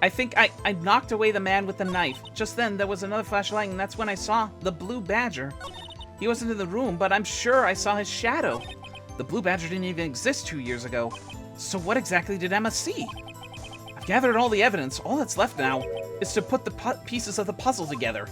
I think I knocked away the man with the knife. Just then, there was another flash of light, and that's when I saw the Blue Badger. He wasn't in the room, but I'm sure I saw his shadow. The Blue Badger didn't even exist 2 years ago. So what exactly did Emma see? I've gathered all the evidence. All that's left now is to put the pieces of the puzzle together.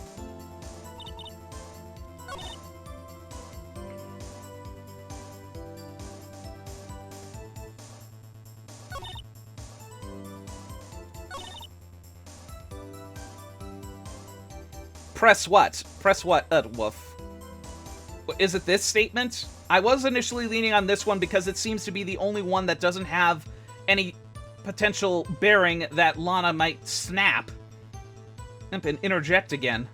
Press what? Press what? Woof. Is it this statement? I was initially leaning on this one because it seems to be the only one that doesn't have any potential bearing that Lana might snap and interject again.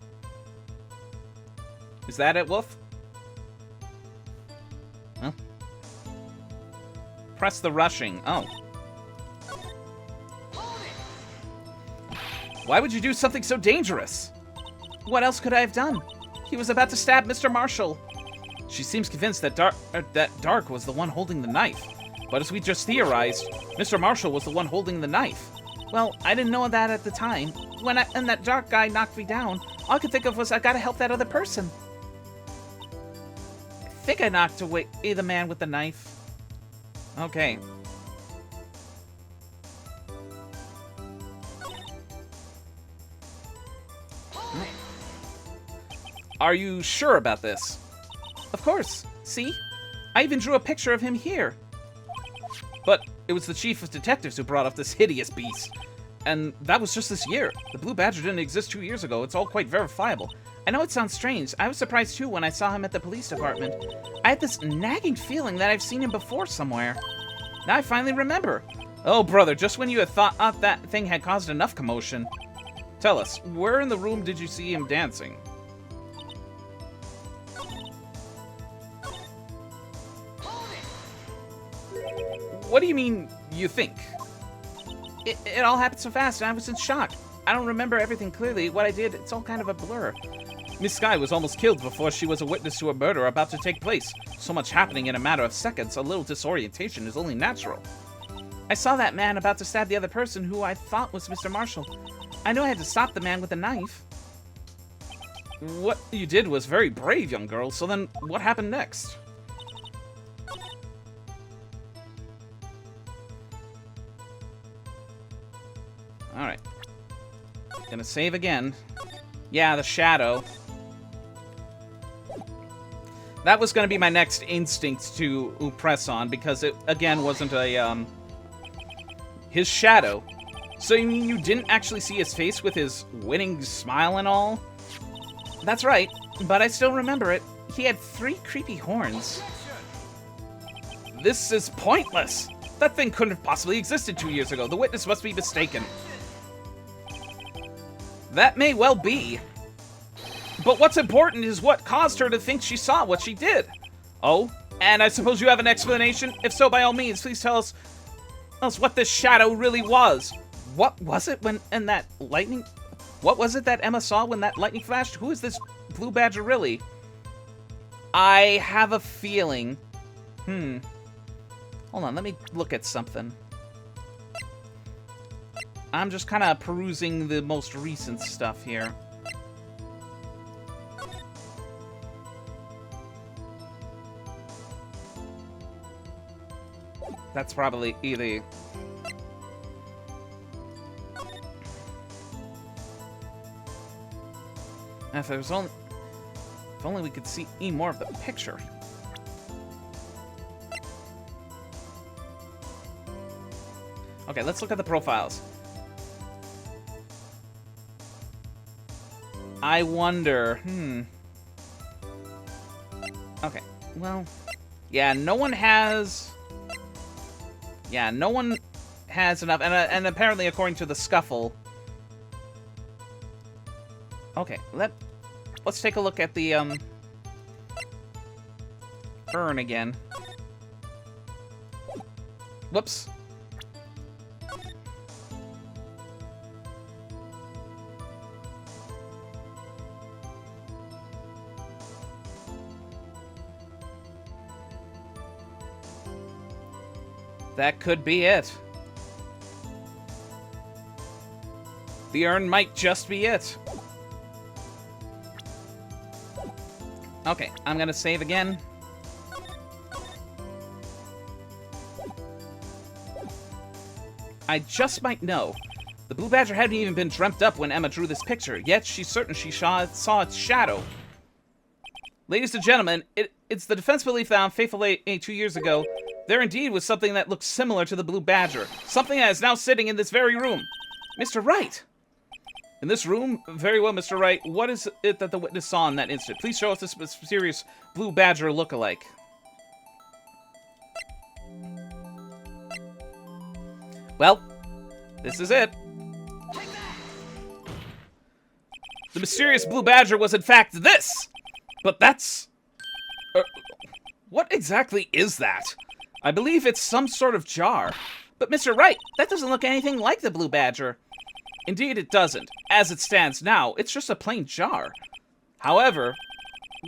Is that it, Woof? Huh? Press the rushing. Oh. Why would you do something so dangerous? What else could I have done? He was about to stab Mr. Marshall. She seems convinced that Dark was the one holding the knife. But as we just theorized, Mr. Marshall was the one holding the knife. Well, I didn't know that at the time. And that Dark guy knocked me down, all I could think of was I gotta help that other person. I think I knocked away the man with the knife. Okay. Are you sure about this? Of course. See? I even drew a picture of him here. But it was the chief of detectives who brought up this hideous beast. And that was just this year. The Blue Badger didn't exist 2 years ago. It's all quite verifiable. I know it sounds strange. I was surprised too when I saw him at the police department. I had this nagging feeling that I've seen him before somewhere. Now I finally remember. Oh, brother, just when you had thought that thing had caused enough commotion. Tell us, where in the room did you see him dancing? What do you mean, you think? It all happened so fast, and I was in shock. I don't remember everything clearly. What I did, it's all kind of a blur. Miss Sky was almost killed before she was a witness to a murder about to take place. So much happening in a matter of seconds, a little disorientation is only natural. I saw that man about to stab the other person who I thought was Mr. Marshall. I knew I had to stop the man with the knife. What you did was very brave, young girl, so then what happened next? Alright. Gonna save again. Yeah, the shadow. That was gonna be my next instinct to press on, because it, again, wasn't a, his shadow. So you mean you didn't actually see his face with his winning smile and all? That's right, but I still remember it. He had 3 creepy horns. This is pointless! That thing couldn't have possibly existed 2 years ago. The witness must be mistaken. That may well be. But what's important is what caused her to think she saw what she did. Oh, and I suppose you have an explanation? If so, by all means, please tell us what this shadow really was. What was it when that lightning... What was it that Emma saw when that lightning flashed? Who is this Blue Badger really? I have a feeling... Hold on, let me look at something. I'm just kind of perusing the most recent stuff here. That's probably either... If there's only... If only we could see more of the picture. Okay, let's look at the profiles. I wonder... Okay, well... Yeah, no one has... Yeah, no one has enough, and apparently according to the scuffle... Okay, let's take a look at the, urn again. Whoops. That could be it. The urn might just be it. Okay, I'm gonna save again. I just might know. The Blue Badger hadn't even been dreamt up when Emma drew this picture, yet she's certain she saw its shadow. Ladies and gentlemen, it's the defense belief that on Fateful Day 2 years ago, there indeed was something that looked similar to the Blue Badger. Something that is now sitting in this very room. Mr. Wright! In this room? Very well, Mr. Wright. What is it that the witness saw in that instant? Please show us this mysterious Blue Badger look-alike. Well, this is it. The mysterious Blue Badger was in fact this! But that's... what exactly is that? I believe it's some sort of jar. But Mr. Wright, that doesn't look anything like the Blue Badger. Indeed it doesn't. As it stands now, it's just a plain jar. However,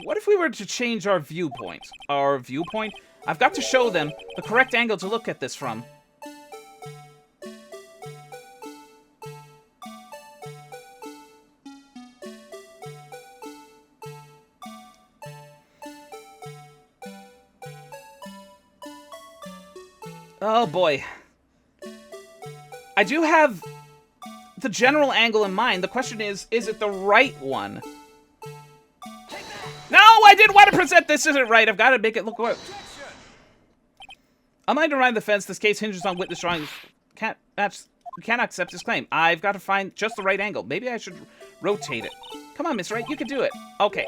what if we were to change our viewpoint? Our viewpoint? I've got to show them the correct angle to look at this from. Oh boy. I do have the general angle in mind. The question is it the right one? No, I didn't want to present this isn't right. I've got to make it look good. I'm under the fence. This case hinges on witness drawings. Cannot accept his claim. I've got to find just the right angle. Maybe I should rotate it. Come on, Miss Wright. You can do it. Okay.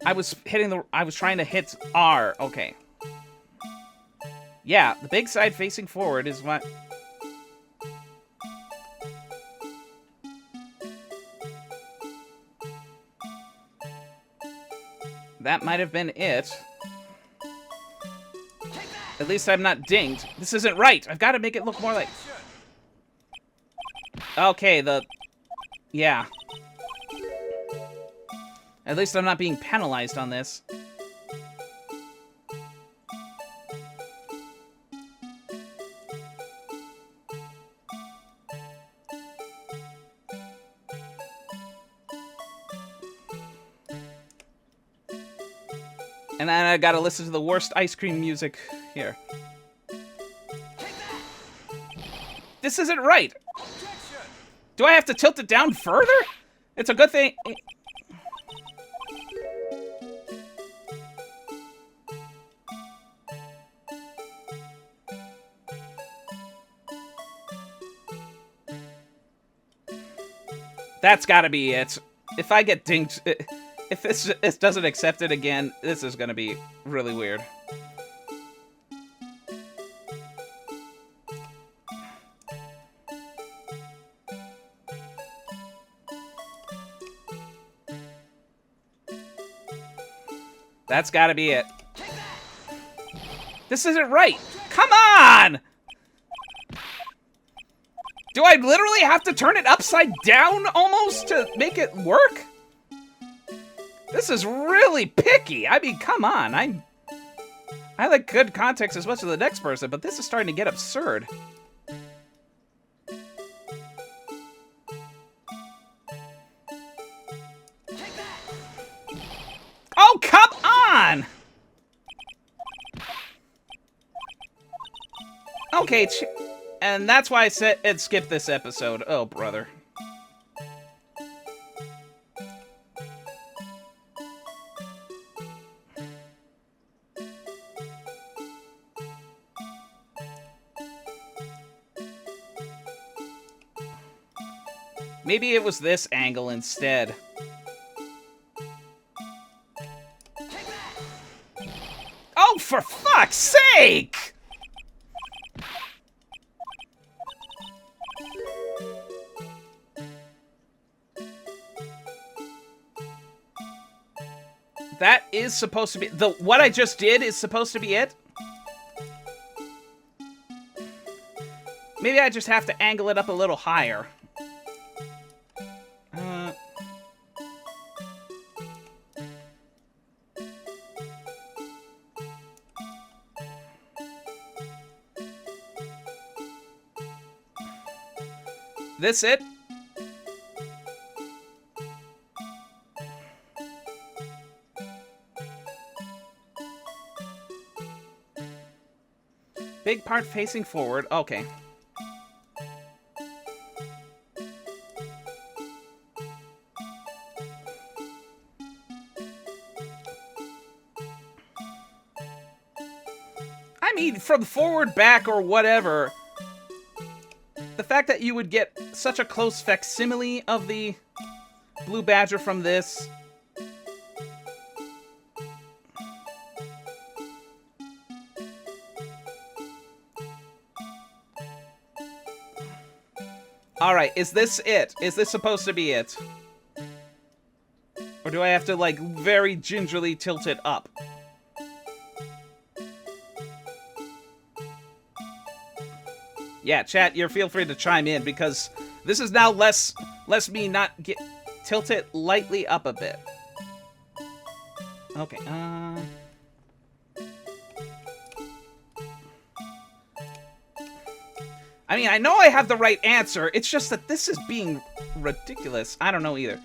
I was trying to hit R. Okay. Yeah, the big side facing forward is what... That might have been it. At least I'm not dinged. This isn't right. I've got to make it look more like... Okay, yeah. At least I'm not being penalized on this. And then I gotta listen to the worst ice cream music here. This isn't right. Do I have to tilt it down further? It's a good thing. That's gotta be it. If I get dinged, if this doesn't accept it again, this is gonna be really weird. That's gotta be it. This isn't right. Come on! Do I literally have to turn it upside down almost to make it work? This is really picky. I mean, come on. I like good context as much as the next person, but this is starting to get absurd. Oh, come on! Okay, and that's why I said it skipped this episode. Oh, brother. Maybe it was this angle instead. Oh, for fuck's sake! That is supposed to be... what I just did is supposed to be it? Maybe I just have to angle it up a little higher. This it? Big part facing forward. Okay. I mean, from forward, back, or whatever, the fact that you would get such a close facsimile of the Blue Badger from this... Alright, is this it? Is this supposed to be it? Or do I have to, like, very gingerly tilt it up? Yeah, chat, you feel free to chime in, because this is now less me not tilt it lightly up a bit. Okay, I mean, I know I have the right answer, it's just that this is being ridiculous. I don't know either.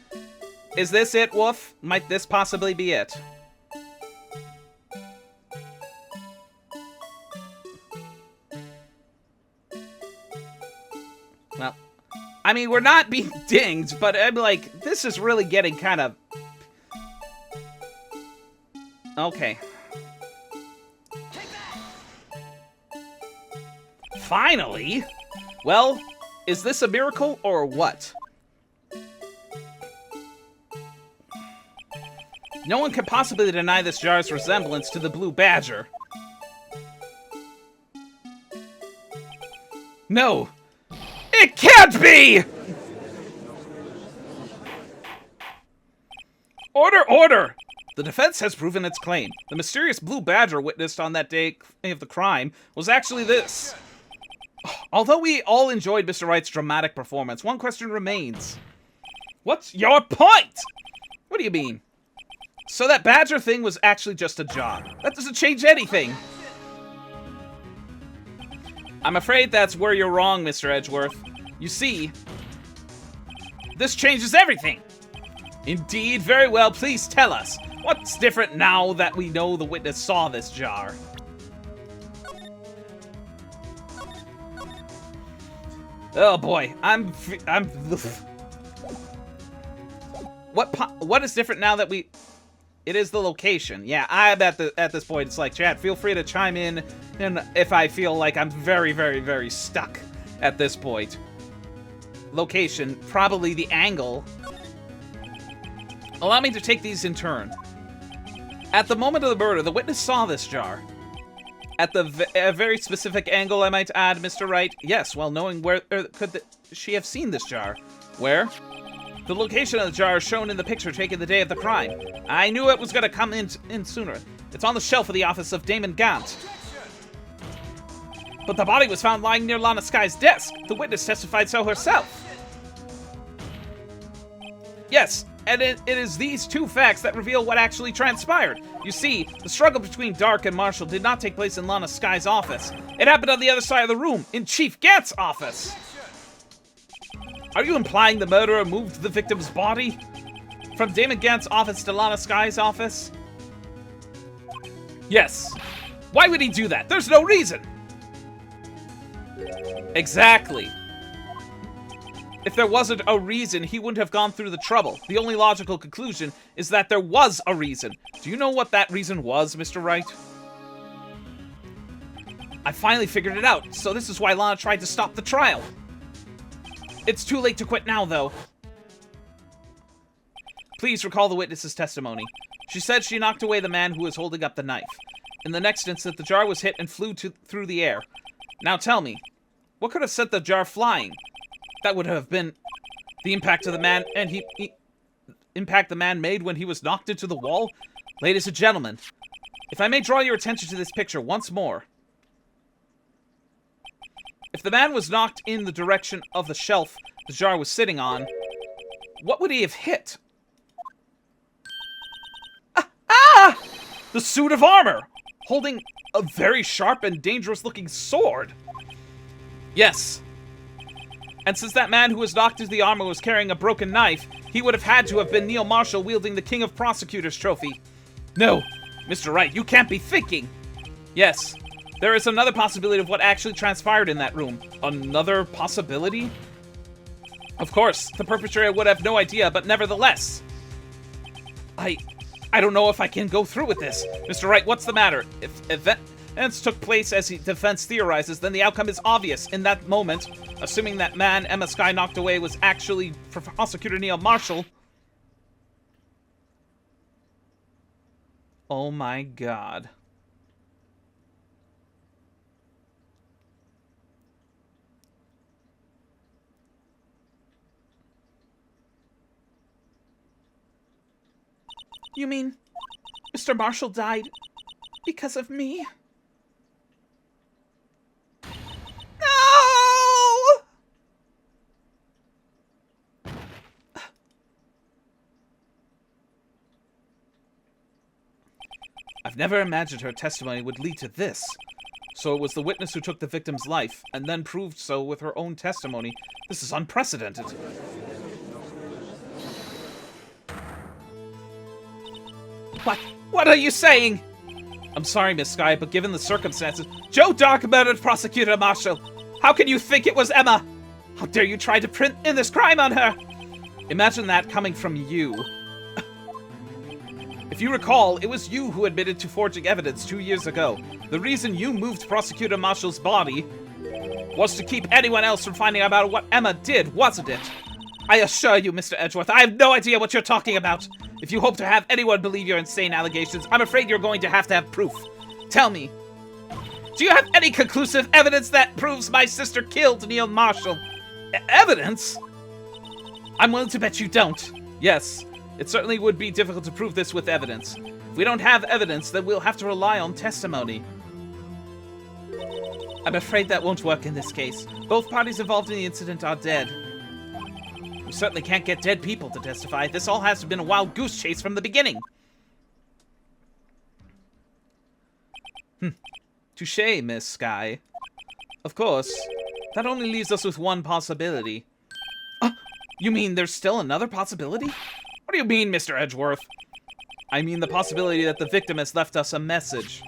Is this it, Wolf? Might this possibly be it? Well, I mean, we're not being dinged, but I'm like, this is really getting kind of... Okay. Finally? Well, is this a miracle or what? No one can possibly deny this jar's resemblance to the Blue Badger. No! It can't be! Order, order! The defense has proven its claim. The mysterious Blue Badger witnessed on that day of the crime was actually this. Although we all enjoyed Mr. Wright's dramatic performance, one question remains. What's your point? What do you mean? So that Badger thing was actually just a jar. That doesn't change anything. I'm afraid that's where you're wrong, Mr. Edgeworth. You see, this changes everything. Indeed, very well, please tell us. What's different now that we know the witness saw this jar? Oh boy, What is different now that we... It is the location. Yeah, I'm at this point. It's like, chat, feel free to chime in, and if I feel like I'm very, very, very stuck at this point. Location, probably the angle. Allow me to take these in turn. At the moment of the murder, the witness saw this jar. At a very specific angle, I might add, Mr. Wright. Yes, well, knowing where could she have seen this jar? Where? The location of the jar is shown in the picture taken the day of the crime. I knew it was going to come in sooner. It's on the shelf of the office of Damon Gaunt. But the body was found lying near Lana Sky's desk. The witness testified so herself. Yes, and it is these two facts that reveal what actually transpired. You see, the struggle between Dark and Marshall did not take place in Lana Sky's office. It happened on the other side of the room, in Chief Gant's office. Are you implying the murderer moved the victim's body from Damon Gant's office to Lana Sky's office? Yes. Why would he do that? There's no reason. Exactly. If there wasn't a reason, he wouldn't have gone through the trouble. The only logical conclusion is that there was a reason. Do you know what that reason was, Mr. Wright? I finally figured it out, so this is why Lana tried to stop the trial. It's too late to quit now, though. Please recall the witness's testimony. She said she knocked away the man who was holding up the knife. In the next instant, the jar was hit and flew through the air. Now tell me, what could have sent the jar flying? That would have been the impact of the man, and impact the man made when he was knocked into the wall? Ladies and gentlemen, if I may draw your attention to this picture once more. If the man was knocked in the direction of the shelf the jar was sitting on, what would he have hit? The suit of armor, holding a very sharp and dangerous-looking sword. Yes. And since that man who was knocked into the armor was carrying a broken knife, he would have had to have been Neil Marshall wielding the King of Prosecutors trophy. No, Mr. Wright, you can't be thinking. Yes, there is another possibility of what actually transpired in that room. Another possibility? Of course, the perpetrator would have no idea, but nevertheless. I don't know if I can go through with this. Mr. Wright, what's the matter? If events took place as the defense theorizes, then the outcome is obvious. In that moment, assuming that man Emma Sky knocked away was actually Prosecutor Neil Marshall. Oh my god. You mean Mr. Marshall died because of me? No! I've never imagined her testimony would lead to this. So it was the witness who took the victim's life, and then proved so with her own testimony. This is unprecedented. What are you saying? I'm sorry, Miss Sky, but given the circumstances... Joe Dark murdered Prosecutor Marshall. How can you think it was Emma? How dare you try to print in this crime on her? Imagine that coming from you. If you recall, it was you who admitted to forging evidence 2 years ago. The reason you moved Prosecutor Marshall's body was to keep anyone else from finding out about what Emma did, wasn't it? I assure you, Mr. Edgeworth, I have no idea what you're talking about. If you hope to have anyone believe your insane allegations, I'm afraid you're going to have proof. Tell me, do you have any conclusive evidence that proves my sister killed Neil Marshall? Evidence? I'm willing to bet you don't. Yes, it certainly would be difficult to prove this with evidence. If we don't have evidence, then we'll have to rely on testimony. I'm afraid that won't work in this case. Both parties involved in the incident are dead. We certainly can't get dead people to testify. This all has to have been a wild goose chase from the beginning. Touché, Miss Sky. Of course, that only leaves us with one possibility. You mean there's still another possibility? What do you mean, Mr. Edgeworth? I mean the possibility that the victim has left us a message.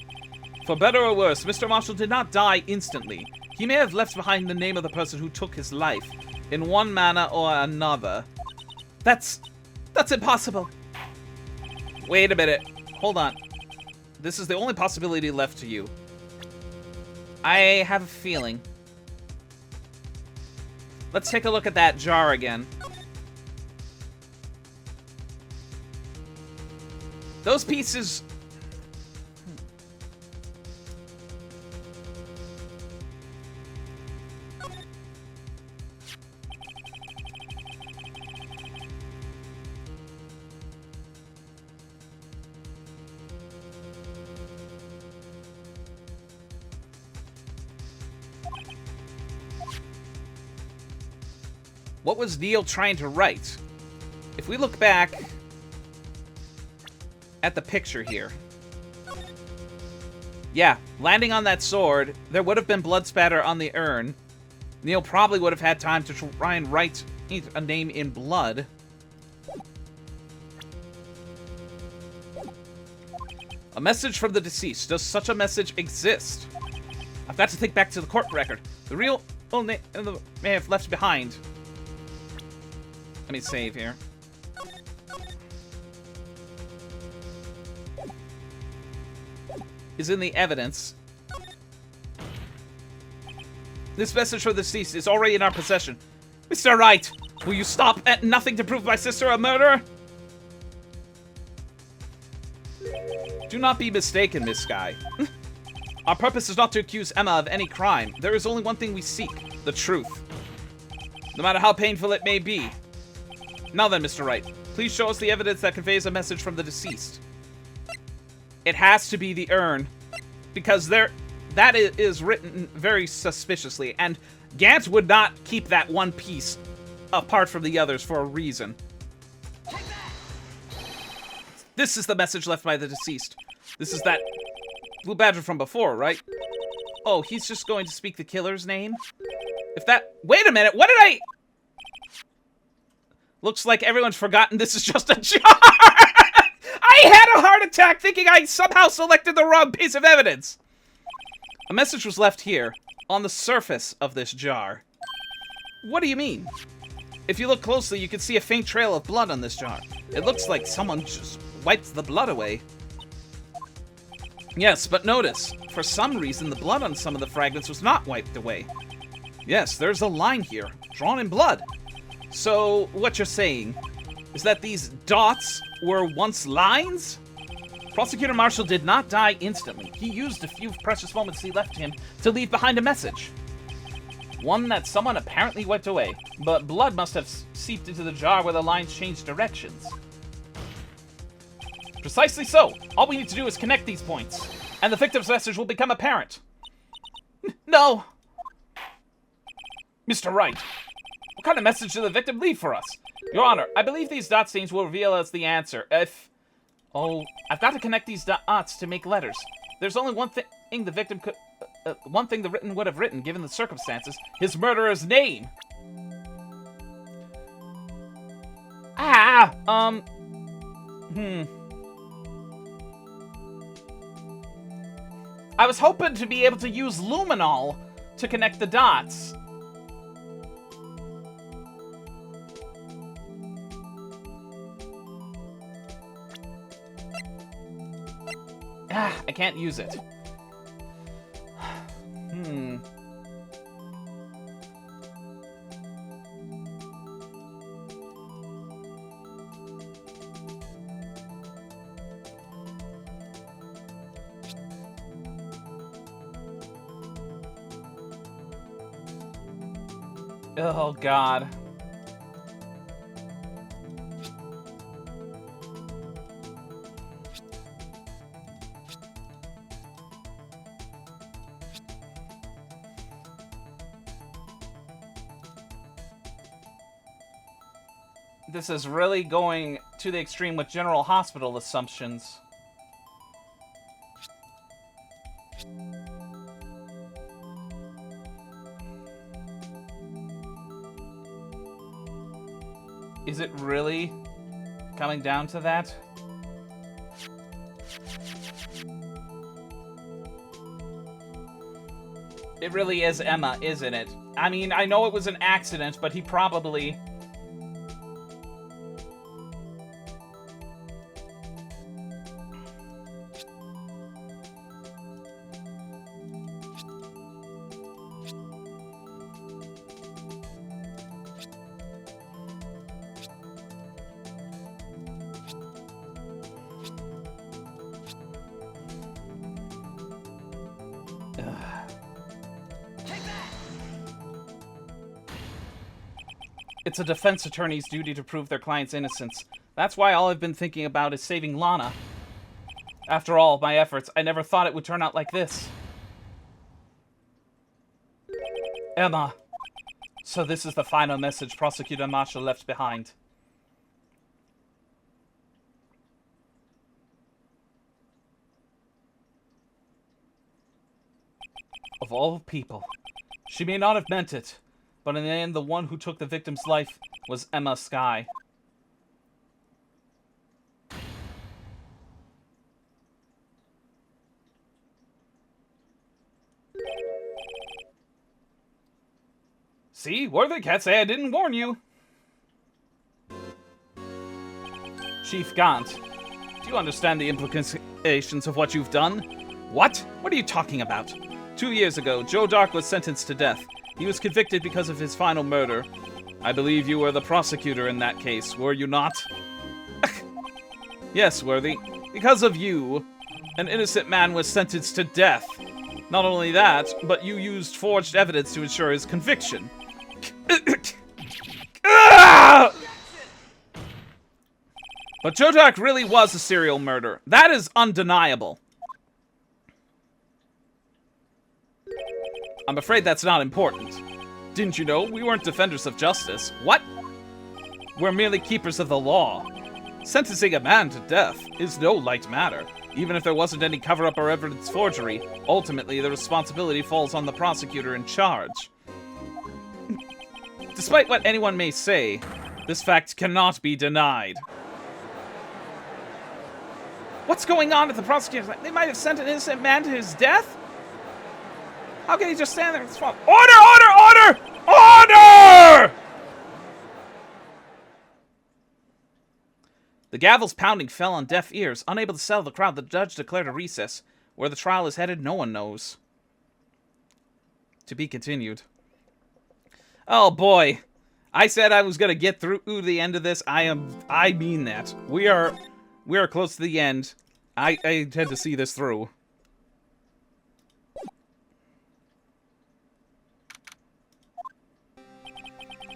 For better or worse, Mr. Marshall did not die instantly. He may have left behind the name of the person who took his life, in one manner or another. That's impossible. Wait a minute. Hold on. This is the only possibility left to you. I have a feeling. Let's take a look at that jar again. Those pieces... What was Neil trying to write? If we look back at the picture here. Yeah, landing on that sword, there would have been blood spatter on the urn. Neil probably would have had time to try and write a name in blood. A message from the deceased. Does such a message exist? I've got to think back to the court record. The real name may have left behind. Let me save here. Is in the evidence. This message from the deceased is already in our possession. Mr. Wright, will you stop at nothing to prove my sister a murderer? Do not be mistaken, Miss Skye. Our purpose is not to accuse Emma of any crime. There is only one thing we seek, the truth. No matter how painful it may be. Now then, Mr. Wright, please show us the evidence that conveys a message from the deceased. It has to be the urn, because that is written very suspiciously, and Gant would not keep that one piece apart from the others for a reason. This is the message left by the deceased. This is that Blue Badger from before, right? Oh, he's just going to speak the killer's name? If that... Wait a minute, what did I... Looks like everyone's forgotten this is just a jar! I had a heart attack thinking I somehow selected the wrong piece of evidence! A message was left here, on the surface of this jar. What do you mean? If you look closely, you can see a faint trail of blood on this jar. It looks like someone just wiped the blood away. Yes, but notice, for some reason the blood on some of the fragments was not wiped away. Yes, there's a line here, drawn in blood. So, what you're saying is that these dots were once lines? Prosecutor Marshall did not die instantly. He used a few precious moments he left him to leave behind a message. One that someone apparently wiped away, but blood must have seeped into the jar where the lines changed directions. Precisely so. All we need to do is connect these points, and the victim's message will become apparent. No! Mr. Wright, what kind of message did the victim leave for us? Your Honor, I believe these dot stains will reveal us the answer. Oh, I've got to connect these dots to make letters. There's only one thing the victim could... one thing the written would have written, given the circumstances. His murderer's name. I was hoping to be able to use luminol to connect the dots. I can't use it. Oh, God. This is really going to the extreme with General Hospital assumptions. Is it really coming down to that? It really is Emma, isn't it? I mean, I know it was an accident, but he probably... It's a defense attorney's duty to prove their client's innocence. That's why all I've been thinking about is saving Lana. After all my efforts, I never thought it would turn out like this. Emma, So this is the final message Prosecutor Marshall left behind. Of all people. She may not have meant it, but in the end, the one who took the victim's life was Emma Skye. See? Worthy can't say I didn't warn you. Chief Gaunt, do you understand the implications of what you've done? What? What are you talking about? 2 years ago, Joe Dark was sentenced to death. He was convicted because of his final murder. I believe you were the prosecutor in that case, were you not? Yes, Worthy. Because of you, an innocent man was sentenced to death. Not only that, but you used forged evidence to ensure his conviction. But Joe Dark really was a serial murderer. That is undeniable. I'm afraid that's not important. Didn't you know? We weren't defenders of justice. What? We're merely keepers of the law. Sentencing a man to death is no light matter. Even if there wasn't any cover-up or evidence forgery, ultimately the responsibility falls on the prosecutor in charge. Despite what anyone may say, this fact cannot be denied. What's going on at the prosecutor? They might have sent an innocent man to his death? How can he just stand there and swallow? Order! Order! Order! Order! The gavel's pounding fell on deaf ears. Unable to settle the crowd, the judge declared a recess. Where the trial is headed, no one knows. To be continued. Oh boy. I said I was gonna get through the end of this. I mean that. We are close to the end. I intend to see this through.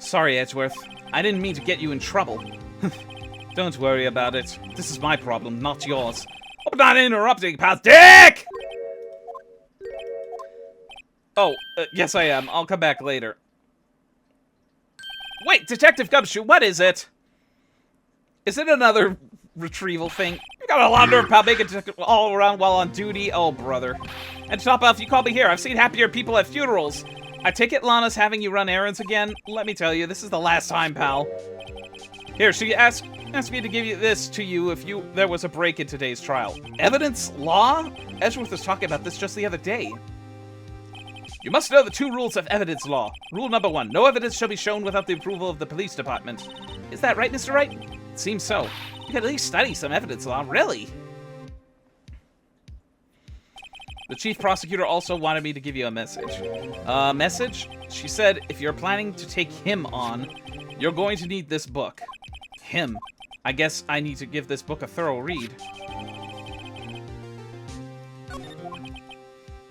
Sorry, Edgeworth. I didn't mean to get you in trouble. Don't worry about it. This is my problem, not yours. I'm not interrupting, pal. Dick! Oh, yes I am. I'll come back later. Wait, Detective Gumshoe, what is it? Is it another retrieval thing? You got a launder, pal, make it all around while on duty? Oh, brother. And to top off, you called me here. I've seen happier people at funerals. I take it Lana's having you run errands again? Let me tell you, this is the last time, pal. Here, she asked me to give you this to you if there was a break in today's trial. Evidence law? Edgeworth was talking about this just the other day. You must know the 2 rules of evidence law. Rule number 1, no evidence shall be shown without the approval of the police department. Is that right, Mr. Wright? It seems so. You could at least study some evidence law, really. The chief prosecutor also wanted me to give you a message. Message? She said, if you're planning to take him on, you're going to need this book. Him. I guess I need to give this book a thorough read.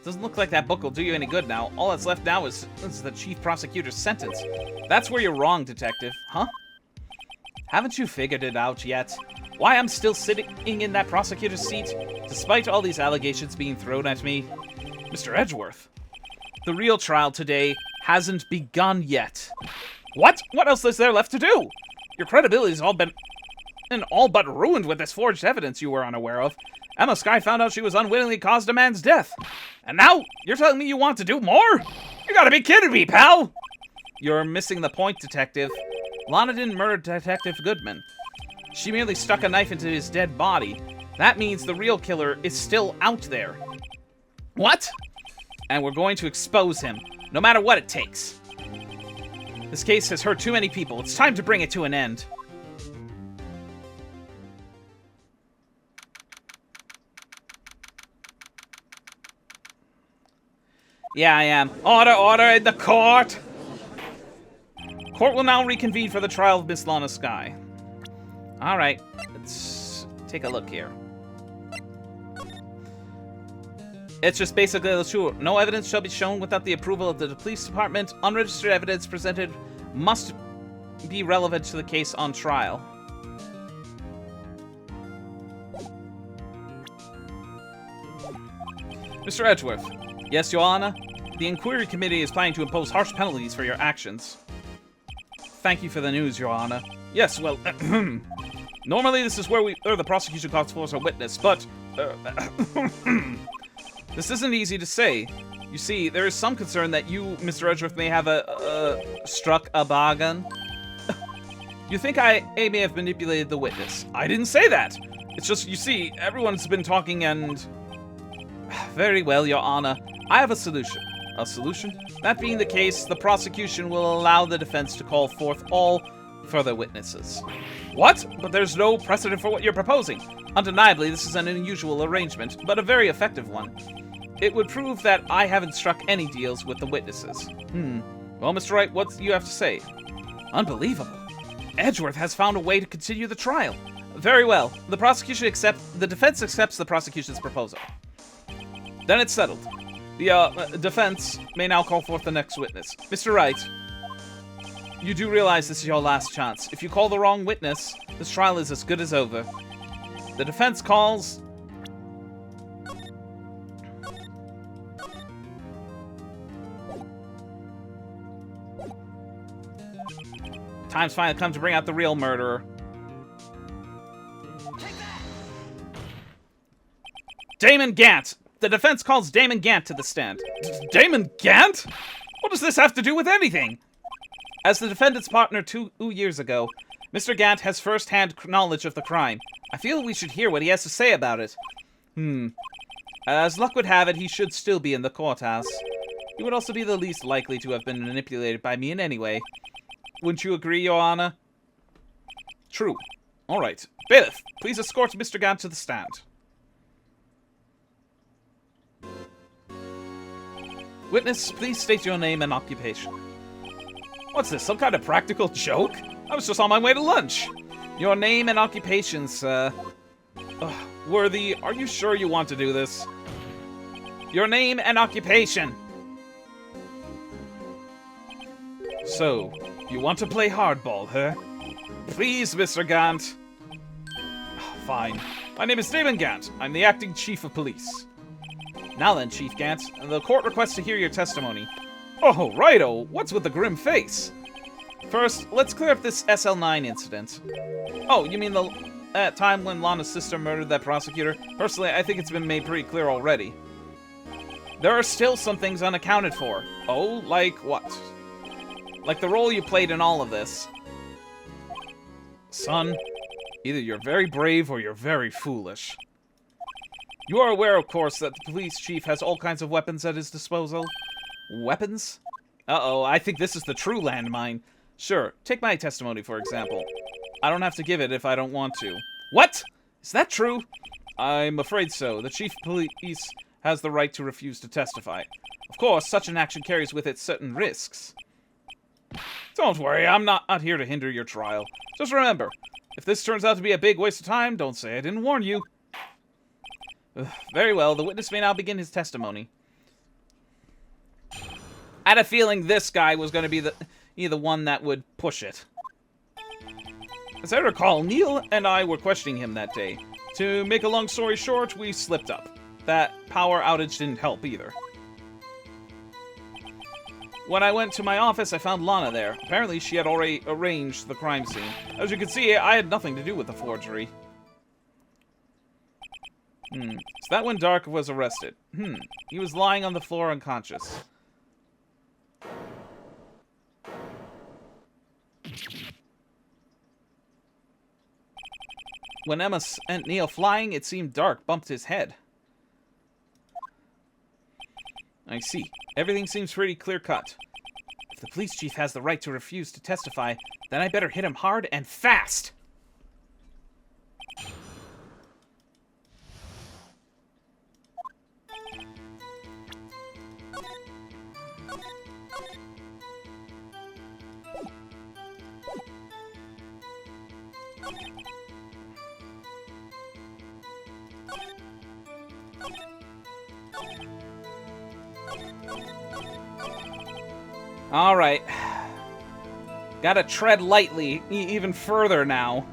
Doesn't look like that book will do you any good now. All that's left now is the chief prosecutor's sentence. That's where you're wrong, detective. Huh? Haven't you figured it out yet? Why I'm still sitting in that prosecutor's seat, despite all these allegations being thrown at me? Mr. Edgeworth, the real trial today hasn't begun yet. What? What else is there left to do? Your credibility's all but ruined with this forged evidence you were unaware of. Emma Skye found out she was unwittingly caused a man's death. And now, you're telling me you want to do more? You gotta be kidding me, pal! You're missing the point, detective. Lana didn't murder Detective Goodman. She merely stuck a knife into his dead body. That means the real killer is still out there. What? And we're going to expose him, no matter what it takes. This case has hurt too many people. It's time to bring it to an end. Yeah, I am. Order, order in the court! Court will now reconvene for the trial of Miss Lana Skye. Alright, let's take a look here. It's just basically the truth. No evidence shall be shown without the approval of the police department. Unregistered evidence presented must be relevant to the case on trial. Mr. Edgeworth. Yes, Your Honor? The Inquiry Committee is planning to impose harsh penalties for your actions. thank you for the news, Your Honor. Yes, well, normally this is where the prosecution calls for a witness, but this isn't easy to say. You see, there is some concern that you, Mr. Edgeworth, may have struck a bargain. You think I may have manipulated the witness. I didn't say that. It's just, you see, everyone's been talking and... Very well, Your Honor. I have a solution. A solution? That being the case, the prosecution will allow the defense to call forth all further witnesses. What? But there's no precedent for what you're proposing. Undeniably, this is an unusual arrangement, but a very effective one. It would prove that I haven't struck any deals with the witnesses. Well, Mr. Wright, what do you have to say? Unbelievable. Edgeworth has found a way to continue the trial. Very well. The defense accepts the prosecution's proposal. Then it's settled. The defense may now call forth the next witness. Mr. Wright, you do realize this is your last chance. If you call the wrong witness, this trial is as good as over. The defense calls... Time's finally come to bring out the real murderer. Damon Gant! The defense calls Damon Gant to the stand. Damon Gant? What does this have to do with anything? As the defendant's partner 2 years ago, Mr. Gant has first-hand knowledge of the crime. I feel we should hear what he has to say about it. As luck would have it, he should still be in the courthouse. He would also be the least likely to have been manipulated by me in any way. Wouldn't you agree, Your Honor? True. All right. Bailiff, please escort Mr. Gant to the stand. Witness, please state your name and occupation. What's this, some kind of practical joke? I was just on my way to lunch. Your name and occupation, sir. Worthy, are you sure you want to do this? Your name and occupation. So, you want to play hardball, huh? Please, Mr. Gant. Fine. My name is Damon Gant. I'm the acting chief of police. Now then, Chief Gant, the court requests to hear your testimony. Oh, righto. What's with the grim face? First, let's clear up this SL9 incident. Oh, you mean that time when Lana's sister murdered that prosecutor? Personally, I think it's been made pretty clear already. There are still some things unaccounted for. Oh, like what? Like the role you played in all of this. Son, either you're very brave or you're very foolish. You are aware, of course, that the police chief has all kinds of weapons at his disposal. Weapons? Uh-oh, I think this is the true landmine. Sure, take my testimony, for example. I don't have to give it if I don't want to. What? Is that true? I'm afraid so. The chief of police has the right to refuse to testify. Of course, such an action carries with it certain risks. Don't worry, I'm not here to hinder your trial. Just remember, if this turns out to be a big waste of time, don't say I didn't warn you. Very well, the witness may now begin his testimony. I had a feeling this guy was going to be the one that would push it. As I recall, Neil and I were questioning him that day. To make a long story short, we slipped up. That power outage didn't help either. When I went to my office, I found Lana there. Apparently, she had already arranged the crime scene. As you can see, I had nothing to do with the forgery. So that when Dark was arrested. He was lying on the floor unconscious. When Emma sent Neil flying, it seemed Dark bumped his head. I see. Everything seems pretty clear-cut. If the police chief has the right to refuse to testify, then I better hit him hard and fast! Alright. Gotta tread lightly, even further now.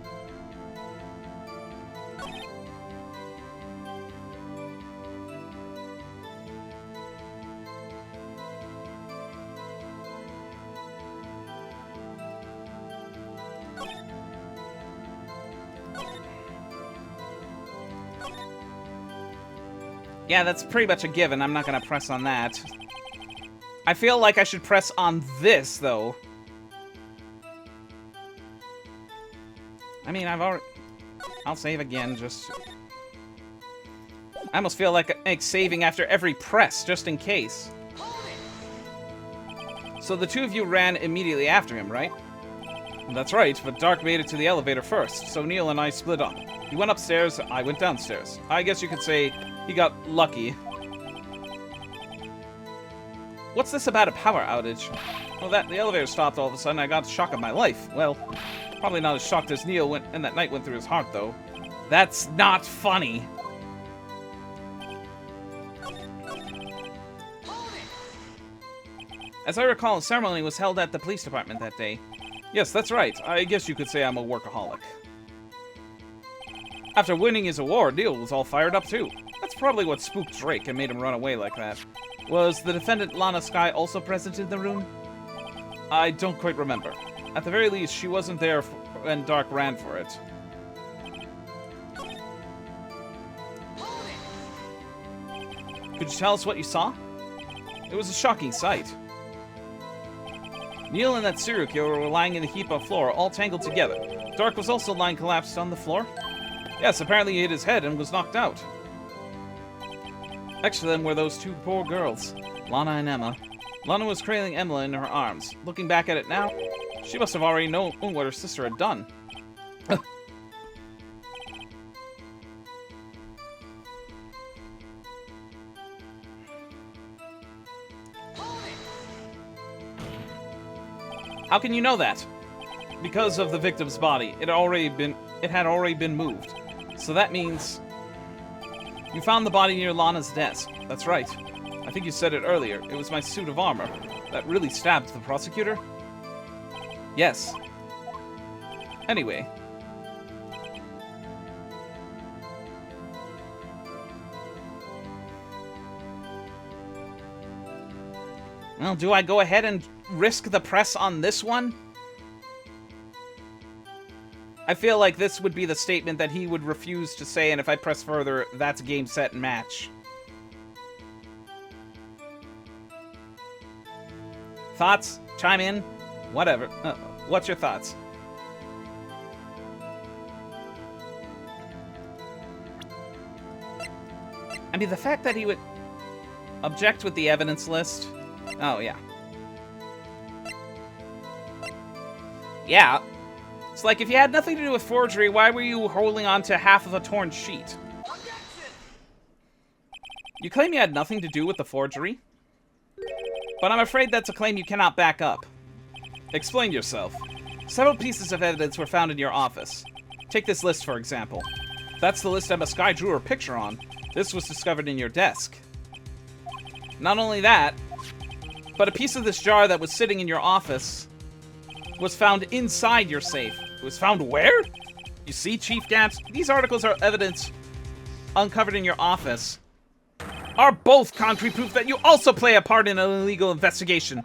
Yeah, that's pretty much a given. I'm not gonna press on that. I feel like I should press on this, though. I mean, I'll save again, just... I almost feel like saving after every press, just in case. So the two of you ran immediately after him, right? That's right, but Dark made it to the elevator first, so Neil and I split up. He went upstairs, I went downstairs. I guess you could say he got lucky. What's this about a power outage? Well, the elevator stopped all of a sudden. I got the shock of my life. Well, probably not as shocked as Neil and that night went through his heart, though. That's not funny. As I recall, a ceremony was held at the police department that day. Yes, that's right. I guess you could say I'm a workaholic. After winning his award, Neil was all fired up, too. That's probably what spooked Drake and made him run away like that. Was the defendant Lana Skye also present in the room? I don't quite remember. At the very least, she wasn't there when Dark ran for it. Could you tell us what you saw? It was a shocking sight. Neil and that serial killer were lying in a heap of floor, all tangled together. Dark was also lying collapsed on the floor. Yes, apparently he hit his head and was knocked out. Next to them were those two poor girls, Lana and Emma. Lana was cradling Emma in her arms. Looking back at it now, she must have already known what her sister had done. How can you know that? Because of the victim's body. It had already been moved. So that means you found the body near Lana's desk. That's right. I think you said it earlier. It was my suit of armor that really stabbed the prosecutor. Yes. Anyway. Well, do I go ahead and risk the press on this one? I feel like this would be the statement that he would refuse to say, and if I press further, that's game, set, and match. Thoughts? Chime in? Whatever. What's your thoughts? I mean, the fact that he would object with the evidence list... Oh, yeah. Yeah. It's like, if you had nothing to do with forgery, why were you holding on to half of a torn sheet? You claim you had nothing to do with the forgery? But I'm afraid that's a claim you cannot back up. Explain yourself. Several pieces of evidence were found in your office. Take this list, for example. That's the list Emma Skye drew her picture on. This was discovered in your desk. Not only that, but a piece of this jar that was sitting in your office was found inside your safe. It was found where? You see, Chief Gaps, these articles are evidence uncovered in your office are both concrete proof that you also play a part in an illegal investigation.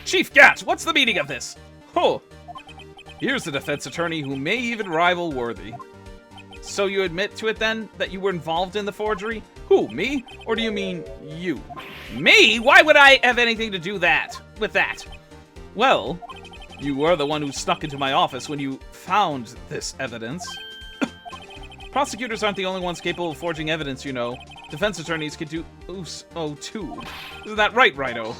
Chief Gaps, what's the meaning of this? Oh, here's a defense attorney who may even rival Worthy. So you admit to it then, that you were involved in the forgery? Who, me? Or do you mean you? Me? Why would I have anything to do with that? Well, you were the one who snuck into my office when you found this evidence. Prosecutors aren't the only ones capable of forging evidence, you know. Defense attorneys could do so too. Isn't that right, Righto?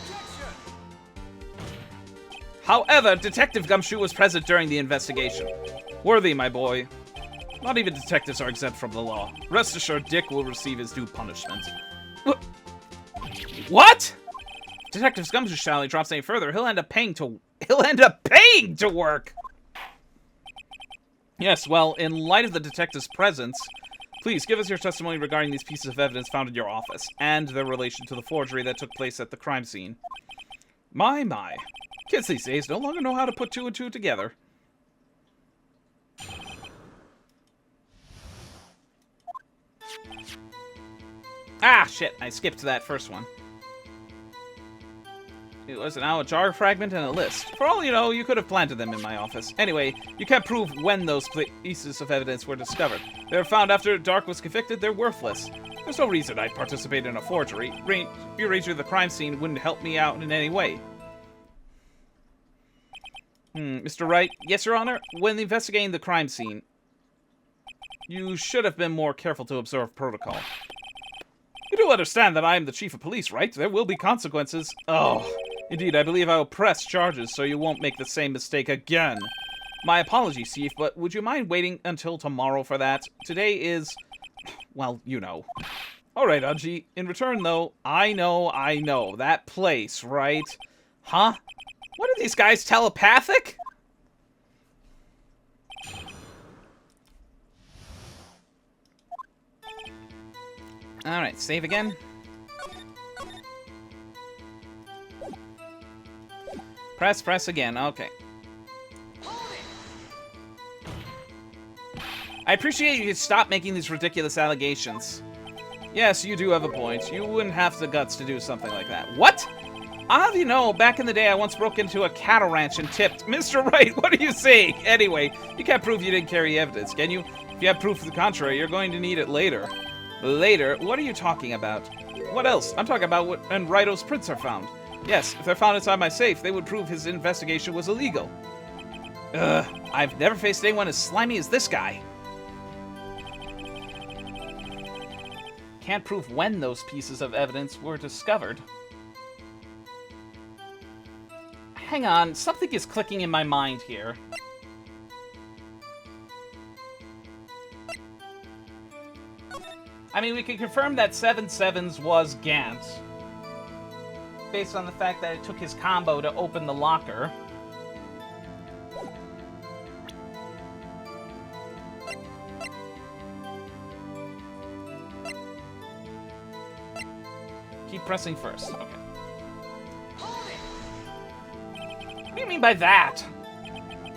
However, Detective Gumshoe was present during the investigation. Worthy, my boy. Not even detectives are exempt from the law. Rest assured, Dick will receive his due punishment. What? Detective Gumshoe shall he drops any further, he'll end up paying to work. Yes, well, in light of the detective's presence, please give us your testimony regarding these pieces of evidence found in your office, and their relation to the forgery that took place at the crime scene. My. Kids these days no longer know how to put two and two together. Ah, shit, I skipped that first one. It was now a jar fragment and a list. For all you know, you could have planted them in my office. Anyway, you can't prove when those pieces of evidence were discovered. They were found after Dark was convicted. They're worthless. There's no reason I'd participate in a forgery. Rearranging the crime scene wouldn't help me out in any way. Mr. Wright? Yes, Your Honor? When investigating the crime scene, you should have been more careful to observe protocol. You do understand that I am the chief of police, right? There will be consequences. Oh, indeed, I believe I will press charges so you won't make the same mistake again. My apologies, Chief, but would you mind waiting until tomorrow for that? Today is, well, you know. All right, Unji. In return, though, I know. That place, right? Huh? What are these guys, telepathic? Alright, save again. Press again, okay. I appreciate you stop making these ridiculous allegations. Yes, you do have a point. You wouldn't have the guts to do something like that. What? I'll have you know, back in the day I once broke into a cattle ranch and tipped. Mr. Wright, what are you saying? Anyway, you can't prove you didn't carry evidence, can you? If you have proof of the contrary, you're going to need it later. Later? What are you talking about? What else? I'm talking about when Righto's prints are found. Yes, if they're found inside my safe, they would prove his investigation was illegal. I've never faced anyone as slimy as this guy. Can't prove when those pieces of evidence were discovered. Hang on, something is clicking in my mind here. I mean, we can confirm that 7/7s was Gant, based on the fact that it took his combo to open the locker. Keep pressing first. Okay. What do you mean by that?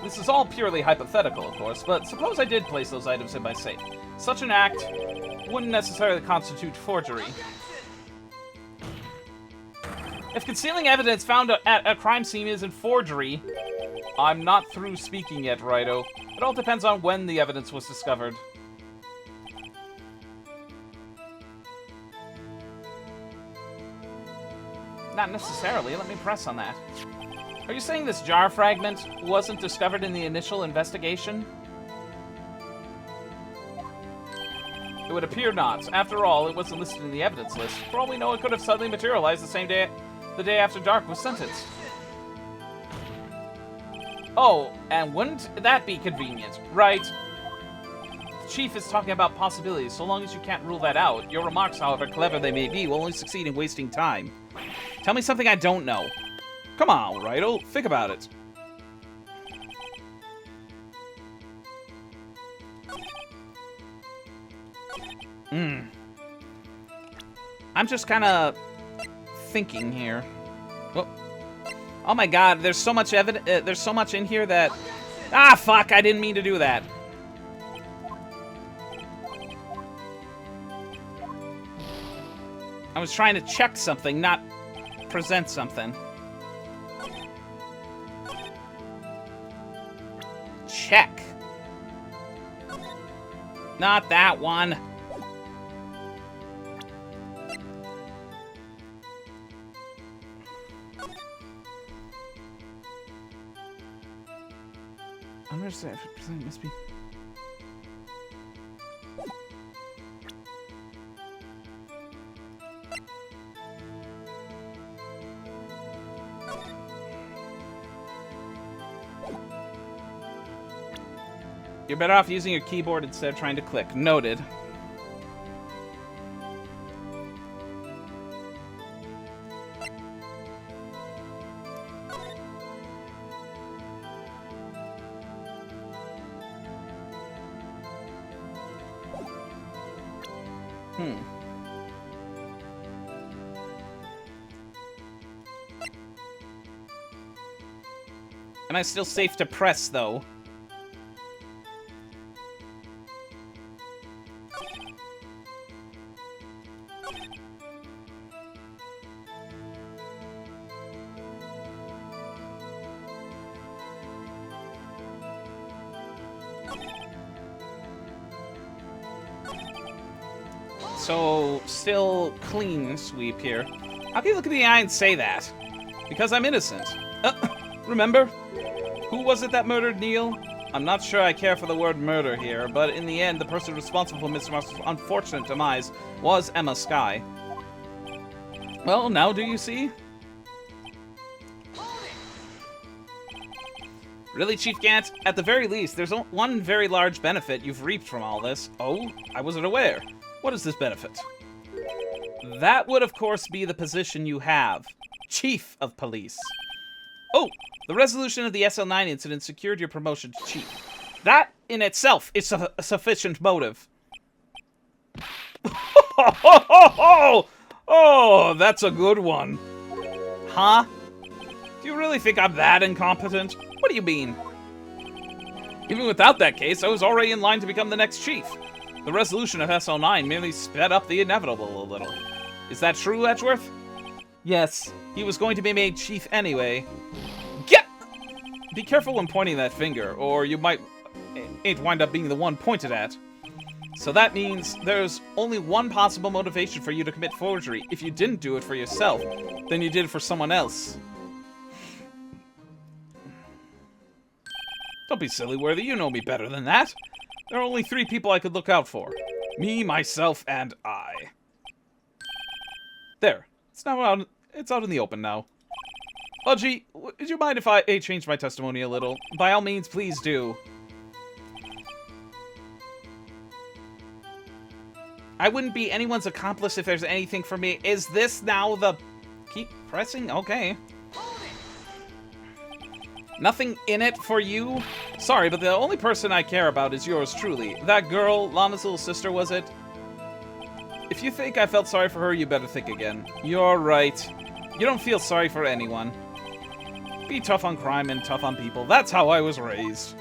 This is all purely hypothetical, of course, but suppose I did place those items in my safe. Such an act wouldn't necessarily constitute forgery. If concealing evidence found at a crime scene isn't forgery, I'm not through speaking yet, Righto. It all depends on when the evidence was discovered. Not necessarily. Let me press on that. Are you saying this jar fragment wasn't discovered in the initial investigation? It would appear not. After all, it wasn't listed in the evidence list. For all we know, it could have suddenly materialized the day after Dark was sentenced. Oh, and wouldn't that be convenient? Right. The Chief is talking about possibilities. So long as you can't rule that out, your remarks, however clever they may be, will only succeed in wasting time. Tell me something I don't know. Come on, Righto. Think about it. I'm just kind of thinking here. Oh my God! There's so much evidence. There's so much in here that. Ah, fuck! I didn't mean to do that. I was trying to check something, not present something. Check. Not that one. I'm gonna say it must be. You're better off using your keyboard instead of trying to click. Noted. Am I still safe to press, though? So, still clean sweep here. How can you look at the eye and say that? Because I'm innocent. Remember? Who was it that murdered Neil? I'm not sure I care for the word murder here, but in the end, the person responsible for Mr. Marshall's unfortunate demise was Emma Skye. Well, now do you see? Really, Chief Gant? At the very least, there's one very large benefit you've reaped from all this. Oh, I wasn't aware. What is this benefit? That would, of course, be the position you have. Chief of Police. Oh, the resolution of the SL9 incident secured your promotion to Chief. That, in itself, is a sufficient motive. Oh, that's a good one. Huh? Do you really think I'm that incompetent? What do you mean? Even without that case, I was already in line to become the next chief. The resolution of SL9 merely sped up the inevitable a little. Is that true, Edgeworth? Yes, he was going to be made chief anyway. Get! Be careful when pointing that finger, or you might wind up being the one pointed at. So that means there's only one possible motivation for you to commit forgery. If you didn't do it for yourself, then you did it for someone else. Don't be silly, Worthy. You know me better than that. There are only 3 people I could look out for. Me, myself, and I. There. It's out in the open now. Budgie, would you mind if I change my testimony a little? By all means, please do. I wouldn't be anyone's accomplice if there's anything for me. Is this now the... Keep pressing? Okay. Nothing in it for you? Sorry, but the only person I care about is yours truly. That girl, Lana's little sister, was it? If you think I felt sorry for her, you better think again. You're right. You don't feel sorry for anyone. Be tough on crime and tough on people. That's how I was raised.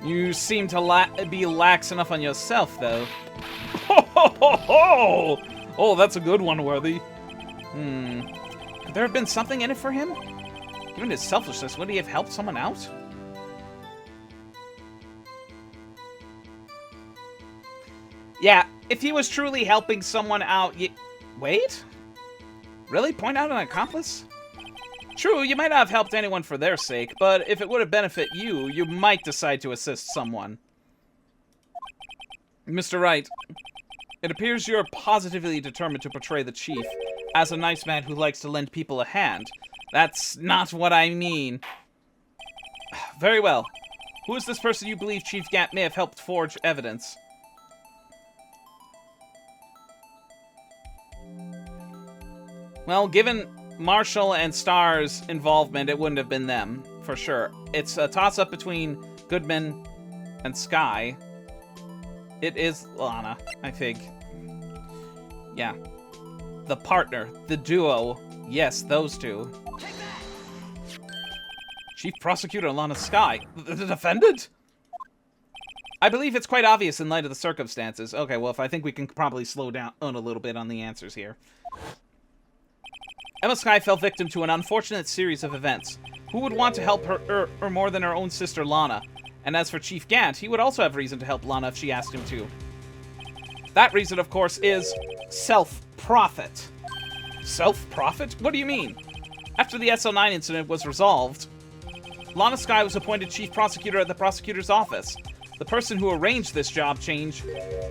You seem to be lax enough on yourself, though. Ho, ho, ho, ho! Oh, that's a good one, Worthy. Could there have been something in it for him? Given his selfishness, would he have helped someone out? Yeah, if he was truly helping someone out, Wait? Really? Point out an accomplice? True, you might not have helped anyone for their sake, but if it would have benefited you, you might decide to assist someone. Mr. Wright, it appears you're positively determined to portray the chief as a nice man who likes to lend people a hand. That's not what I mean. Very well. Who is this person you believe Chief Gant may have helped forge evidence? Well, given Marshall and Starr's involvement, it wouldn't have been them, for sure. It's a toss-up between Goodman and Skye. It is Lana, I think. Yeah. The partner, the duo. Yes, those two. Chief Prosecutor Lana Skye. The defendant? I believe it's quite obvious in light of the circumstances. Okay, well, I think we can probably slow down a little bit on the answers here. Emma Skye fell victim to an unfortunate series of events. Who would want to help her more than her own sister Lana? And as for Chief Gant, he would also have reason to help Lana if she asked him to. That reason, of course, is self-profit. Self-profit? What do you mean? After the SL9 incident was resolved, Lana Skye was appointed Chief Prosecutor at the prosecutor's office. The person who arranged this job change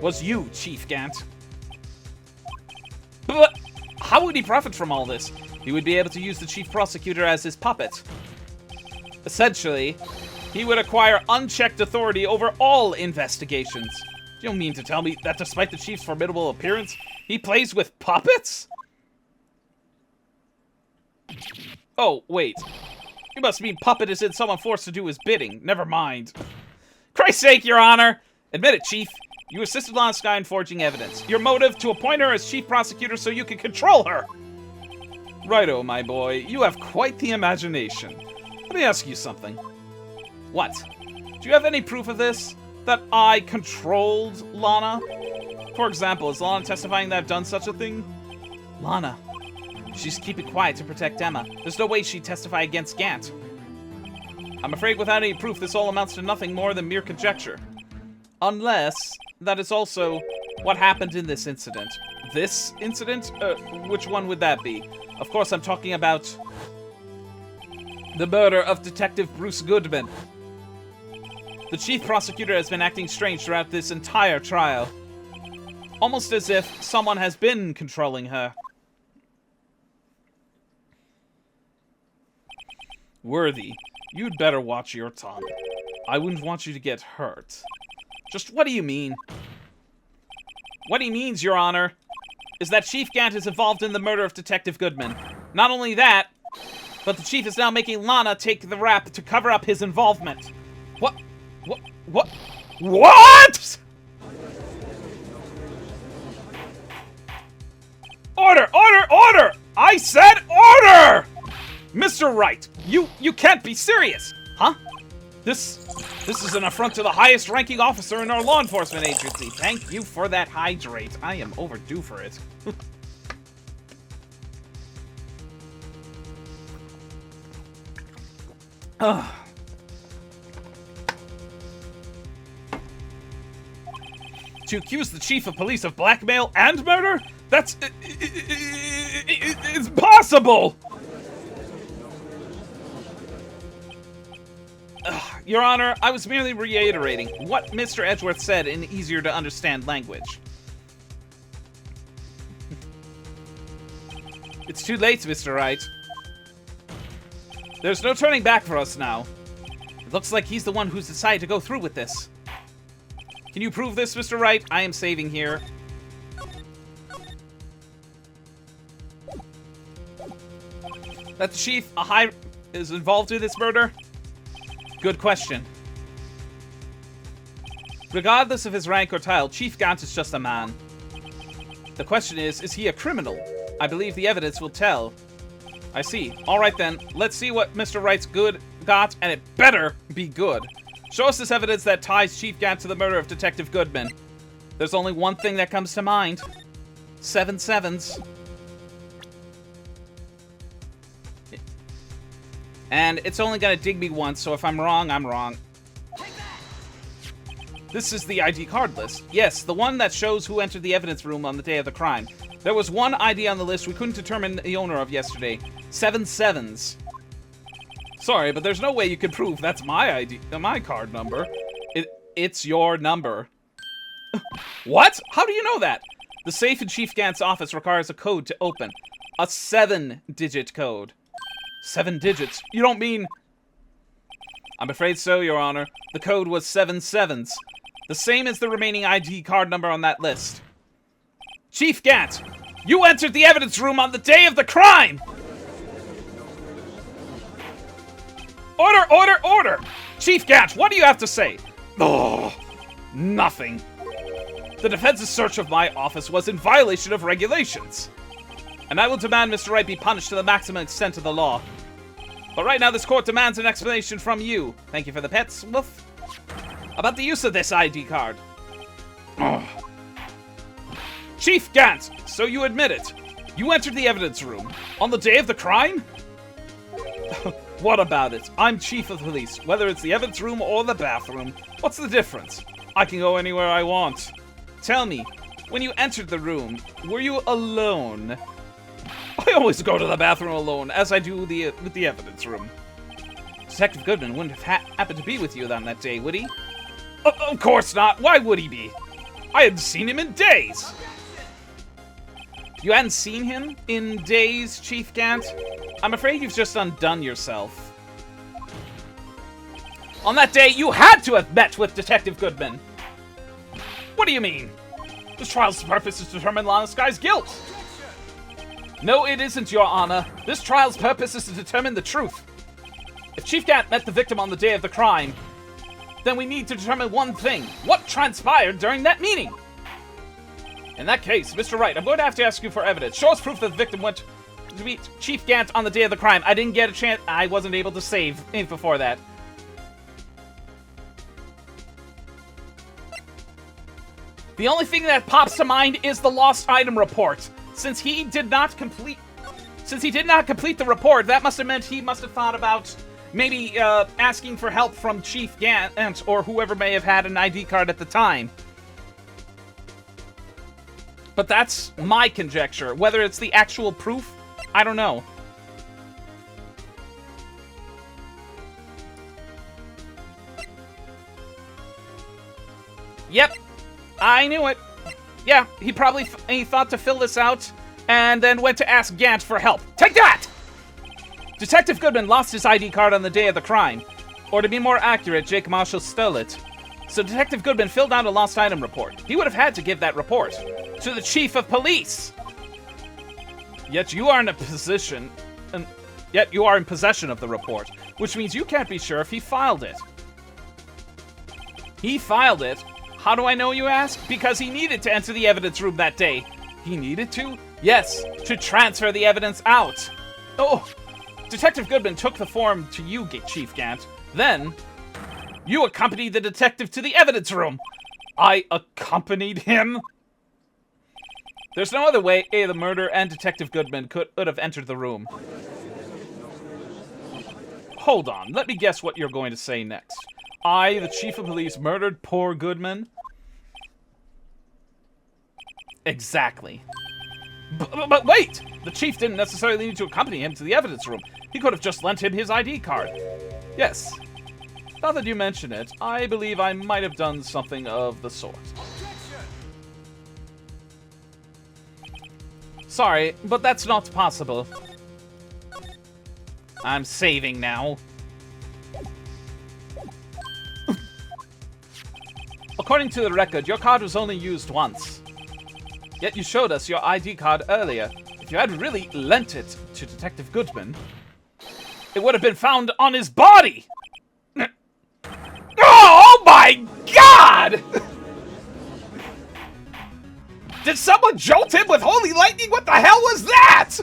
was you, Chief Gant. But how would he profit from all this? He would be able to use the Chief Prosecutor as his puppet. Essentially, he would acquire unchecked authority over all investigations. You don't mean to tell me that despite the Chief's formidable appearance, he plays with puppets? Oh, wait. You must mean puppet is in someone forced to do his bidding. Never mind. Christ's sake, Your Honor! Admit it, Chief. You assisted Lana Skye in forging evidence. Your motive, to appoint her as Chief Prosecutor so you can control her! Righto, my boy. You have quite the imagination. Let me ask you something. What? Do you have any proof of this? That I controlled Lana? For example, is Lana testifying that I've done such a thing? Lana. She's keeping quiet to protect Emma. There's no way she'd testify against Gant. I'm afraid without any proof, this all amounts to nothing more than mere conjecture. Unless that is also What happened in this incident? This incident? Which one would that be? Of course, I'm talking about the murder of Detective Bruce Goodman. The chief prosecutor has been acting strange throughout this entire trial. Almost as if someone has been controlling her. Worthy, you'd better watch your tongue. I wouldn't want you to get hurt. Just what do you mean? What he means, Your Honor, is that Chief Gant is involved in the murder of Detective Goodman. Not only that, but the chief is now making Lana take the rap to cover up his involvement. What? What? Order! Order! Order! I said order! Mr. Wright, you can't be serious! Huh? This is an affront to the highest ranking officer in our law enforcement agency. Thank you for that hydrate. I am overdue for it. To accuse the chief of police of blackmail and murder? That's... it's possible! Your Honor, I was merely reiterating what Mr. Edgeworth said in easier-to-understand language. It's too late, Mr. Wright. There's no turning back for us now. It looks like he's the one who's decided to go through with this. Can you prove this, Mr. Wright? I am saving here. That the chief, is involved in this murder? Good question. Regardless of his rank or title, Chief Gant is just a man. The question is he a criminal? I believe the evidence will tell. I see. Alright then, let's see what Mr. Wright's got, and it better be good. Show us this evidence that ties Chief Gant to the murder of Detective Goodman. There's only one thing that comes to mind. 7 sevens. And it's only gonna dig me once, so if I'm wrong, I'm wrong. This is the ID card list. Yes, the one that shows who entered the evidence room on the day of the crime. There was one ID on the list we couldn't determine the owner of yesterday. 7 sevens. Sorry, but there's no way you can prove that's my ID, my card number. It's your number. What? How do you know that? The safe in Chief Gant's office requires a code to open. A 7-digit code. 7 digits? You don't mean... I'm afraid so, Your Honor. The code was 7 sevens. The same as the remaining ID card number on that list. Chief Gant, you entered the evidence room on the day of the crime! Order, order, order! Chief Gant, what do you have to say? Oh, nothing. The defense's search of my office was in violation of regulations. And I will demand Mr. Wright be punished to the maximum extent of the law. But right now, this court demands an explanation from you. Thank you for the pets, woof. About the use of this ID card. Oh. Chief Gant, so you admit it. You entered the evidence room on the day of the crime? What about it? I'm chief of police, whether it's the evidence room or the bathroom. What's the difference? I can go anywhere I want. Tell me, when you entered the room, were you alone? I always go to the bathroom alone, as I do with the evidence room. Detective Goodman wouldn't have happened to be with you on that day, would he? Of course not. Why would he be? I hadn't seen him in days. You hadn't seen him in days, Chief Gant? I'm afraid you've just undone yourself. On that day, you had to have met with Detective Goodman. What do you mean? This trial's purpose is to determine Lana Sky's guilt. No, it isn't, Your Honor. This trial's purpose is to determine the truth. If Chief Gant met the victim on the day of the crime, then we need to determine one thing. What transpired during that meeting? In that case, Mr. Wright, I'm going to have to ask you for evidence. Show us proof that the victim went to meet Chief Gant on the day of the crime. I didn't get a chance. I wasn't able to save before that. The only thing that pops to mind is the lost item report. Since he did not complete the report, that must have meant he must have thought about maybe asking for help from Chief Gant or whoever may have had an ID card at the time. But that's my conjecture. Whether it's the actual proof, I don't know. Yep, I knew it. Yeah, he probably he thought to fill this out and then went to ask Gant for help. Take that! Detective Goodman lost his ID card on the day of the crime. Or to be more accurate, Jake Marshall stole it. So Detective Goodman filled out a lost item report. He would have had to give that report to the chief of police. Yet you are in a position, yet you are in possession of the report, which means you can't be sure if he filed it. He filed it? How do I know, you ask? Because he needed to enter the evidence room that day. He needed to? Yes, to transfer the evidence out. Oh, Detective Goodman took the form to you, Chief Gant. Then, you accompanied the detective to the evidence room. I accompanied him? There's no other way the murderer and Detective Goodman could have entered the room. Hold on, let me guess what you're going to say next. I, the chief of police, murdered poor Goodman? Exactly. But wait! The chief didn't necessarily need to accompany him to the evidence room. He could have just lent him his ID card. Yes. Now that you mention it, I believe I might have done something of the sort. Sorry, but that's not possible. I'm saving now. According to the record, your card was only used once. Yet you showed us your ID card earlier. If you had really lent it to Detective Goodman, it would have been found on his body! Oh my God! Did someone jolt him with holy lightning? What the hell was that?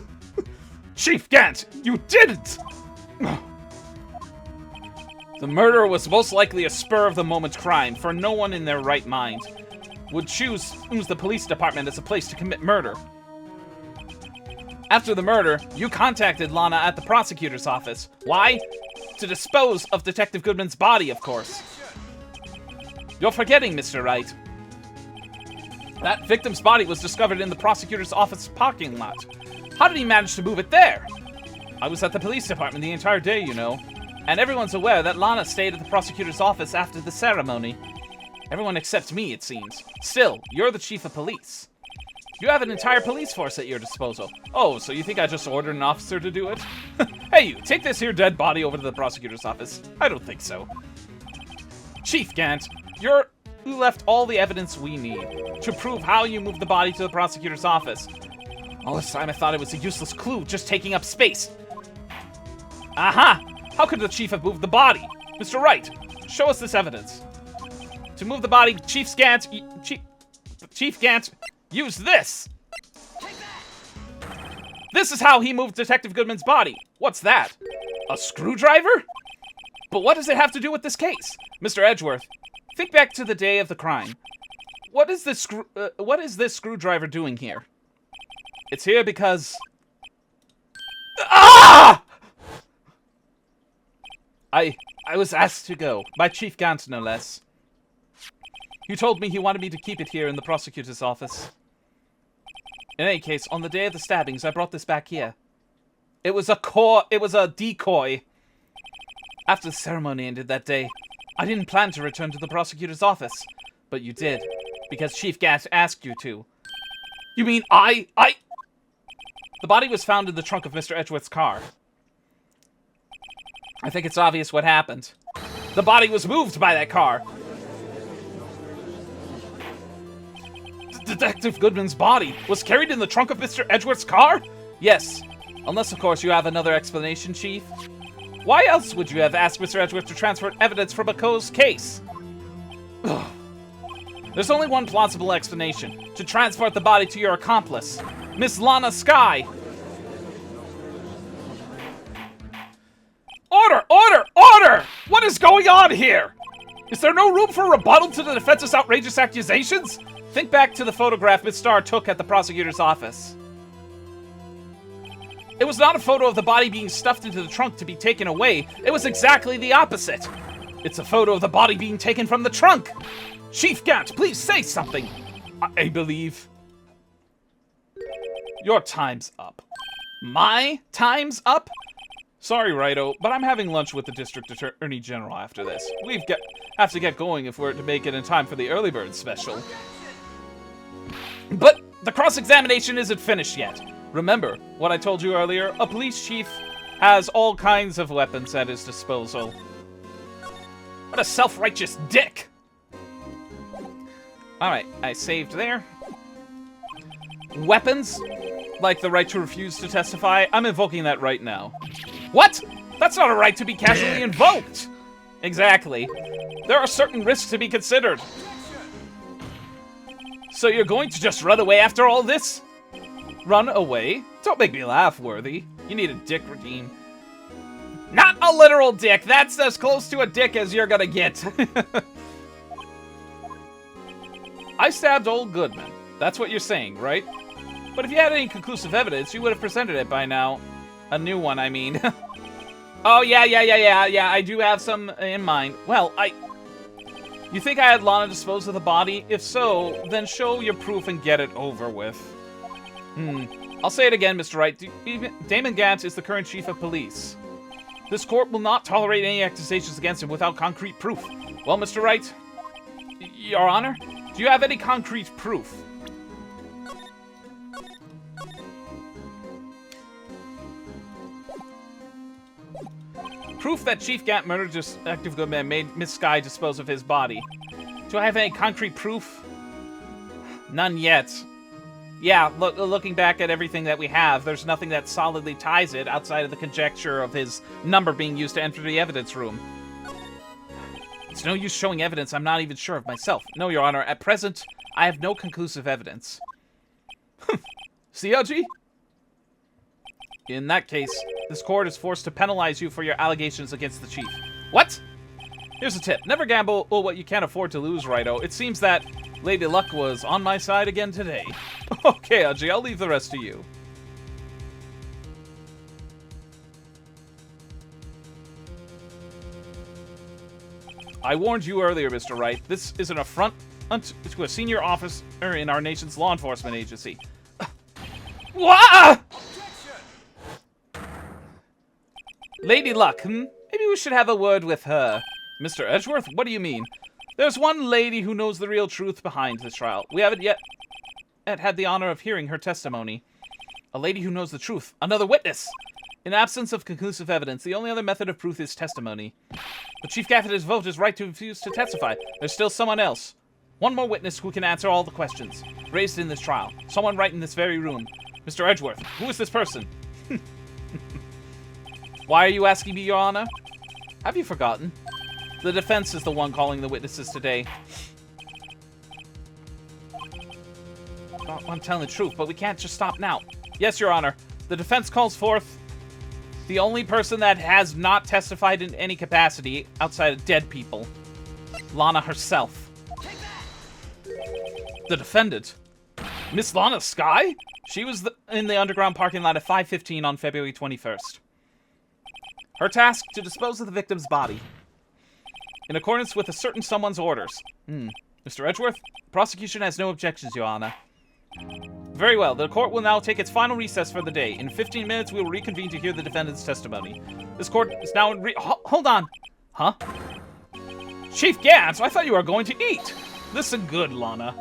Chief Gant, you didn't! The murder was most likely a spur-of-the-moment crime, for no one in their right mind would choose the police department as a place to commit murder. After the murder, you contacted Lana at the prosecutor's office. Why? To dispose of Detective Goodman's body, of course. You're forgetting, Mr. Wright. That victim's body was discovered in the prosecutor's office parking lot. How did he manage to move it there? I was at the police department the entire day, you know. And everyone's aware that Lana stayed at the prosecutor's office after the ceremony. Everyone except me, it seems. Still, you're the chief of police. You have an entire police force at your disposal. Oh, so you think I just ordered an officer to do it? Hey, you, take this here dead body over to the prosecutor's office. I don't think so. Chief Gant, you left all the evidence we need to prove how you moved the body to the prosecutor's office. All this time I thought it was a useless clue, just taking up space. Aha! How could the chief have moved the body? Mr. Wright, show us this evidence. To move the body, Chief Gant used this. This is how he moved Detective Goodman's body. What's that? A screwdriver? But what does it have to do with this case? Mr. Edgeworth, think back to the day of the crime. What is this screwdriver doing here? It's here because... Ah! I was asked to go, by Chief Gant, no less. He told me he wanted me to keep it here in the prosecutor's office. In any case, on the day of the stabbings, I brought this back here. It was a decoy. After the ceremony ended that day, I didn't plan to return to the prosecutor's office, but you did, because Chief Gant asked you to. You mean The body was found in the trunk of Mr. Edgeworth's car. I think it's obvious what happened. The body was moved by that car. Detective Goodman's body was carried in the trunk of Mr. Edgeworth's car? Yes. Unless, of course, you have another explanation, Chief. Why else would you have asked Mr. Edgeworth to transfer evidence from a closed case? There's only one plausible explanation. To transport the body to your accomplice, Miss Lana Skye. Order! Order! Order! What is going on here? Is there no room for rebuttal to the defense's outrageous accusations? Think back to the photograph Miss Starr took at the prosecutor's office. It was not a photo of the body being stuffed into the trunk to be taken away. It was exactly the opposite. It's a photo of the body being taken from the trunk. Chief Gant, please say something. I believe Your time's up. My time's up? Sorry, Righto, but I'm having lunch with the District Attorney General after this. Have to get going if we're to make it in time for the early bird special. But the cross-examination isn't finished yet. Remember what I told you earlier? A police chief has all kinds of weapons at his disposal. What a self-righteous dick! Alright, I saved there. Weapons? Like the right to refuse to testify? I'm invoking that right now. What? That's not a right to be casually invoked! Exactly. There are certain risks to be considered. So you're going to just run away after all this? Run away? Don't make me laugh, Worthy. You need a dick routine. Not a literal dick! That's as close to a dick as you're gonna get. I stabbed old Goodman. That's what you're saying, right? But if you had any conclusive evidence, you would have presented it by now. A new one, I mean. Oh, yeah, I do have some in mind. Well, You think I had Lana dispose of the body? If so, then show your proof and get it over with. I'll say it again, Mr. Wright. Damon Gant is the current chief of police. This court will not tolerate any accusations against him without concrete proof. Well, Mr. Wright, Your Honor, do you have any concrete proof? Proof that Chief Gant murdered Detective Goodman made Miss Sky dispose of his body. Do I have any concrete proof? None yet. Yeah, looking back at everything that we have, there's nothing that solidly ties it outside of the conjecture of his number being used to enter the evidence room. It's no use showing evidence I'm not even sure of myself. No, Your Honor, at present, I have no conclusive evidence. CLG? In that case, this court is forced to penalize you for your allegations against the chief. What? Here's a tip. Never gamble what you can't afford to lose, Righto. It seems that Lady Luck was on my side again today. Okay, Aji, I'll leave the rest to you. I warned you earlier, Mr. Wright. This is an affront to a senior officer in our nation's law enforcement agency. Wah! Lady Luck, Maybe we should have a word with her. Mr. Edgeworth, what do you mean? There's one lady who knows the real truth behind this trial. We haven't yet had the honor of hearing her testimony. A lady who knows the truth. Another witness! In absence of conclusive evidence, the only other method of proof is testimony. But Chief Gaffett has voted his right to refuse to testify. There's still someone else. One more witness who can answer all the questions raised in this trial. Someone right in this very room. Mr. Edgeworth, who is this person? Why are you asking me, Your Honor? Have you forgotten? The defense is the one calling the witnesses today. I'm telling the truth, but we can't just stop now. Yes, Your Honor. The defense calls forth the only person that has not testified in any capacity outside of dead people. Lana herself. The defendant? Miss Lana Sky? She was in the underground parking lot at 5:15 on February 21st. Her task, to dispose of the victim's body. In accordance with a certain someone's orders. Mr. Edgeworth, prosecution has no objections, Your Honor. Very well, the court will now take its final recess for the day. In 15 minutes, we will reconvene to hear the defendant's testimony. This court is now in hold on! Huh? Chief Gant, I thought you were going to eat! Listen good, Lana.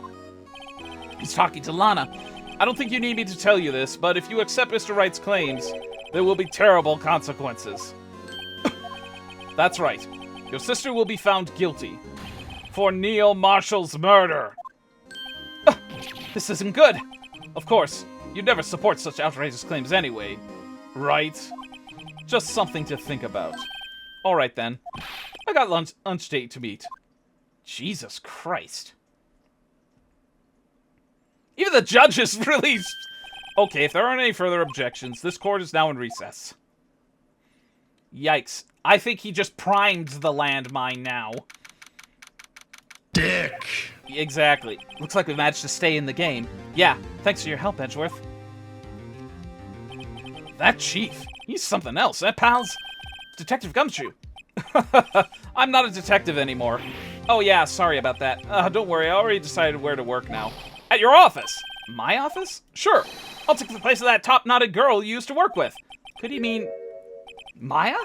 He's talking to Lana. I don't think you need me to tell you this, but if you accept Mr. Wright's claims, there will be terrible consequences. That's right. Your sister will be found guilty for Neil Marshall's murder. This isn't good. Of course, you'd never support such outrageous claims anyway, right? Just something to think about. All right, then. I got lunch date to meet. Jesus Christ. Even the judge is really... Okay, if there aren't any further objections, this court is now in recess. Yikes. I think he just primed the landmine now. Dick! Exactly. Looks like we managed to stay in the game. Yeah, thanks for your help, Edgeworth. That chief, he's something else, eh, pals? Detective Gumshoe. I'm not a detective anymore. Oh yeah, sorry about that. Don't worry, I already decided where to work now. At your office! My office? Sure. I'll take the place of that top-knotted girl you used to work with. Could he mean... Maya?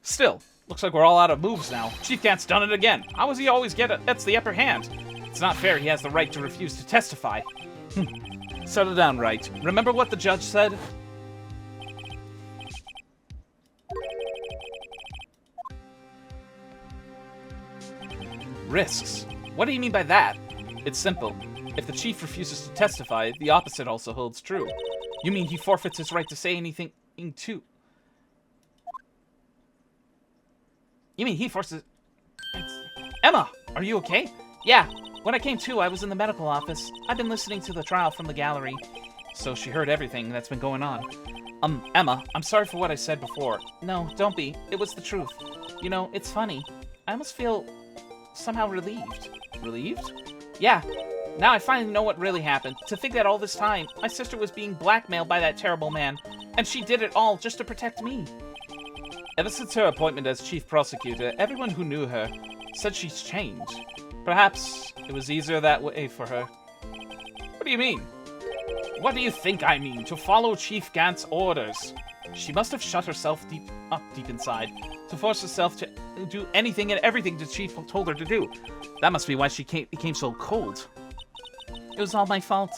Still, looks like we're all out of moves now. Chief Gant's done it again. How does he always gets the upper hand? It's not fair he has the right to refuse to testify. Settle down, Wright. Remember what the judge said? Risks. What do you mean by that? It's simple. If the chief refuses to testify, the opposite also holds true. You mean he forfeits his right to say anything too? You mean he forces... Emma, are you okay? Yeah. When I came to, I was in the medical office. I've been listening to the trial from the gallery. So she heard everything that's been going on. Emma, I'm sorry for what I said before. No, don't be. It was the truth. You know, it's funny. I almost feel somehow relieved. Relieved? Yeah. Now I finally know what really happened. To think that all this time, my sister was being blackmailed by that terrible man. And she did it all just to protect me. Ever since her appointment as chief prosecutor, everyone who knew her said she's changed. Perhaps it was easier that way for her. What do you mean? What do you think I mean? To follow Chief Gant's orders. She must have shut herself deep inside to force herself to do anything and everything the chief told her to do. That must be why she became so cold. It was all my fault.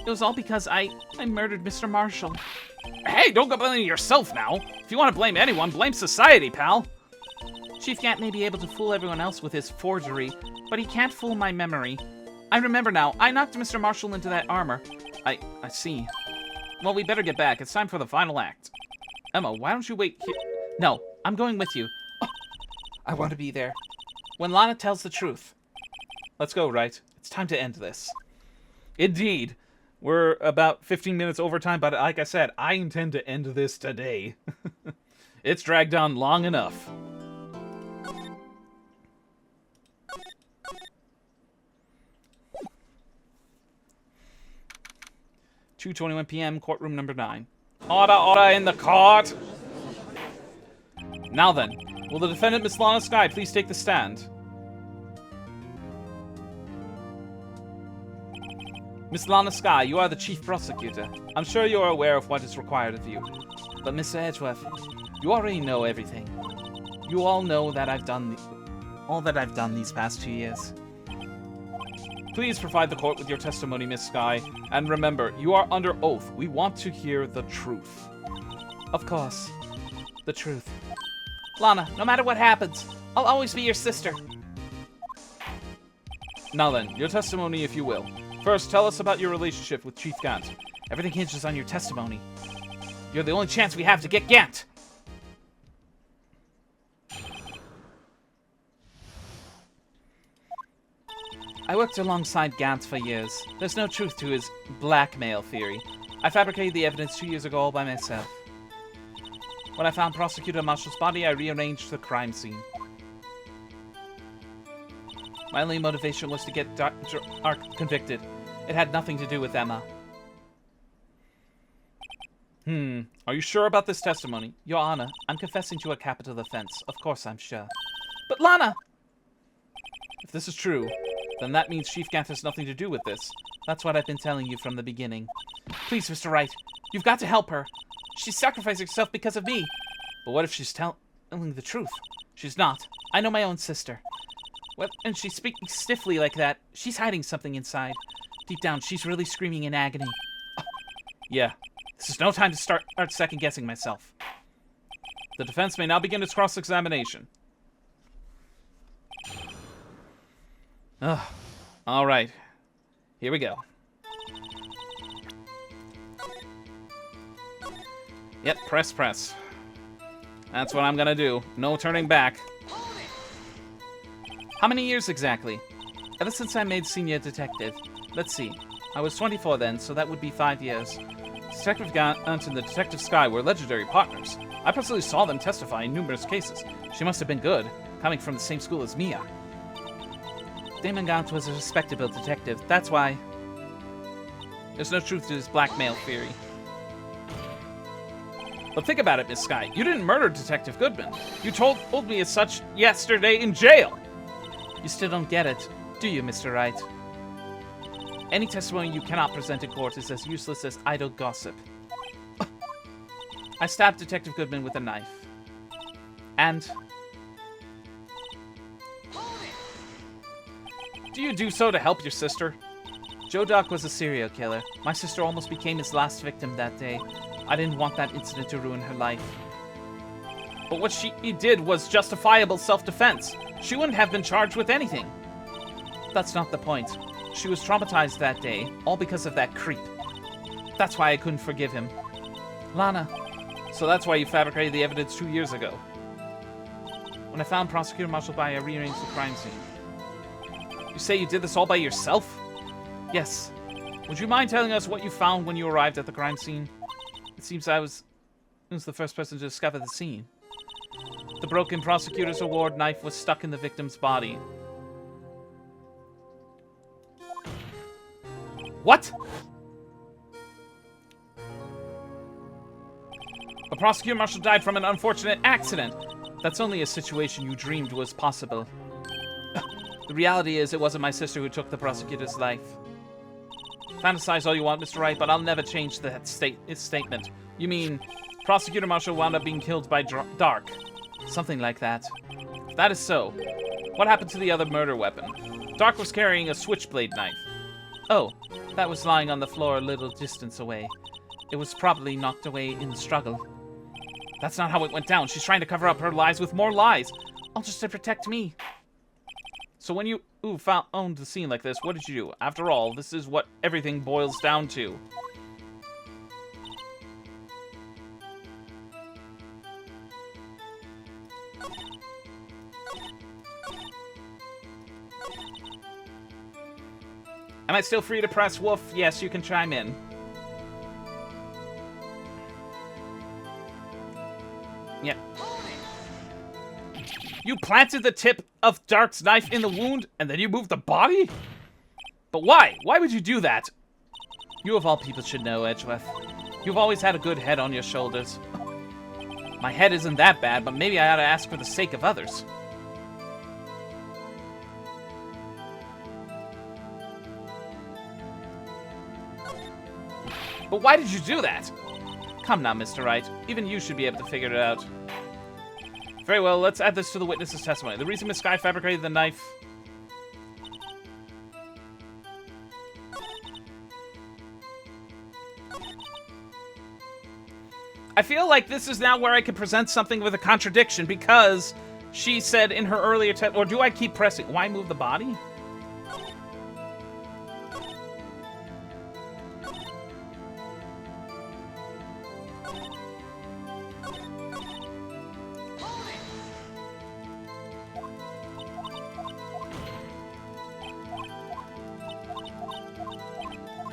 It was all because I murdered Mr. Marshall. Hey, don't go blaming yourself now. If you want to blame anyone, blame society, pal. Chief Gant may be able to fool everyone else with his forgery, but he can't fool my memory. I remember now. I knocked Mr. Marshall into that armor. I see. Well, we better get back. It's time for the final act. Emma, why don't you wait here? No, I'm going with you. Oh, I want to be there. When Lana tells the truth. Let's go, Wright. It's time to end this. Indeed. We're about 15 minutes overtime, but like I said, I intend to end this today. It's dragged on long enough. (2:21 p.m. courtroom number 9). Order in the court. Now then, will the defendant, Miss Lana Skye, please take the stand? Miss Lana Skye, you are the chief prosecutor. I'm sure you are aware of what is required of you. But Mr. Edgeworth, you already know everything. You all know that I've done all that I've done these past 2 years. Please provide the court with your testimony, Miss Skye. And remember, you are under oath. We want to hear the truth. Of course. The truth. Lana, no matter what happens, I'll always be your sister. Now then, your testimony, if you will. First, tell us about your relationship with Chief Gant. Everything hinges on your testimony. You're the only chance we have to get Gant. I worked alongside Gant for years. There's no truth to his blackmail theory. I fabricated the evidence 2 years ago all by myself. When I found Prosecutor Marshall's body, I rearranged the crime scene. My only motivation was to get Ark convicted. It had nothing to do with Emma. Are you sure about this testimony? Your Honor, I'm confessing to a capital offense. Of course I'm sure. But Lana! If this is true, then that means Chief Gant has nothing to do with this. That's what I've been telling you from the beginning. Please, Mr. Wright, you've got to help her. She's sacrificing herself because of me. But what if she's telling the truth? She's not. I know my own sister. What? And she's speaking stiffly like that. She's hiding something inside. Deep down, she's really screaming in agony. Yeah. This is no time to start second-guessing myself. The defense may now begin its cross-examination. All right. Here we go. Yep, press. That's what I'm gonna do. No turning back. How many years exactly? Ever since I made senior detective. Let's see. I was 24 then, so that would be 5 years. Detective Gant and the Detective Skye were legendary partners. I personally saw them testify in numerous cases. She must have been good, coming from the same school as Mia. Damon Gant was a respectable detective. That's why. There's no truth to his blackmail theory. But think about it, Miss Skye. You didn't murder Detective Goodman. You told me as such yesterday in jail. You still don't get it, do you, Mr. Wright? Any testimony you cannot present in court is as useless as idle gossip. I stabbed Detective Goodman with a knife. And... do you do so to help your sister? Joe Doc was a serial killer. My sister almost became his last victim that day. I didn't want that incident to ruin her life. But what she did was justifiable self-defense. She wouldn't have been charged with anything. That's not the point. She was traumatized that day, all because of that creep. That's why I couldn't forgive him. Lana. So that's why you fabricated the evidence 2 years ago. When I found Prosecutor Marshall Bay, I rearranged the crime scene. You say you did this all by yourself? Yes. Would you mind telling us what you found when you arrived at the crime scene? It seems I was the first person to discover the scene. The broken prosecutor's award knife was stuck in the victim's body. What? The prosecutor marshal died from an unfortunate accident. That's only a situation you dreamed was possible. The reality is, it wasn't my sister who took the prosecutor's life. Fantasize all you want, Mr. Wright, but I'll never change that statement. You mean, Prosecutor Marshall wound up being killed by Dark? Something like that. If that is so, what happened to the other murder weapon? Dark was carrying a switchblade knife. Oh, that was lying on the floor a little distance away. It was probably knocked away in the struggle. That's not how it went down. She's trying to cover up her lies with more lies. All just to protect me. So when you found the scene like this, what did you do? After all, this is what everything boils down to. Am I still free to press woof? Yes, you can chime in. Yep. You planted the tip of Dark's knife in the wound, and then you moved the body? But why? Why would you do that? You of all people should know, Edgeworth. You've always had a good head on your shoulders. My head isn't that bad, but maybe I ought to ask for the sake of others. But why did you do that? Come now, Mr. Wright. Even you should be able to figure it out. Very well, let's add this to the witness's testimony. The reason Miss Skye fabricated the knife... I feel like this is now where I can present something with a contradiction, because she said in her earlier or do I keep pressing? Why move the body?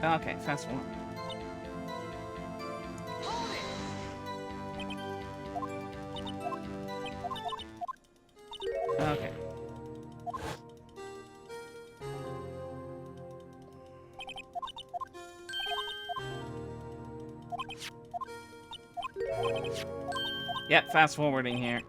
Okay, fast forward. Okay. Yep, fast forwarding here.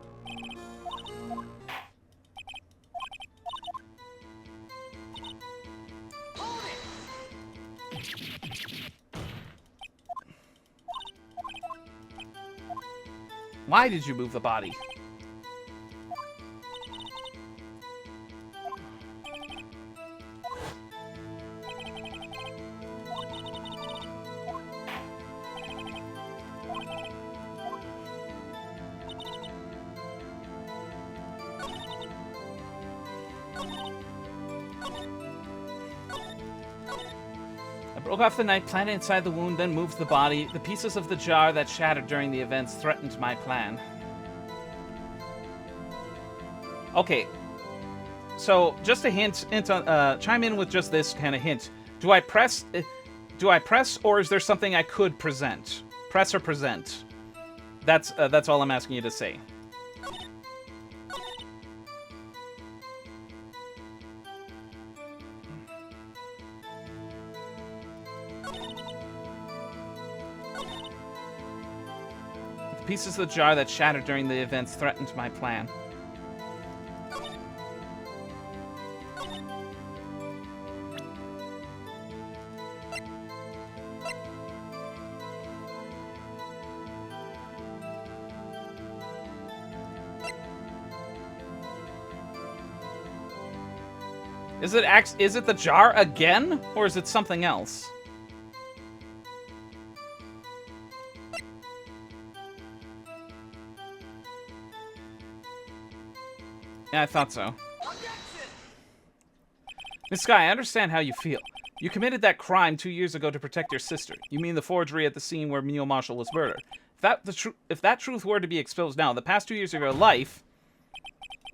Why did you move the body? Broke off the knife, planted inside the wound, then moved the body. The pieces of the jar that shattered during the events threatened my plan. Okay. So, just a hint chime in with just this kind of hint. Do I press, or is there something I could present? Press or present? That's all I'm asking you to say. Pieces of the jar that shattered during the events threatened my plan. Is it the jar again, or is it something else? Yeah, I thought so. Miss Sky, I understand how you feel. You committed that crime 2 years ago to protect your sister. You mean the forgery at the scene where Neil Marshall was murdered. If that truth were to be exposed now, the past 2 years of your life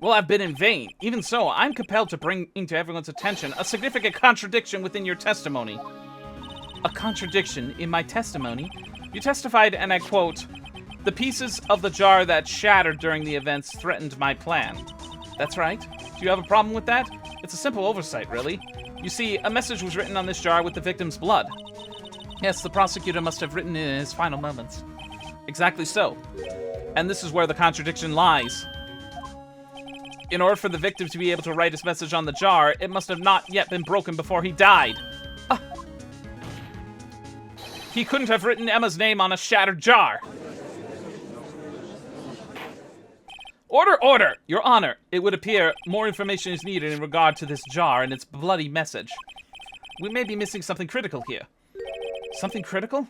will have been in vain. Even so, I'm compelled to bring to everyone's attention a significant contradiction within your testimony. A contradiction in my testimony? You testified, and I quote, "The pieces of the jar that shattered during the events threatened my plan." That's right. Do you have a problem with that? It's a simple oversight, really. You see, a message was written on this jar with the victim's blood. Yes, the prosecutor must have written it in his final moments. Exactly so. And this is where the contradiction lies. In order for the victim to be able to write his message on the jar, it must have not yet been broken before he died. He couldn't have written Emma's name on a shattered jar. Order, order! Your Honor, it would appear more information is needed in regard to this jar and its bloody message. We may be missing something critical here. Something critical?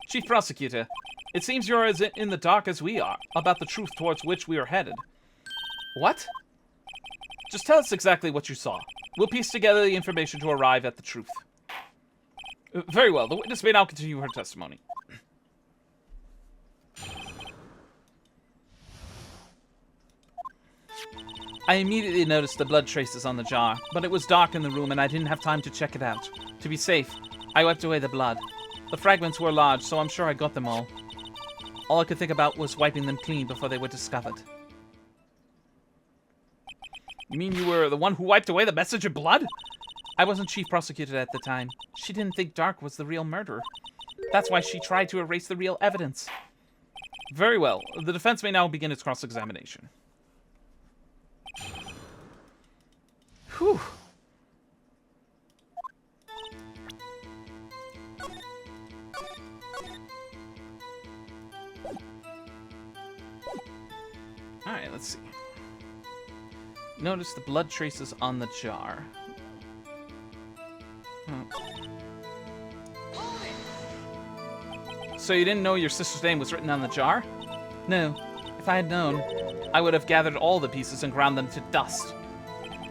Chief Prosecutor, it seems you're as in the dark as we are about the truth towards which we are headed. What? Just tell us exactly what you saw. We'll piece together the information to arrive at the truth. Very well. The witness may now continue her testimony. I immediately noticed the blood traces on the jar, but it was dark in the room and I didn't have time to check it out. To be safe, I wiped away the blood. The fragments were large, so I'm sure I got them all. All I could think about was wiping them clean before they were discovered. You mean you were the one who wiped away the message in blood? I wasn't chief prosecutor at the time. She didn't think Dark was the real murderer. That's why she tried to erase the real evidence. Very well. The defense may now begin its cross-examination. Whew. Alright, let's see. Notice the blood traces on the jar. So you didn't know your sister's name was written on the jar? No. If I had known, I would have gathered all the pieces and ground them to dust.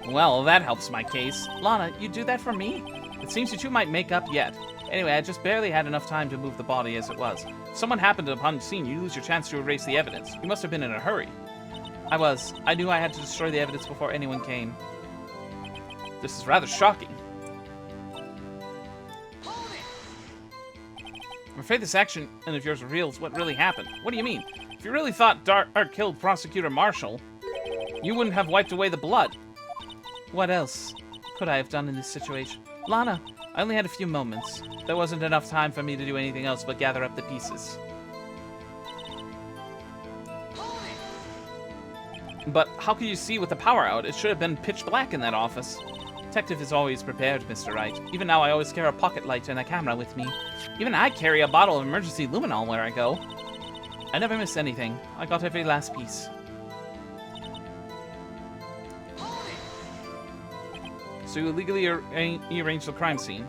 Well, that helps my case. Lana, you do that for me? It seems you two might make up yet. Anyway, I just barely had enough time to move the body as it was. If someone happened upon the scene, you lose your chance to erase the evidence. You must have been in a hurry. I was. I knew I had to destroy the evidence before anyone came. This is rather shocking. I'm afraid this action of yours reveals what really happened. What do you mean? If you really thought Dark killed Prosecutor Marshall, you wouldn't have wiped away the blood. What else could I have done in this situation? Lana, I only had a few moments. There wasn't enough time for me to do anything else but gather up the pieces. But how could you see with the power out? It should have been pitch black in that office. Detective is always prepared, Mr. Wright. Even now, I always carry a pocket light and a camera with me. Even I carry a bottle of emergency luminol where I go. I never miss anything. I got every last piece. So you illegally arranged the crime scene?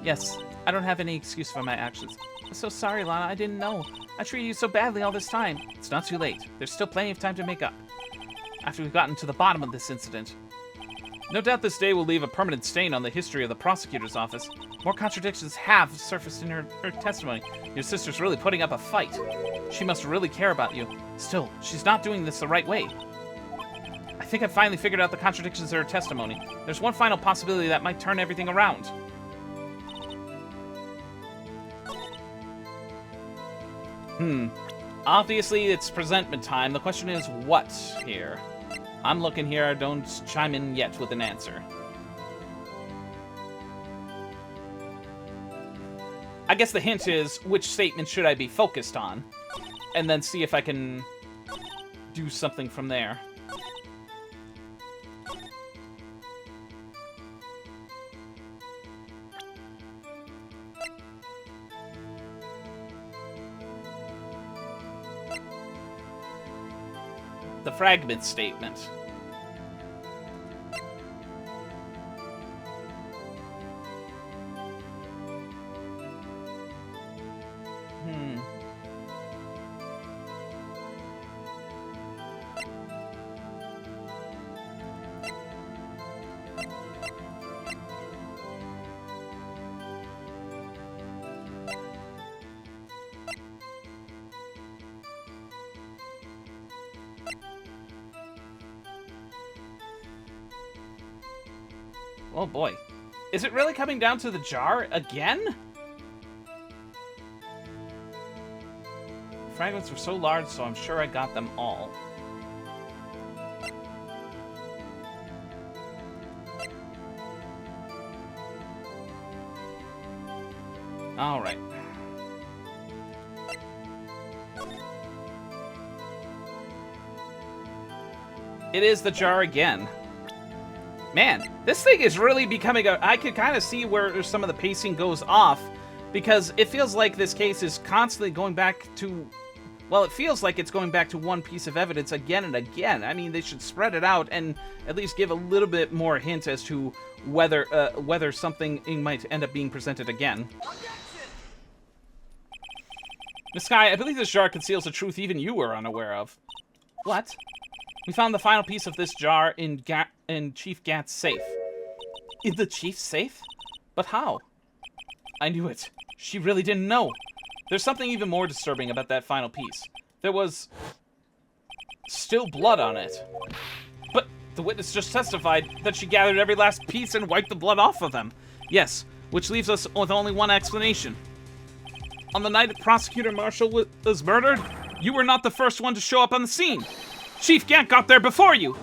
Yes. I don't have any excuse for my actions. I'm so sorry, Lana. I didn't know. I treated you so badly all this time. It's not too late. There's still plenty of time to make up. After we've gotten to the bottom of this incident. No doubt this day will leave a permanent stain on the history of the prosecutor's office. More contradictions have surfaced in her testimony. Your sister's really putting up a fight. She must really care about you. Still, she's not doing this the right way. I think I've finally figured out the contradictions in her testimony. There's one final possibility that might turn everything around. Obviously, it's presentment time. The question is, what here? I'm looking here. Don't chime in yet with an answer. I guess the hint is, which statement should I be focused on? And then see if I can do something from there. The fragment statement. Oh boy. Is it really coming down to the jar again? Fragments were so large, so I'm sure I got them all. Alright. It is the jar again. Man, this thing is really becoming a... I could kind of see where some of the pacing goes off, because it feels like this case is constantly going back to... Well, it feels like it's going back to one piece of evidence again and again. I mean, they should spread it out and at least give a little bit more hint as to whether something might end up being presented again. Miss Sky, I believe this jar conceals a truth even you were unaware of. What? We found the final piece of this jar in Chief Gat's safe. In the Chief's safe? But how? I knew it. She really didn't know. There's something even more disturbing about that final piece. There was... still blood on it. But the witness just testified that she gathered every last piece and wiped the blood off of them. Yes, which leaves us with only one explanation. On the night Prosecutor Marshall was murdered, you were not the first one to show up on the scene. Chief Gant got there before you.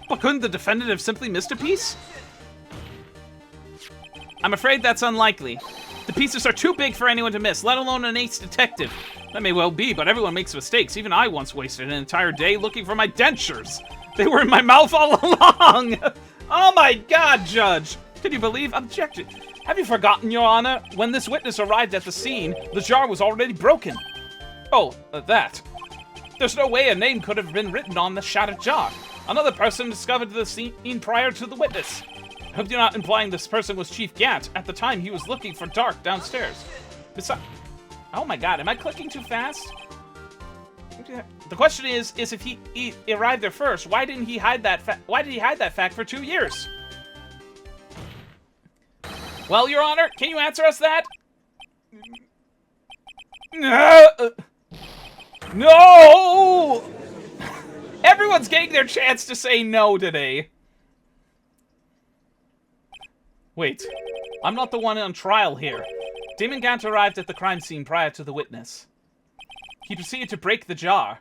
But couldn't the defendant have simply missed a piece? I'm afraid that's unlikely. The pieces are too big for anyone to miss, let alone an ace detective. That may well be, but everyone makes mistakes. Even I once wasted an entire day looking for my dentures. They were in my mouth all along. Oh my God, Judge. Can you believe? Objection. Have you forgotten, Your Honor? When this witness arrived at the scene, the jar was already broken. Oh, that. There's no way a name could have been written on the shattered jar. Another person discovered the scene prior to the witness. I hope you're not implying this person was Chief Gant. At the time, he was looking for Dark downstairs. Oh my God, am I clicking too fast? The question is if he arrived there first, why didn't he hide that why did he hide that fact for 2 years? Well, Your Honor, can you answer us that? No! Everyone's getting their chance to say no today. Wait, I'm not the one on trial here. Damon Gant arrived at the crime scene prior to the witness. He proceeded to break the jar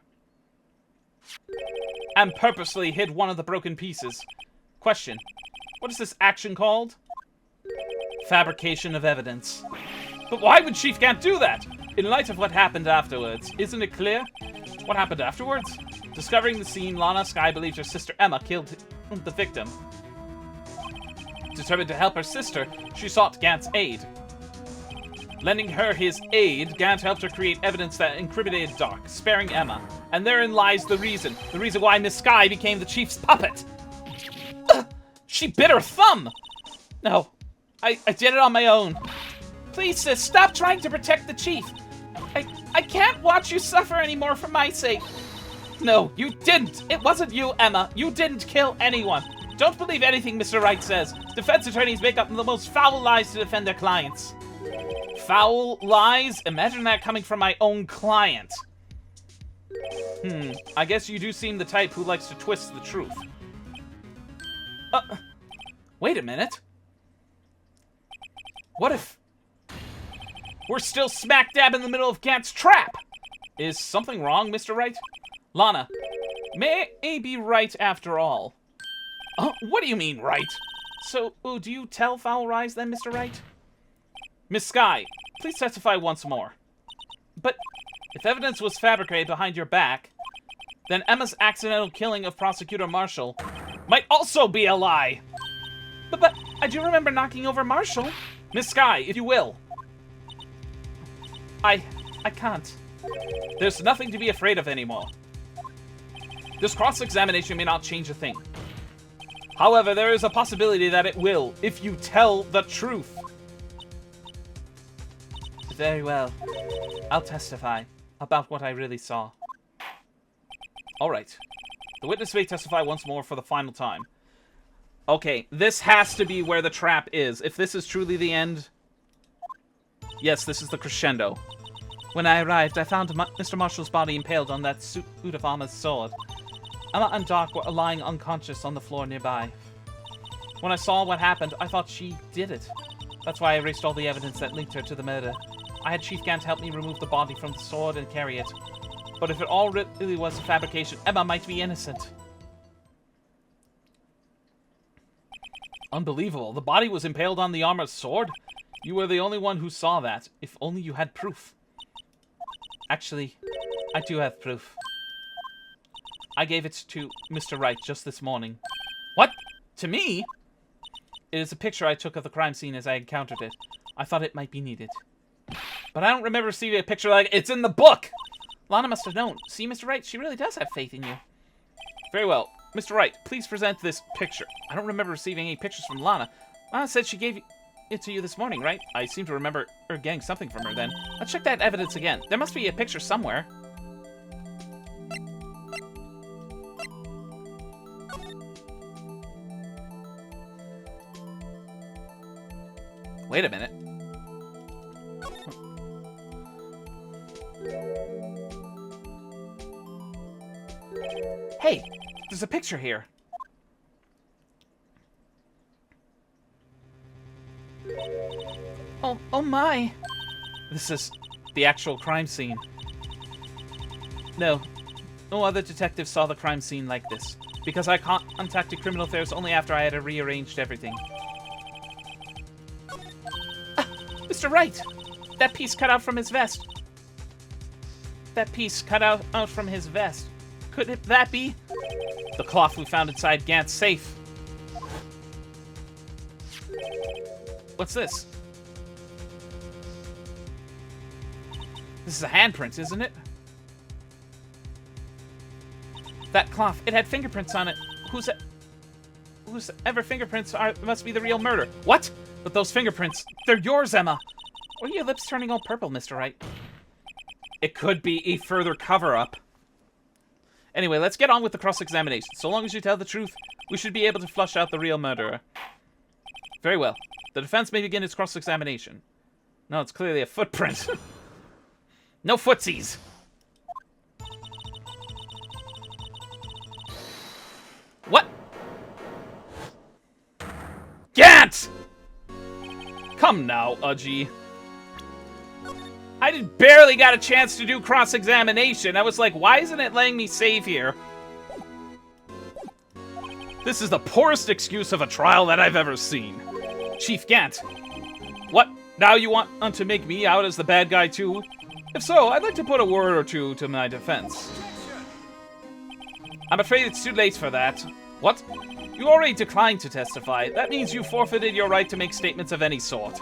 and purposely hid one of the broken pieces. Question, what is this action called? Fabrication of evidence. But why would Chief Gant do that? In light of what happened afterwards, isn't it clear? What happened afterwards? Discovering the scene, Lana Sky believes her sister Emma killed the victim. Determined to help her sister, she sought Gant's aid. Lending her his aid, Gant helped her create evidence that incriminated Dark, sparing Emma. And therein lies the reason why Miss Sky became the Chief's puppet. She bit her thumb! No, I did it on my own. Please, sis, stop trying to protect the Chief. I can't watch you suffer anymore for my sake. No, you didn't. It wasn't you, Emma. You didn't kill anyone. Don't believe anything Mr. Wright says. Defense attorneys make up the most foul lies to defend their clients. Foul lies? Imagine that coming from my own client. I guess you do seem the type who likes to twist the truth. Wait a minute. What if we're still smack dab in the middle of Gant's trap? Is something wrong, Mr. Wright? Lana, may I be right after all? What do you mean, right? So, do you tell foul lies then, Mr. Wright? Miss Sky, please testify once more. But if evidence was fabricated behind your back, then Emma's accidental killing of Prosecutor Marshall might also be a lie. But I do remember knocking over Marshall. Miss Sky, if you will. I can't. There's nothing to be afraid of anymore. This cross-examination may not change a thing. However, there is a possibility that it will, if you tell the truth. Very well. I'll testify about what I really saw. Alright. The witness may testify once more for the final time. Okay, this has to be where the trap is. If this is truly the end... Yes, this is the crescendo. When I arrived, I found Mr. Marshall's body impaled on that suit of armor's sword. Emma and Doc were lying unconscious on the floor nearby. When I saw what happened, I thought she did it. That's why I erased all the evidence that linked her to the murder. I had Chief Gant help me remove the body from the sword and carry it. But if it all really was a fabrication, Emma might be innocent. Unbelievable. The body was impaled on the armor's sword? You were the only one who saw that. If only you had proof. Actually, I do have proof. I gave it to Mr. Wright just this morning. What? To me? It is a picture I took of the crime scene as I encountered it. I thought it might be needed. But I don't remember receiving a picture like it's in the book! Lana must have known. See, Mr. Wright, she really does have faith in you. Very well. Mr. Wright, please present this picture. I don't remember receiving any pictures from Lana. Lana said she gave it to you this morning, right? I seem to remember her getting something from her then. Let's check that evidence again. There must be a picture somewhere. Wait a minute. Hey, there's a picture here. Oh my. This is the actual crime scene. No other detective saw the crime scene like this. Because I contacted Criminal Affairs only after I had rearranged everything. Mr. Wright! That piece cut out from his vest. That piece cut out from his vest. Could that be the cloth we found inside Gant's safe? What's this? This is a handprint, isn't it? That cloth, it had fingerprints on it. Whose ever fingerprints must be the real murder. What? But those fingerprints, they're yours, Emma. Why are your lips turning all purple, Mr. Wright? It could be a further cover-up. Anyway, let's get on with the cross-examination. So long as you tell the truth, we should be able to flush out the real murderer. Very well. The defense may begin its cross-examination. No, it's clearly a footprint. No footsies. What? Gant! Come now, Udgy. I barely got a chance to do cross-examination. I was like, why isn't it letting me save here? This is the poorest excuse of a trial that I've ever seen. Chief Gant. What? Now you want to make me out as the bad guy too? If so, I'd like to put a word or two to my defense. I'm afraid it's too late for that. What? You already declined to testify. That means you forfeited your right to make statements of any sort.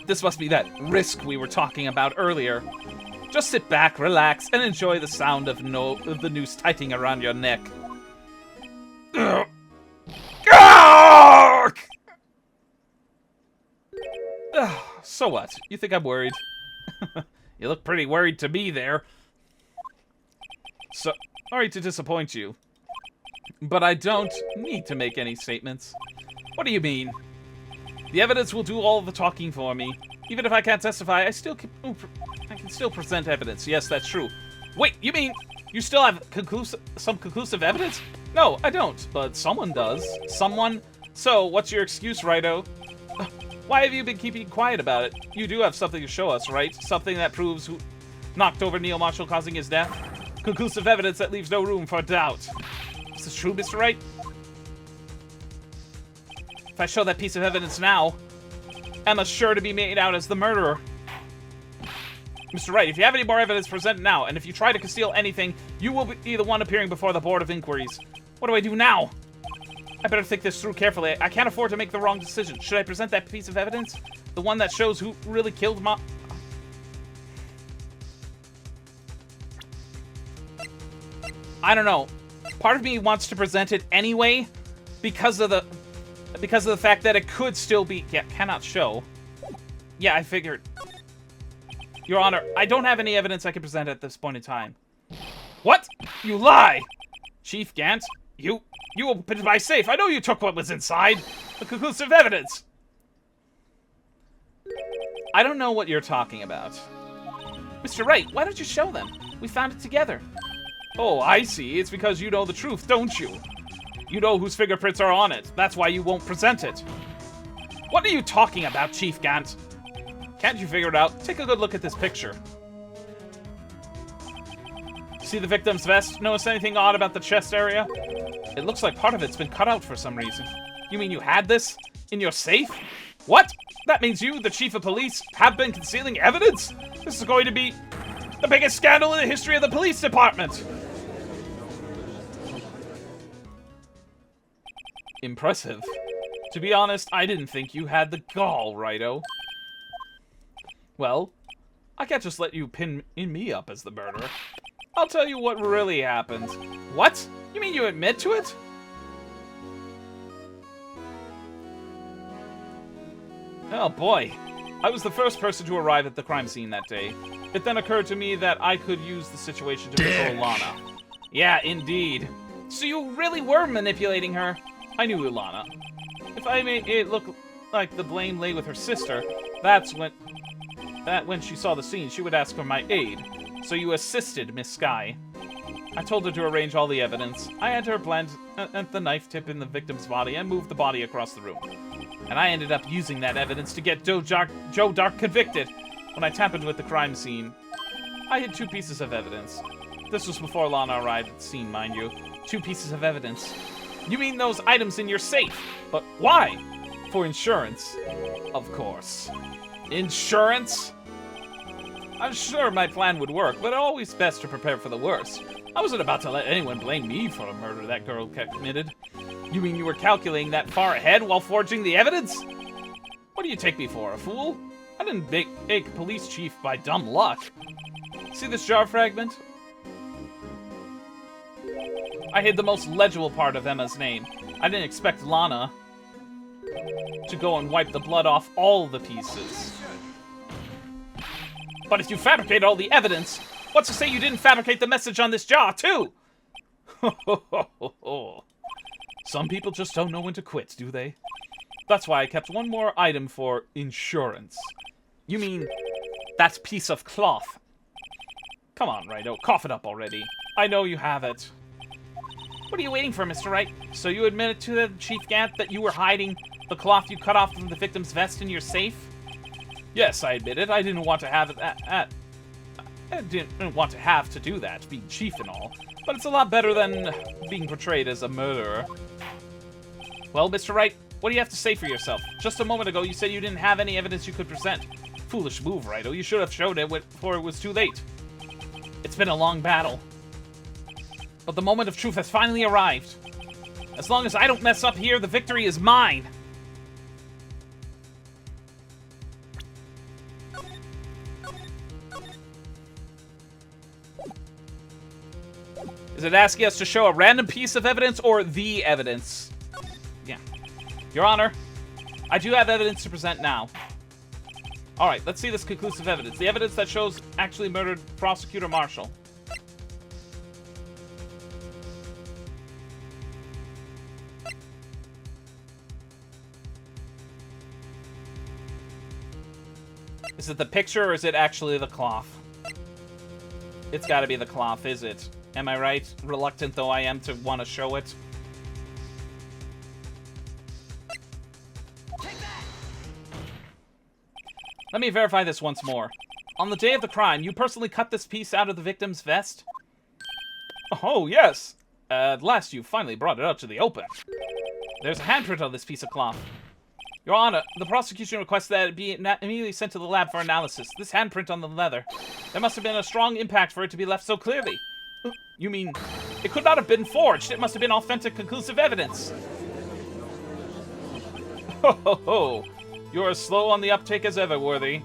This must be that risk we were talking about earlier. Just sit back, relax, and enjoy the sound of the noose tightening around your neck. So what? You think I'm worried? You look pretty worried to me there. So, sorry to disappoint you. But I don't need to make any statements. What do you mean? The evidence will do all the talking for me. Even if I can't testify, I can still present evidence. Yes, that's true. Wait, you mean you still have some conclusive evidence? No, I don't, but someone does. Someone? So, what's your excuse, Righto? Why have you been keeping quiet about it? You do have something to show us, right? Something that proves who knocked over Neil Marshall, causing his death? Conclusive evidence that leaves no room for doubt. Is this true, Mr. Wright? If I show that piece of evidence now, Emma's sure to be made out as the murderer. Mr. Wright, if you have any more evidence, present it now. And if you try to conceal anything, you will be the one appearing before the Board of Inquiries. What do I do now? I better think this through carefully. I can't afford to make the wrong decision. Should I present that piece of evidence? The one that shows who really killed Ma... I don't know. Part of me wants to present it anyway because of the fact that it could still be... Yeah, cannot show. Yeah, I figured. Your Honor, I don't have any evidence I can present at this point in time. What? You lie! Chief Gant, you opened my safe. I know you took what was inside. The conclusive evidence. I don't know what you're talking about. Mr. Wright, why don't you show them? We found it together. Oh, I see. It's because you know the truth, don't you? You know whose fingerprints are on it. That's why you won't present it. What are you talking about, Chief Gant? Can't you figure it out? Take a good look at this picture. See the victim's vest? Notice anything odd about the chest area? It looks like part of it's been cut out for some reason. You mean you had this? In your safe? What? That means you, the chief of police, have been concealing evidence? This is going to be the biggest scandal in the history of the police department. Impressive. To be honest, I didn't think you had the gall, Righto. Well, I can't just let you pin me up as the murderer. I'll tell you what really happened. What? You mean you admit to it? Oh boy. I was the first person to arrive at the crime scene that day. It then occurred to me that I could use the situation to control Lana. Yeah, indeed. So you really were manipulating her? I knew Ilana. If I made it look like the blame lay with her sister, that's when she saw the scene, she would ask for my aid. So you assisted Miss Sky. I told her to arrange all the evidence. I had her plant the knife tip in the victim's body and move the body across the room. And I ended up using that evidence to get Joe Dark convicted. When I tampered with the crime scene, I had 2 pieces of evidence. This was before Lana arrived at the scene, mind you. 2 pieces of evidence. You mean those items in your safe? But why? For insurance. Of course. Insurance? I'm sure my plan would work, but always best to prepare for the worst. I wasn't about to let anyone blame me for a murder that girl committed. You mean you were calculating that far ahead while forging the evidence? What do you take me for, a fool? I didn't make police chief by dumb luck. See this jar fragment? I hid the most legible part of Emma's name. I didn't expect Lana to go and wipe the blood off all the pieces. But if you fabricated all the evidence, what's to say you didn't fabricate the message on this jar, too? Some people just don't know when to quit, do they? That's why I kept one more item for insurance. You mean that piece of cloth? Come on, Righto, cough it up already. I know you have it. What are you waiting for, Mr. Wright? So you admitted to the Chief Gant that you were hiding the cloth you cut off from the victim's vest in your safe? Yes, I admit it. I didn't want to have it I didn't want to have to do that, being chief and all. But it's a lot better than being portrayed as a murderer. Well, Mr. Wright, what do you have to say for yourself? Just a moment ago, you said you didn't have any evidence you could present. Foolish move, Righto. You should have shown it before it was too late. It's been a long battle. But the moment of truth has finally arrived. As long as I don't mess up here, the victory is mine. Is it asking us to show a random piece of evidence or the evidence? Yeah. Your Honor, I do have evidence to present now. Alright, let's see this conclusive evidence. The evidence that shows actually murdered Prosecutor Marshall. Is it the picture or is it actually the cloth? It's gotta be the cloth, is it? Am I right? Reluctant though I am to want to show it. Let me verify this once more. On the day of the crime, you personally cut this piece out of the victim's vest? Oh, yes. At last you finally brought it out to the open. There's a handprint on this piece of cloth. Your Honor, the prosecution requests that it be immediately sent to the lab for analysis. This handprint on the leather. There must have been a strong impact for it to be left so clearly. You mean, it could not have been forged. It must have been authentic, conclusive evidence. Ho ho ho. You're as slow on the uptake as ever, Worthy.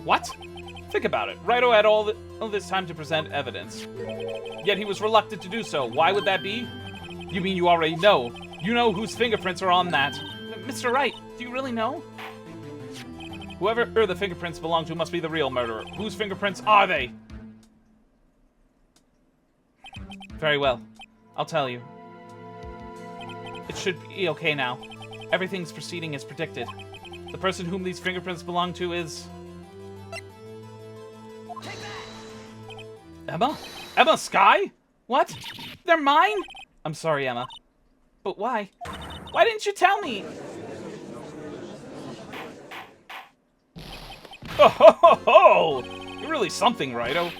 What? Think about it. Righto had all this time to present evidence. Yet he was reluctant to do so. Why would that be? You mean you already know? You know whose fingerprints are on that. Mr. Wright, do you really know? Whoever the fingerprints belong to must be the real murderer. Whose fingerprints are they? Very well. I'll tell you. It should be okay now. Everything's proceeding as predicted. The person whom these fingerprints belong to is... Emma? Emma Sky? What? They're mine? I'm sorry, Emma. But why? Why didn't you tell me? Oh, ho, ho, ho! You're really something, Righto.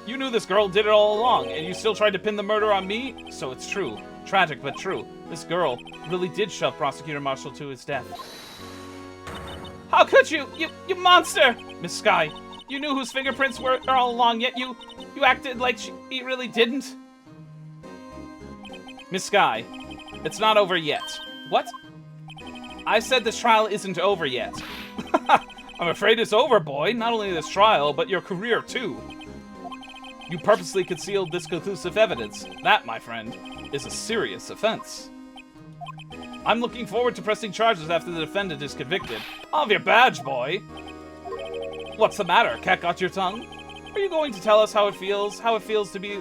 You knew this girl did it all along, and you still tried to pin the murder on me? So it's true. Tragic, but true. This girl really did shove Prosecutor Marshall to his death. How could you? You monster! Miss Skye, you knew whose fingerprints were all along, yet you acted like he really didn't? Miss Skye, it's not over yet. What? I said this trial isn't over yet. I'm afraid it's over, boy. Not only this trial, but your career, too. You purposely concealed this conclusive evidence. That, my friend, is a serious offense. I'm looking forward to pressing charges after the defendant is convicted. I'll have your badge, boy. What's the matter? Cat got your tongue? Are you going to tell us how it feels? How it feels to be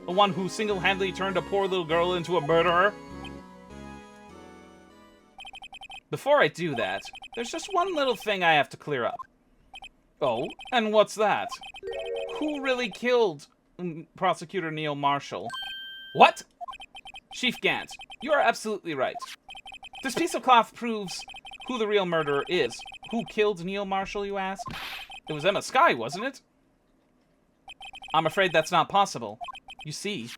the one who single-handedly turned a poor little girl into a murderer? Before I do that, there's just one little thing I have to clear up. Oh, and what's that? Who really killed Prosecutor Neil Marshall? What? Chief Gant, you are absolutely right. This piece of cloth proves who the real murderer is. Who killed Neil Marshall, you ask? It was Emma Skye, wasn't it? I'm afraid that's not possible. You see,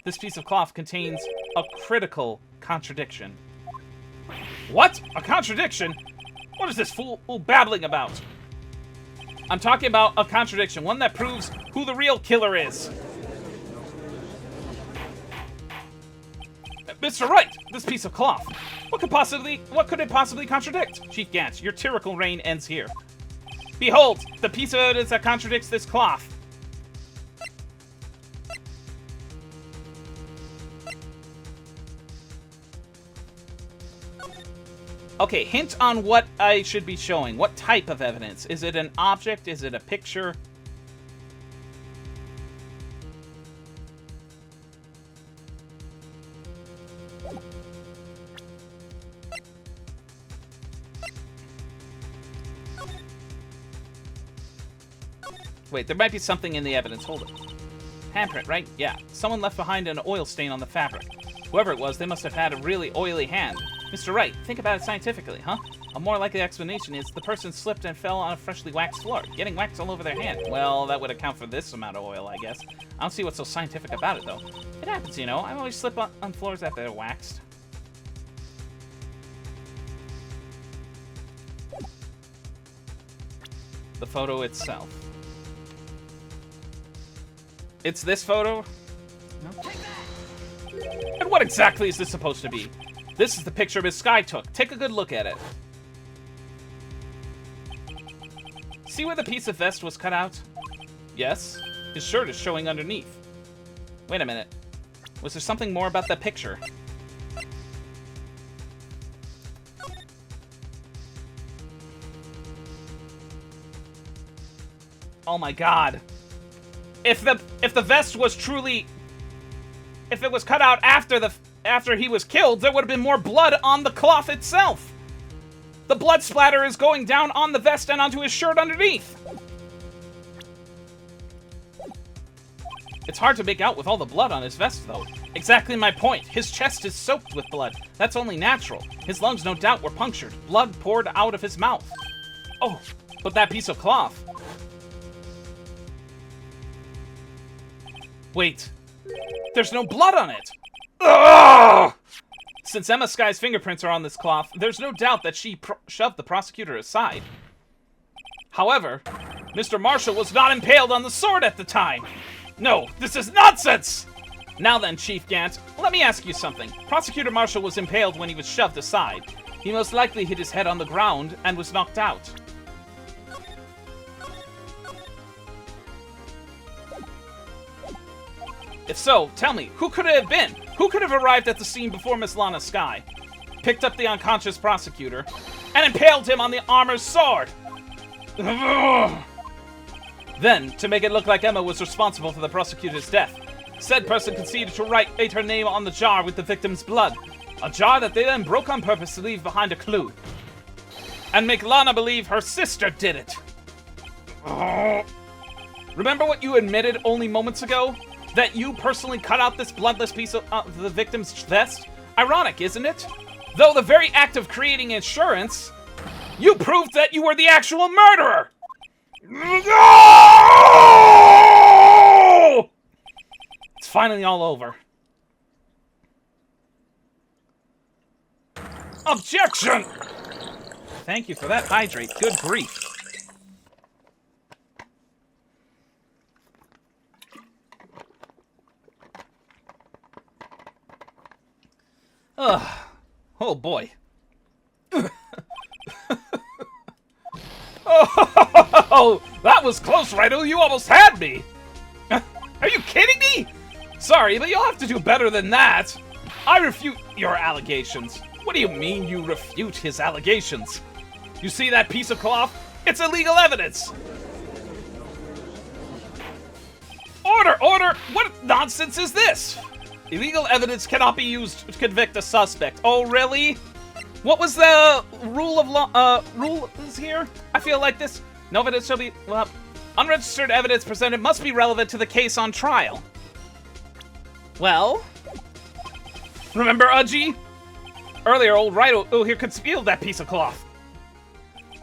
this piece of cloth contains a critical contradiction. What? A contradiction? What is this fool babbling about? I'm talking about a contradiction, one that proves who the real killer is. Mr. Wright, this piece of cloth. What could it possibly contradict? Chief Gant, your tyrannical reign ends here. Behold, the piece of evidence that contradicts this cloth. Okay, hint on what I should be showing. What type of evidence? Is it an object? Is it a picture? Wait, there might be something in the evidence. Hold it. Handprint, right? Yeah. Someone left behind an oil stain on the fabric. Whoever it was, they must have had a really oily hand. Mr. Wright, think about it scientifically, huh? A more likely explanation is the person slipped and fell on a freshly waxed floor, getting wax all over their hand. Well, that would account for this amount of oil, I guess. I don't see what's so scientific about it, though. It happens, you know. I always slip on floors after they're waxed. The photo itself. It's this photo? No. And what exactly is this supposed to be? This is the picture Miss Skye took. Take a good look at it. See where the piece of vest was cut out? Yes. His shirt is showing underneath. Wait a minute. Was there something more about that picture? Oh my god. If the vest was truly... If it was cut out after he was killed, there would have been more blood on the cloth itself. The blood splatter is going down on the vest and onto his shirt underneath. It's hard to make out with all the blood on his vest, though. Exactly my point. His chest is soaked with blood. That's only natural. His lungs, no doubt, were punctured. Blood poured out of his mouth. Oh, but that piece of cloth. Wait. There's no blood on it. Ugh! Since Emma Skye's fingerprints are on this cloth, there's no doubt that she shoved the prosecutor aside. However, Mr. Marshall was not impaled on the sword at the time. No, this is nonsense! Now then, Chief Gant, let me ask you something. Prosecutor Marshall was impaled when he was shoved aside. He most likely hit his head on the ground and was knocked out. If so, tell me, who could it have been? Who could have arrived at the scene before Miss Lana Skye, picked up the unconscious prosecutor, and impaled him on the armor's sword? Then, to make it look like Emma was responsible for the prosecutor's death, said person conceded to write her name on the jar with the victim's blood. A jar that they then broke on purpose to leave behind a clue. And make Lana believe her sister did it. Remember what you admitted only moments ago? that you personally cut out this bloodless piece of the victim's chest? Ironic, isn't it? Though the very act of creating insurance, you proved that you were the actual murderer! No! It's finally all over. Objection! Thank you for that hydrate. Good grief. Ugh. Oh boy. Oh, that was close, Wright. You almost had me. Are you kidding me? Sorry, but you'll have to do better than that. I refute your allegations. What do you mean you refute his allegations? You see that piece of cloth? It's illegal evidence. Order, order! What nonsense is this? Illegal evidence cannot be used to convict a suspect. Oh, really? What was the rule of law, rules here? I feel like this. No evidence shall be, well, unregistered evidence presented must be relevant to the case on trial. Well? Remember Udgy? Earlier, old Wright here concealed that piece of cloth.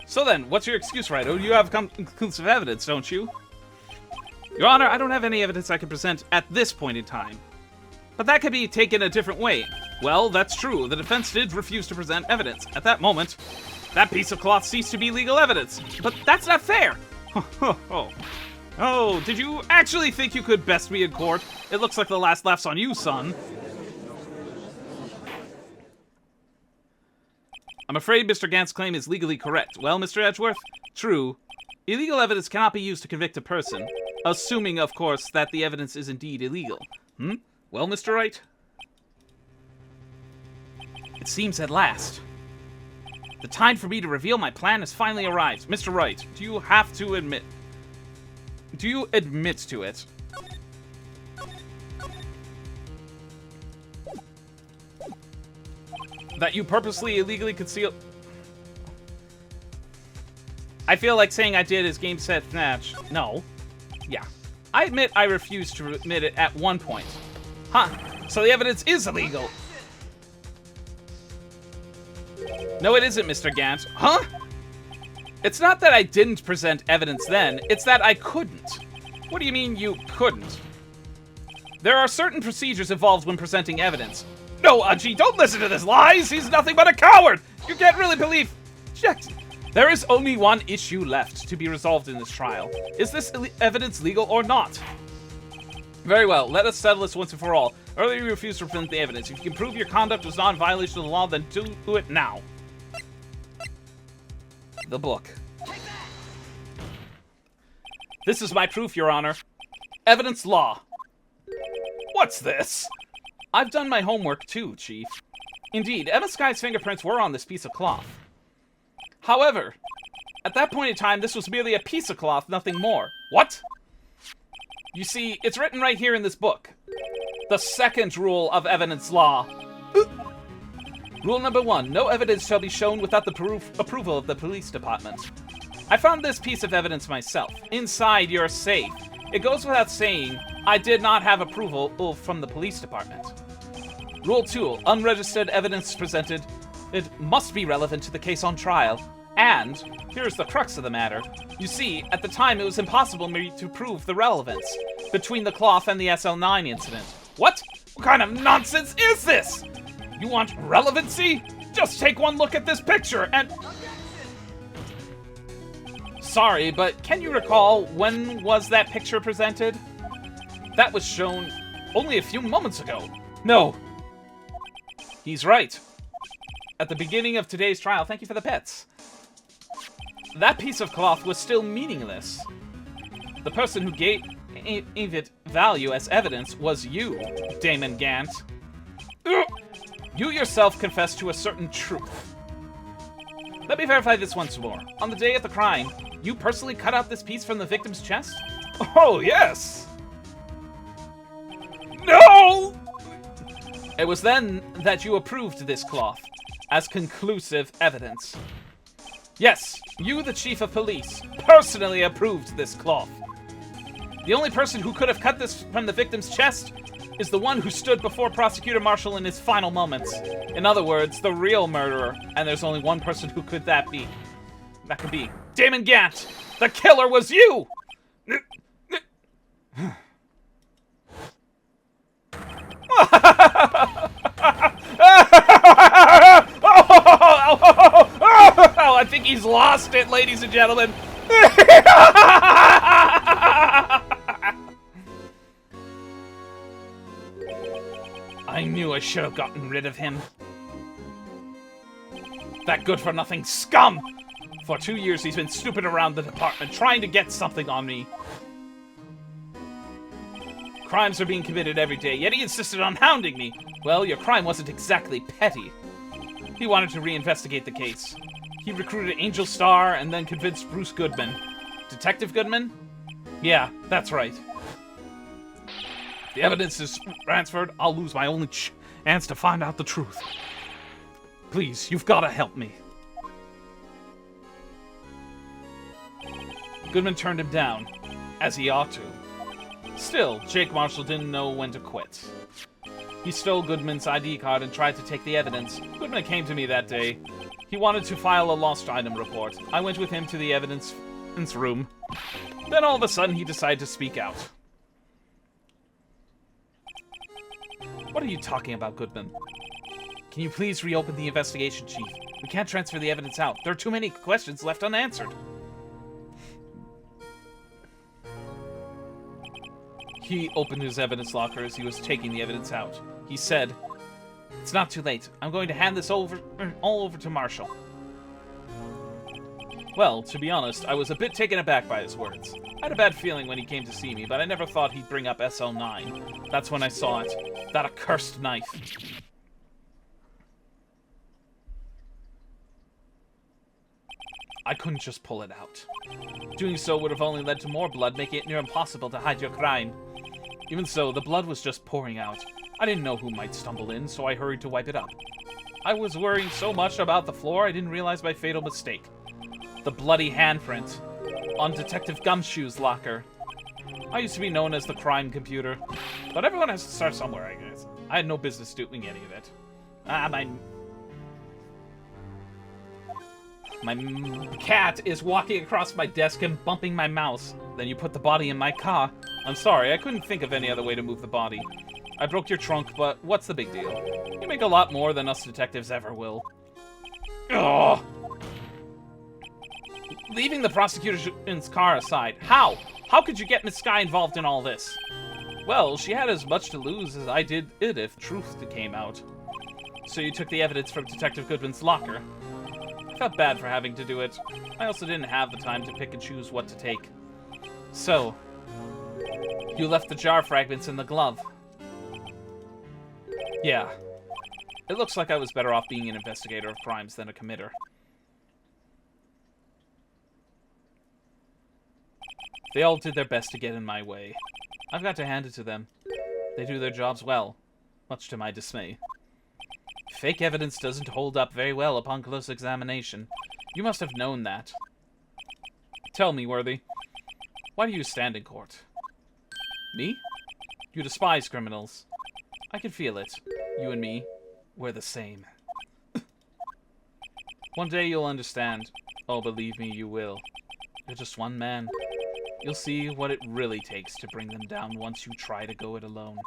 So then, what's your excuse, Wright? You have conclusive evidence, don't you? Your Honor, I don't have any evidence I can present at this point in time. But that could be taken a different way. Well, that's true. The defense did refuse to present evidence. At that moment, that piece of cloth ceased to be legal evidence. But that's not fair! Oh, did you actually think you could best me in court? It looks like the last laugh's on you, son. I'm afraid Mr. Gant's claim is legally correct. Well, Mr. Edgeworth? True. Illegal evidence cannot be used to convict a person. Assuming, of course, that the evidence is indeed illegal. Well, Mr. Wright? It seems at last. The time for me to reveal my plan has finally arrived. Mr. Wright, do you have to admit... Do you admit to it? That you purposely illegally concealed... I feel like saying I did is game, set, match. No. Yeah. I admit I refused to admit it at one point. Huh. So the evidence is illegal. No, it isn't, Mr. Gant. Huh? It's not that I didn't present evidence then. It's that I couldn't. What do you mean you couldn't? There are certain procedures involved when presenting evidence. No, Udgy, don't listen to this lies! He's nothing but a coward! You can't really believe... There is only one issue left to be resolved in this trial. Is this evidence legal or not? Very well, let us settle this once and for all. Earlier you refused to present the evidence. If you can prove your conduct was not in violation of the law, then do it now. The book. This is my proof, Your Honor. Evidence law. What's this? I've done my homework too, Chief. Indeed, Emma Sky's fingerprints were on this piece of cloth. However, at that point in time, this was merely a piece of cloth, nothing more. What? You see, it's written right here in this book. The second rule of evidence law. Rule number 1, no evidence shall be shown without the approval of the police department. I found this piece of evidence myself, inside your safe. It goes without saying, I did not have approval from the police department. Rule 2, unregistered evidence presented. It must be relevant to the case on trial. And, here's the crux of the matter. You see, at the time it was impossible for me to prove the relevance between the cloth and the SL9 incident. What? What kind of nonsense is this? You want relevancy? Just take one look at this picture and... Sorry, but can you recall when was that picture presented? That was shown only a few moments ago. No. He's right. At the beginning of today's trial, thank you for the pets. That piece of cloth was still meaningless. The person who gave it value as evidence was you, Damon Gant. You yourself confessed to a certain truth. Let me verify this once more. On the day of the crime, you personally cut out this piece from the victim's chest? Oh, yes! No! It was then that you approved this cloth as conclusive evidence. Yes, you, the chief of police, personally approved this cloth. The only person who could have cut this from the victim's chest is the one who stood before Prosecutor Marshall in his final moments. In other words, the real murderer, and there's only one person who could that be. That could be Damon Gant! The killer was you! Oh, I think he's lost it, ladies and gentlemen. I knew I should have gotten rid of him. That good-for-nothing scum! For 2 years he's been snooping around the department trying to get something on me. Crimes are being committed every day, yet he insisted on hounding me. Well, your crime wasn't exactly petty. He wanted to reinvestigate the case. He recruited Angel Starr and then convinced Bruce Goodman. Detective Goodman? Yeah, that's right. If the evidence is transferred, I'll lose my only chance to find out the truth. Please, you've got to help me. Goodman turned him down, as he ought to. Still, Jake Marshall didn't know when to quit. He stole Goodman's ID card and tried to take the evidence. Goodman came to me that day. He wanted to file a lost item report. I went with him to the evidence room. Then all of a sudden he decided to speak out. What are you talking about, Goodman? Can you please reopen the investigation, Chief? We can't transfer the evidence out. There are too many questions left unanswered. He opened his evidence locker as he was taking the evidence out. He said, "It's not too late. I'm going to hand this all over to Marshall." Well, to be honest, I was a bit taken aback by his words. I had a bad feeling when he came to see me, but I never thought he'd bring up SL9. That's when I saw it. That accursed knife. I couldn't just pull it out. Doing so would have only led to more blood, making it near impossible to hide your crime. Even so, the blood was just pouring out. I didn't know who might stumble in, so I hurried to wipe it up. I was worrying so much about the floor, I didn't realize my fatal mistake. The bloody handprint on Detective Gumshoe's locker. I used to be known as the crime computer, but everyone has to start somewhere, I guess. I had no business doing any of it. My cat is walking across my desk and bumping my mouse. Then you put the body in my car. I'm sorry, I couldn't think of any other way to move the body. I broke your trunk, but what's the big deal? You make a lot more than us detectives ever will. Ugh. Leaving the prosecution's car aside, how? How could you get Miss Skye involved in all this? Well, she had as much to lose as I did if truth came out. So you took the evidence from Detective Goodman's locker. I felt bad for having to do it. I also didn't have the time to pick and choose what to take. So, you left the jar fragments in the glove. Yeah. It looks like I was better off being an investigator of crimes than a committer. They all did their best to get in my way. I've got to hand it to them. They do their jobs well, much to my dismay. Fake evidence doesn't hold up very well upon close examination. You must have known that. Tell me, Worthy, why do you stand in court? Me? You despise criminals. I can feel it. You and me, we're the same. One day you'll understand. Oh, believe me, you will. You're just one man. You'll see what it really takes to bring them down once you try to go it alone.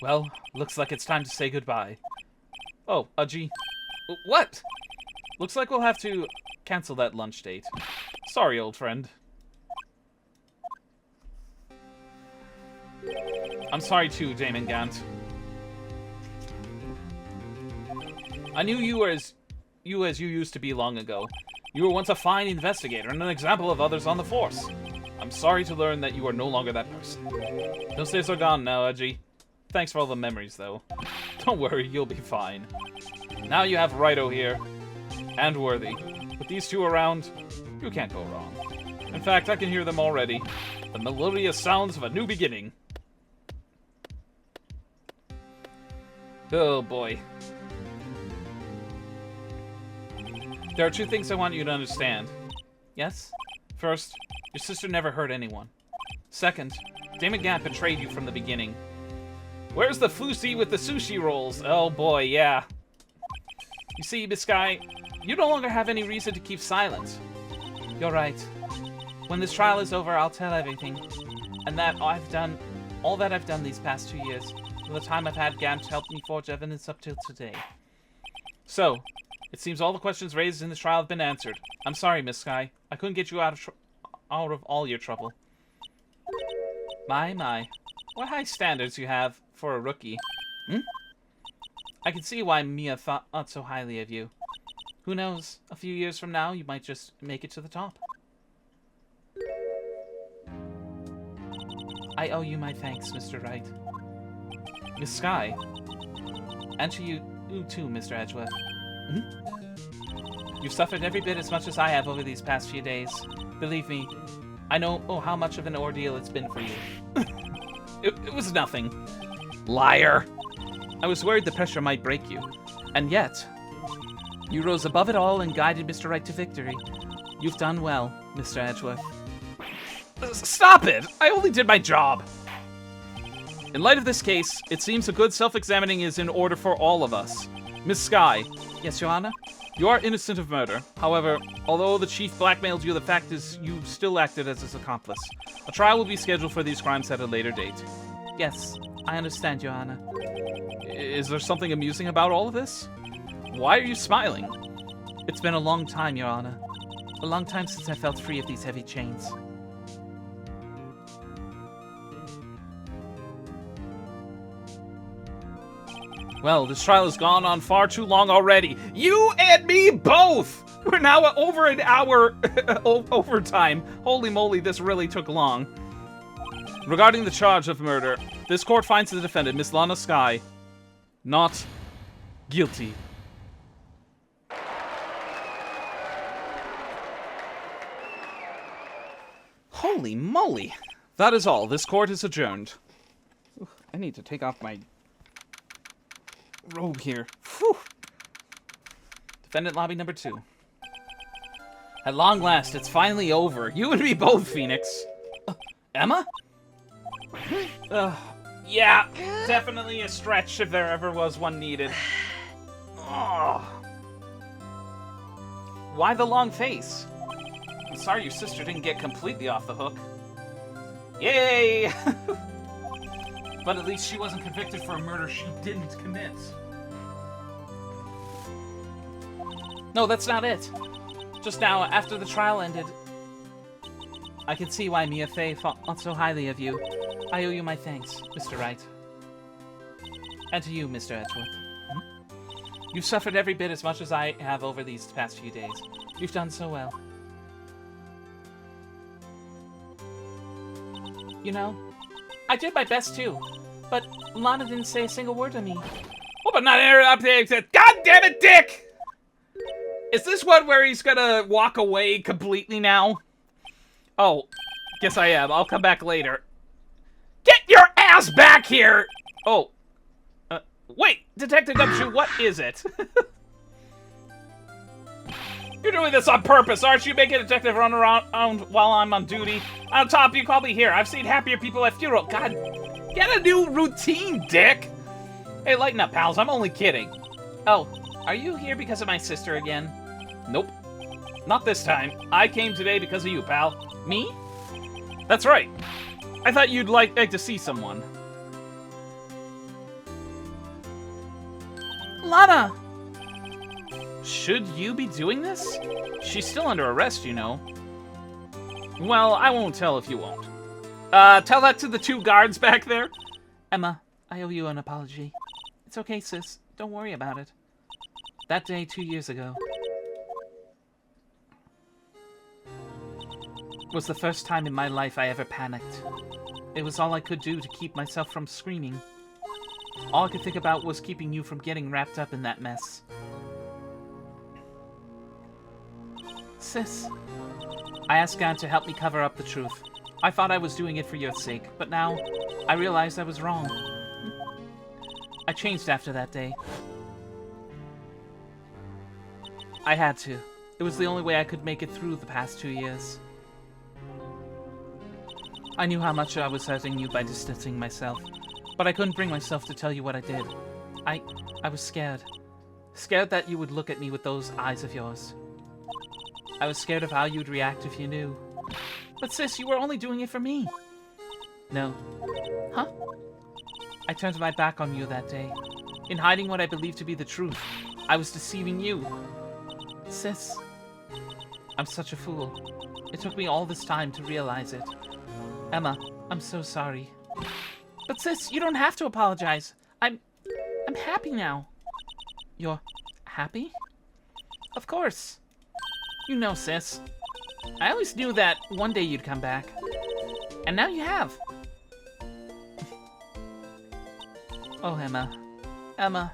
Well, looks like it's time to say goodbye. Oh, gee. What? Looks like we'll have to cancel that lunch date. Sorry, old friend. I'm sorry too, Damon Gant. I knew you as you used to be long ago. You were once a fine investigator and an example of others on the force. I'm sorry to learn that you are no longer that person. Don't stay so gone now, Edgy. Thanks for all the memories, though. Don't worry, you'll be fine. Now you have Wright here, and Worthy. With these two around, you can't go wrong. In fact, I can hear them already. The melodious sounds of a new beginning. Oh, boy. There are two things I want you to understand. Yes? First, your sister never hurt anyone. Second, Damon Gant betrayed you from the beginning. Where's the fousey with the sushi rolls? Oh boy, yeah. You see, Miss Sky, you no longer have any reason to keep silent. You're right. When this trial is over, I'll tell everything. And that all that I've done these past 2 years, from the time I've had Gant help me forge evidence up till today. So, it seems all the questions raised in this trial have been answered. I'm sorry, Miss Sky. I couldn't get you out of all your trouble. My. What high standards you have for a rookie. I can see why Mia thought so highly of you. Who knows, a few years from now, you might just make it to the top. I owe you my thanks, Mr. Wright. Miss Sky. And to you too, Mr. Edgeworth. You've suffered every bit as much as I have over these past few days. Believe me, I know how much of an ordeal it's been for you. It was nothing. Liar. I was worried the pressure might break you. And yet, you rose above it all and guided Mr. Wright to victory. You've done well, Mr. Edgeworth. Stop it! I only did my job. In light of this case, it seems a good self-examining is in order for all of us. Miss Sky. Yes, Your Honor? You are innocent of murder. However, although the chief blackmailed you, the fact is you still acted as his accomplice. A trial will be scheduled for these crimes at a later date. Yes, I understand, Your Honor. Is there something amusing about all of this? Why are you smiling? It's been a long time, Your Honor. A long time since I felt free of these heavy chains. Well, this trial has gone on far too long already. You and me both! We're now at over an hour overtime. Holy moly, this really took long. Regarding the charge of murder, this court finds the defendant, Miss Lana Sky, not guilty. Holy moly. That is all. This court is adjourned. I need to take off my robe here. Whew. Defendant lobby number 2. At long last, it's finally over. You and me both, Phoenix. Emma? Yeah, definitely a stretch if there ever was one needed. Oh. Why the long face? I'm sorry your sister didn't get completely off the hook. Yay! But at least she wasn't convicted for a murder she didn't commit. No, that's not it. Just now, after the trial ended, I can see why Mia Fey thought so highly of you. I owe you my thanks, Mr. Wright. And to you, Mr. Edgeworth. You've suffered every bit as much as I have over these past few days. You've done so well. You know, I did my best too, but Lana didn't say a single word to me. Oh, but not interrupting. God damn it, Dick! Is this one where he's gonna walk away completely now? Oh, guess I am. I'll come back later. Get your ass back here! Oh. Wait, Detective Gumshoe, what is it? You're doing this on purpose, aren't you? Making a detective run around while I'm on duty. On top, you call me here. I've seen happier people at funeral. God, get a new routine, Dick! Hey, lighten up, pals. I'm only kidding. Oh, are you here because of my sister again? Nope. Not this time. I came today because of you, pal. Me? That's right. I thought you'd like to see someone. Lana! Should you be doing this? She's still under arrest, you know. Well, I won't tell if you won't. Tell that to the 2 guards back there. Emma, I owe you an apology. It's okay, sis. Don't worry about it. That day 2 years ago was the first time in my life I ever panicked. It was all I could do to keep myself from screaming. All I could think about was keeping you from getting wrapped up in that mess. Sis, I asked God to help me cover up the truth. I thought I was doing it for your sake, but now I realized I was wrong. I changed after that day. I had to. It was the only way I could make it through the past 2 years. I knew how much I was hurting you by distancing myself, but I couldn't bring myself to tell you what I did. I was scared. Scared that you would look at me with those eyes of yours. I was scared of how you'd react if you knew. But sis, you were only doing it for me. No. Huh? I turned my back on you that day. In hiding what I believed to be the truth, I was deceiving you. Sis, I'm such a fool. It took me all this time to realize it. Emma, I'm so sorry. But sis, you don't have to apologize. I'm happy now. You're happy? Of course. You know, sis. I always knew that one day you'd come back. And now you have. Oh, Emma. Emma.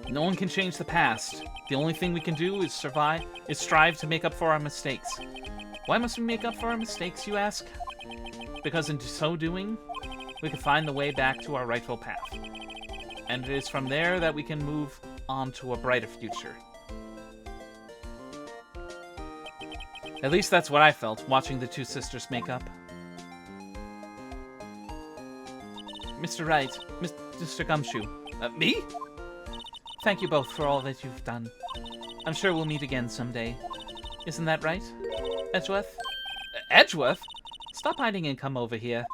No one can change the past. The only thing we can do is strive to make up for our mistakes. Why must we make up for our mistakes, you ask? Because in so doing, we can find the way back to our rightful path. And it is from there that we can move on to a brighter future. At least that's what I felt, watching the two sisters make up. Mr. Wright, Mr. Gumshoe. Me? Thank you both for all that you've done. I'm sure we'll meet again someday. Isn't that right, Edgeworth? Edgeworth? Stop hiding and come over here.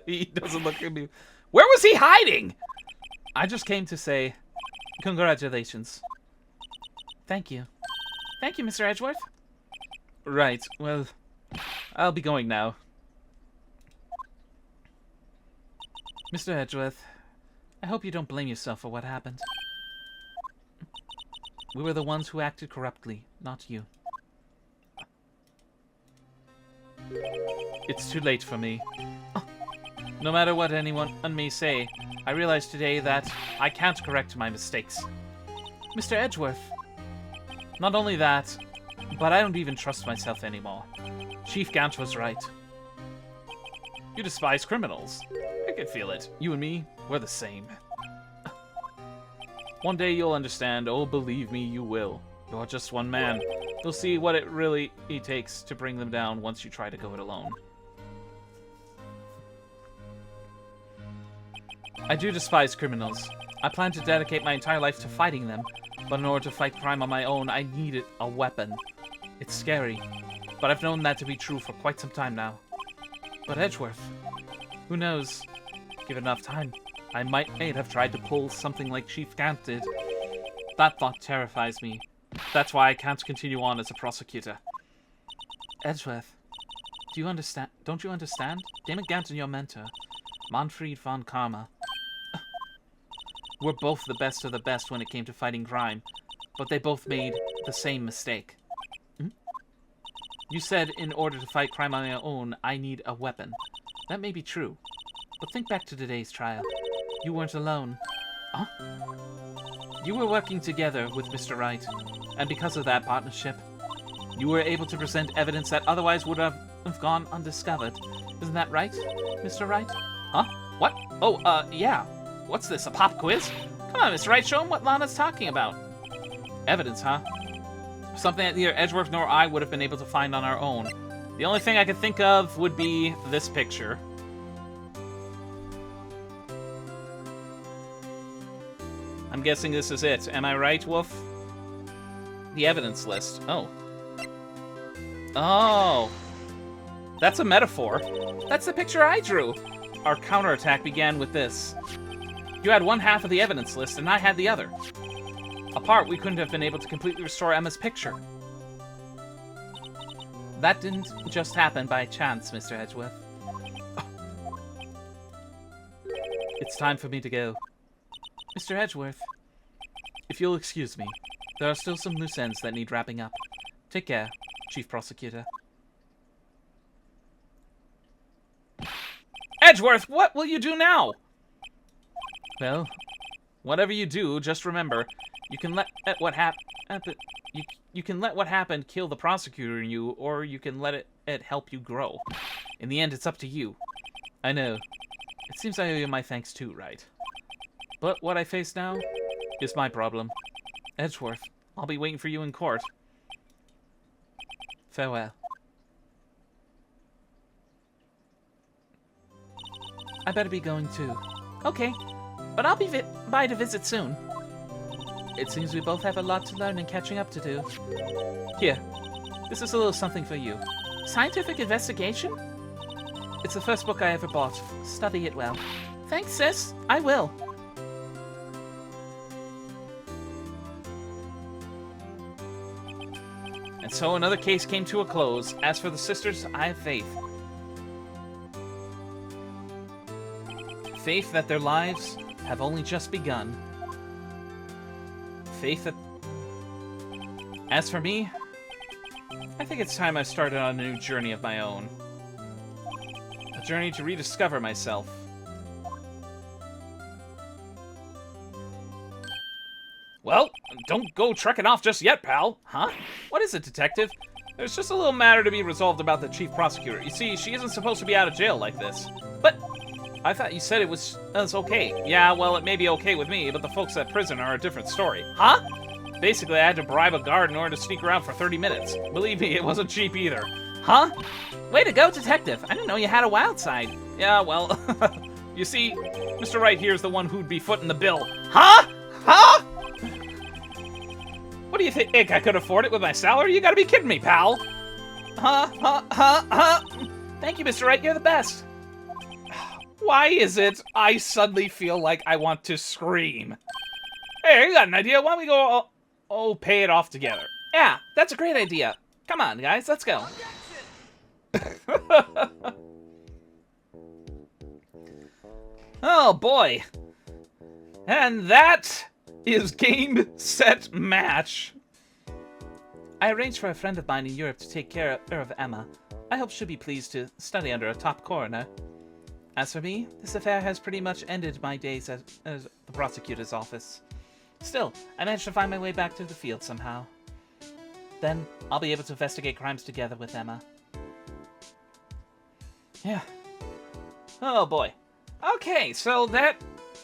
He doesn't look at me. Where was he hiding? I just came to say congratulations. Thank you. Thank you, Mr. Edgeworth. Right, well, I'll be going now. Mr. Edgeworth, I hope you don't blame yourself for what happened. We were the ones who acted corruptly, not you. It's too late for me. No matter what anyone may say, I realize today that I can't correct my mistakes. Mr. Edgeworth. Not only that, but I don't even trust myself anymore. Chief Gant was right. You despise criminals. I can feel it. You and me, we're the same. One day you'll understand. Oh, believe me, you will. You're just one man. You'll see what it really takes to bring them down once you try to go it alone. I do despise criminals. I plan to dedicate my entire life to fighting them, but in order to fight crime on my own, I needed a weapon. It's scary, but I've known that to be true for quite some time now. But Edgeworth, who knows? Given enough time, I might have tried to pull something like Chief Gant did. That thought terrifies me. That's why I can't continue on as a prosecutor. Edgeworth, do you understand? Don't you understand? Damon Gant and your mentor, Manfred von Karma, were both the best of the best when it came to fighting crime, but they both made the same mistake. You said in order to fight crime on my own, I need a weapon. That may be true, but think back to today's trial. You weren't alone. Huh? You were working together with Mr. Wright, and because of that partnership, you were able to present evidence that otherwise would have gone undiscovered. Isn't that right, Mr. Wright? Huh? What? Oh, yeah. What's this, a pop quiz? Come on, Mr. Wright, show him what Lana's talking about. Evidence, huh? Something that neither Edgeworth nor I would have been able to find on our own. The only thing I could think of would be this picture. I'm guessing this is it. Am I right, Wolf? The evidence list. Oh. Oh. That's a metaphor. That's the picture I drew. Our counterattack began with this. You had one half of the evidence list, and I had the other. Apart, we couldn't have been able to completely restore Emma's picture. That didn't just happen by chance, Mr. Edgeworth. Oh. It's time for me to go. Mr. Edgeworth, if you'll excuse me, there are still some loose ends that need wrapping up. Take care, Chief Prosecutor. Edgeworth, what will you do now? Well, whatever you do, just remember, you can let what happen. You can let what happened kill the prosecutor in you, or you can let it help you grow. In the end, it's up to you. I know. It seems I owe you my thanks too, Wright. But what I face now is my problem. Edgeworth, I'll be waiting for you in court. Farewell. I better be going too. Okay, but I'll be by to visit soon. It seems we both have a lot to learn and catching up to do. Here, this is a little something for you. Scientific investigation? It's the first book I ever bought. Study it well. Thanks, sis. I will. And so another case came to a close. As for the sisters, I have faith. Faith that their lives have only just begun. Faith that... As for me, I think it's time I started on a new journey of my own. A journey to rediscover myself. Well, don't go trekking off just yet, pal. Huh? What is it, detective? There's just a little matter to be resolved about the chief prosecutor. You see, she isn't supposed to be out of jail like this. But I thought you said it was okay. Yeah, well, it may be okay with me, but the folks at prison are a different story. Huh? Basically, I had to bribe a guard in order to sneak around for 30 minutes. Believe me, it wasn't cheap either. Huh? Way to go, detective. I didn't know you had a wild side. Yeah, well, you see, Mr. Wright here is the one who'd be footing the bill. Huh? Huh? What do you think? I could afford it with my salary? You gotta be kidding me, pal. Huh? Thank you, Mr. Wright. You're the best. Why is it I suddenly feel like I want to scream? Hey, you got an idea? Why don't we go, pay it off together? Yeah, that's a great idea. Come on, guys, let's go. Oh, boy. And that is game, set, match. I arranged for a friend of mine in Europe to take care of Emma. I hope she'll be pleased to study under a top coroner. As for me, this affair has pretty much ended my days at the prosecutor's office. Still, I managed to find my way back to the field somehow. Then, I'll be able to investigate crimes together with Emma. Yeah. Oh, boy. Okay, so that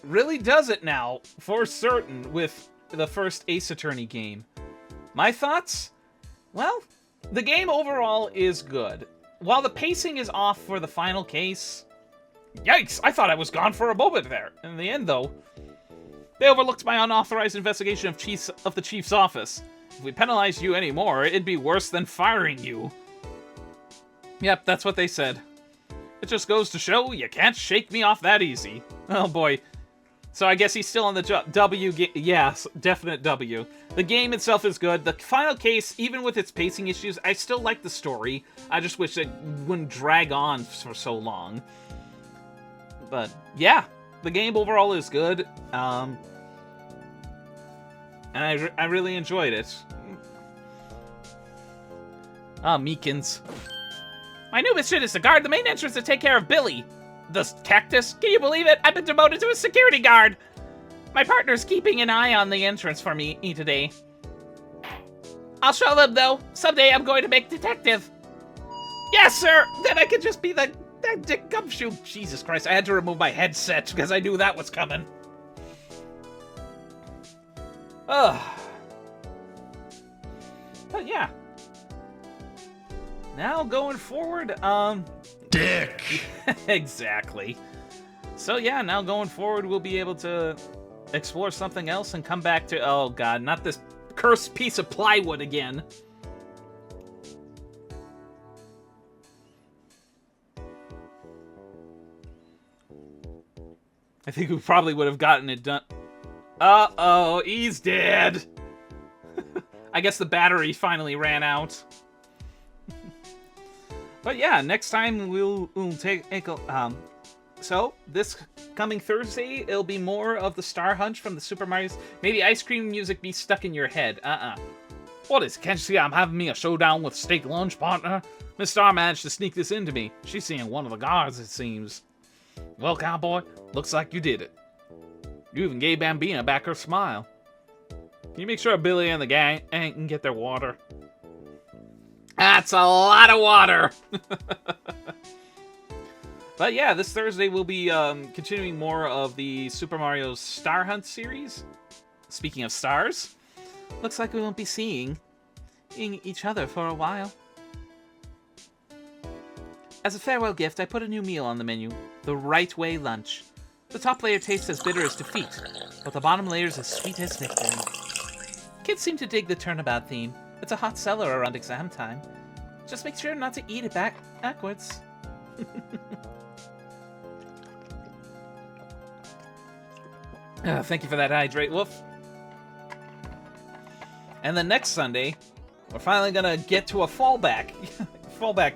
really does it now, for certain, with the first Ace Attorney game. My thoughts? Well, the game overall is good. While the pacing is off for the final case... Yikes! I thought I was gone for a moment there. In the end, though, they overlooked my unauthorized investigation of the chief's office. If we penalized you anymore, it'd be worse than firing you. Yep, that's what they said. It just goes to show you can't shake me off that easy. Oh boy. So I guess he's still on the W. Yes, definite W. The game itself is good. The final case, even with its pacing issues, I still like the story. I just wish it wouldn't drag on for so long. But yeah, the game overall is good. And I really enjoyed it. Ah, Meekins. My new mission is to guard the main entrance to take care of Billy. The cactus? Can you believe it? I've been demoted to a security guard. My partner's keeping an eye on the entrance for me today. I'll show them, though. Someday I'm going to make detective. Yes, sir! Then I could just be that dick gumshoe. Jesus Christ, I had to remove my headset because I knew that was coming. Ugh. But yeah. Now going forward, Dick! Exactly. So yeah, now going forward we'll be able to explore something else and come back to, oh god, not this cursed piece of plywood again. I think we probably would have gotten it done. Uh-oh, he's dead. I guess the battery finally ran out. But yeah, next time we'll take so this coming Thursday, it'll be more of the Star Hunt from the Super Mario's. Maybe ice cream music be stuck in your head. What is? Can't you see I'm having me a showdown with steak lunch, partner? Miss Star managed to sneak this into me. She's seeing one of the guards, it seems. Well, cowboy, looks like you did it. You even gave Bambina back her smile. Can you make sure Billy and the gang can get their water? That's a lot of water! But yeah, this Thursday we'll be continuing more of the Super Mario Star Hunt series. Speaking of stars, Looks like we won't be seeing each other for a while. As a farewell gift, I put a new meal on the menu, the Right Way lunch. The top layer tastes as bitter as defeat, but the bottom layer is as sweet as victory. Kids seem to dig the turnabout theme. It's a hot seller around exam time. Just make sure not to eat it backwards. thank you for that hydrate, Wolf. And then next Sunday, we're finally gonna get to a fallback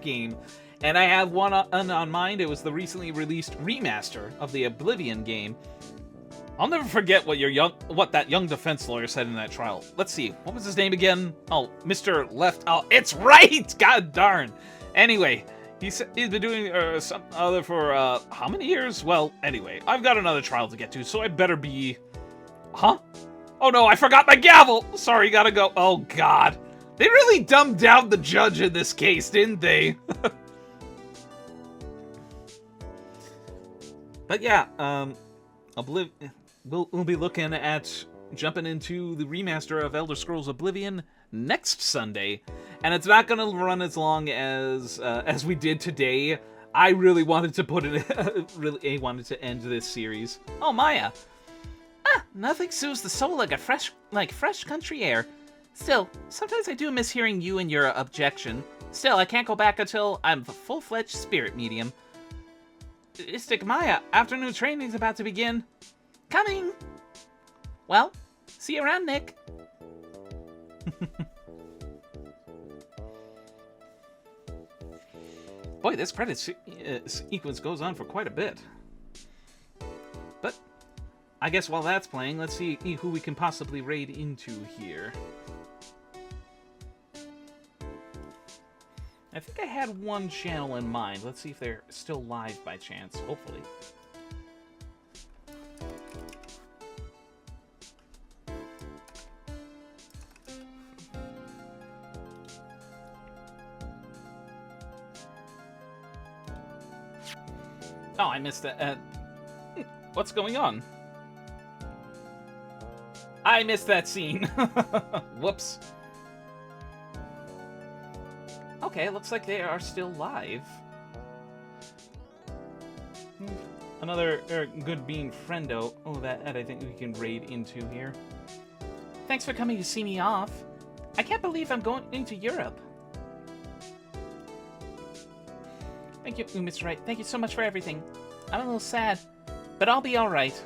game. And I have one on mind. It was the recently released remaster of the Oblivion game. I'll never forget what that young defense lawyer said in that trial. Let's see, what was his name again? Oh, Mr. Left. Oh, it's Wright! God darn. Anyway, he's been doing some other for how many years? Well, anyway, I've got another trial to get to, so I better be. Huh? Oh no, I forgot my gavel! Sorry, gotta go. Oh god. They really dumbed down the judge in this case, didn't they? But yeah, we'll be looking at jumping into the remaster of Elder Scrolls Oblivion next Sunday, and it's not going to run as long as we did today. I really wanted to wanted to end this series. Oh, Maya. Nothing soothes the soul like fresh country air. Still, sometimes I do miss hearing you and your objection. Still, I can't go back until I'm a full-fledged spirit medium. Istic Maya, afternoon training's about to begin. Coming! Well, see you around, Nick. Boy, this credit sequence goes on for quite a bit. But I guess while that's playing, let's see who we can possibly raid into here. I think I had one channel in mind. Let's see if they're still live by chance, hopefully. Oh, I missed that. What's going on? I missed that scene. Whoops. Okay, it looks like they are still live. Another good being friendo. Oh, that I think we can raid into here. Thanks for coming to see me off. I can't believe I'm going into Europe. Thank you, Miss Wright. Thank you so much for everything. I'm a little sad, but I'll be alright.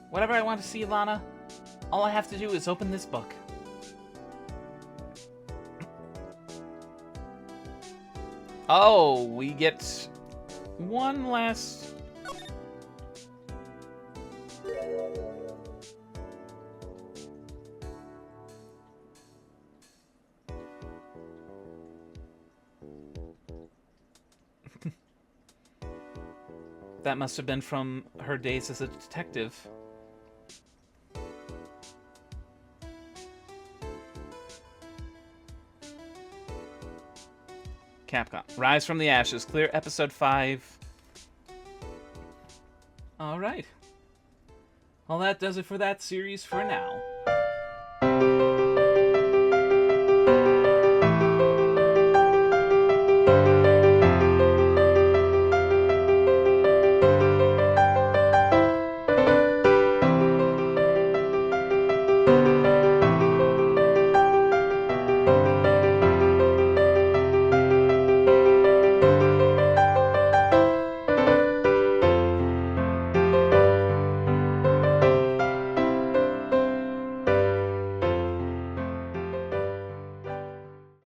Whatever I want to see, Lana, all I have to do is open this book. Oh, we get one last... That must have been from her days as a detective. Capcom. Rise from the Ashes. Clear episode 5. Alright. Well, that does it for that series for now.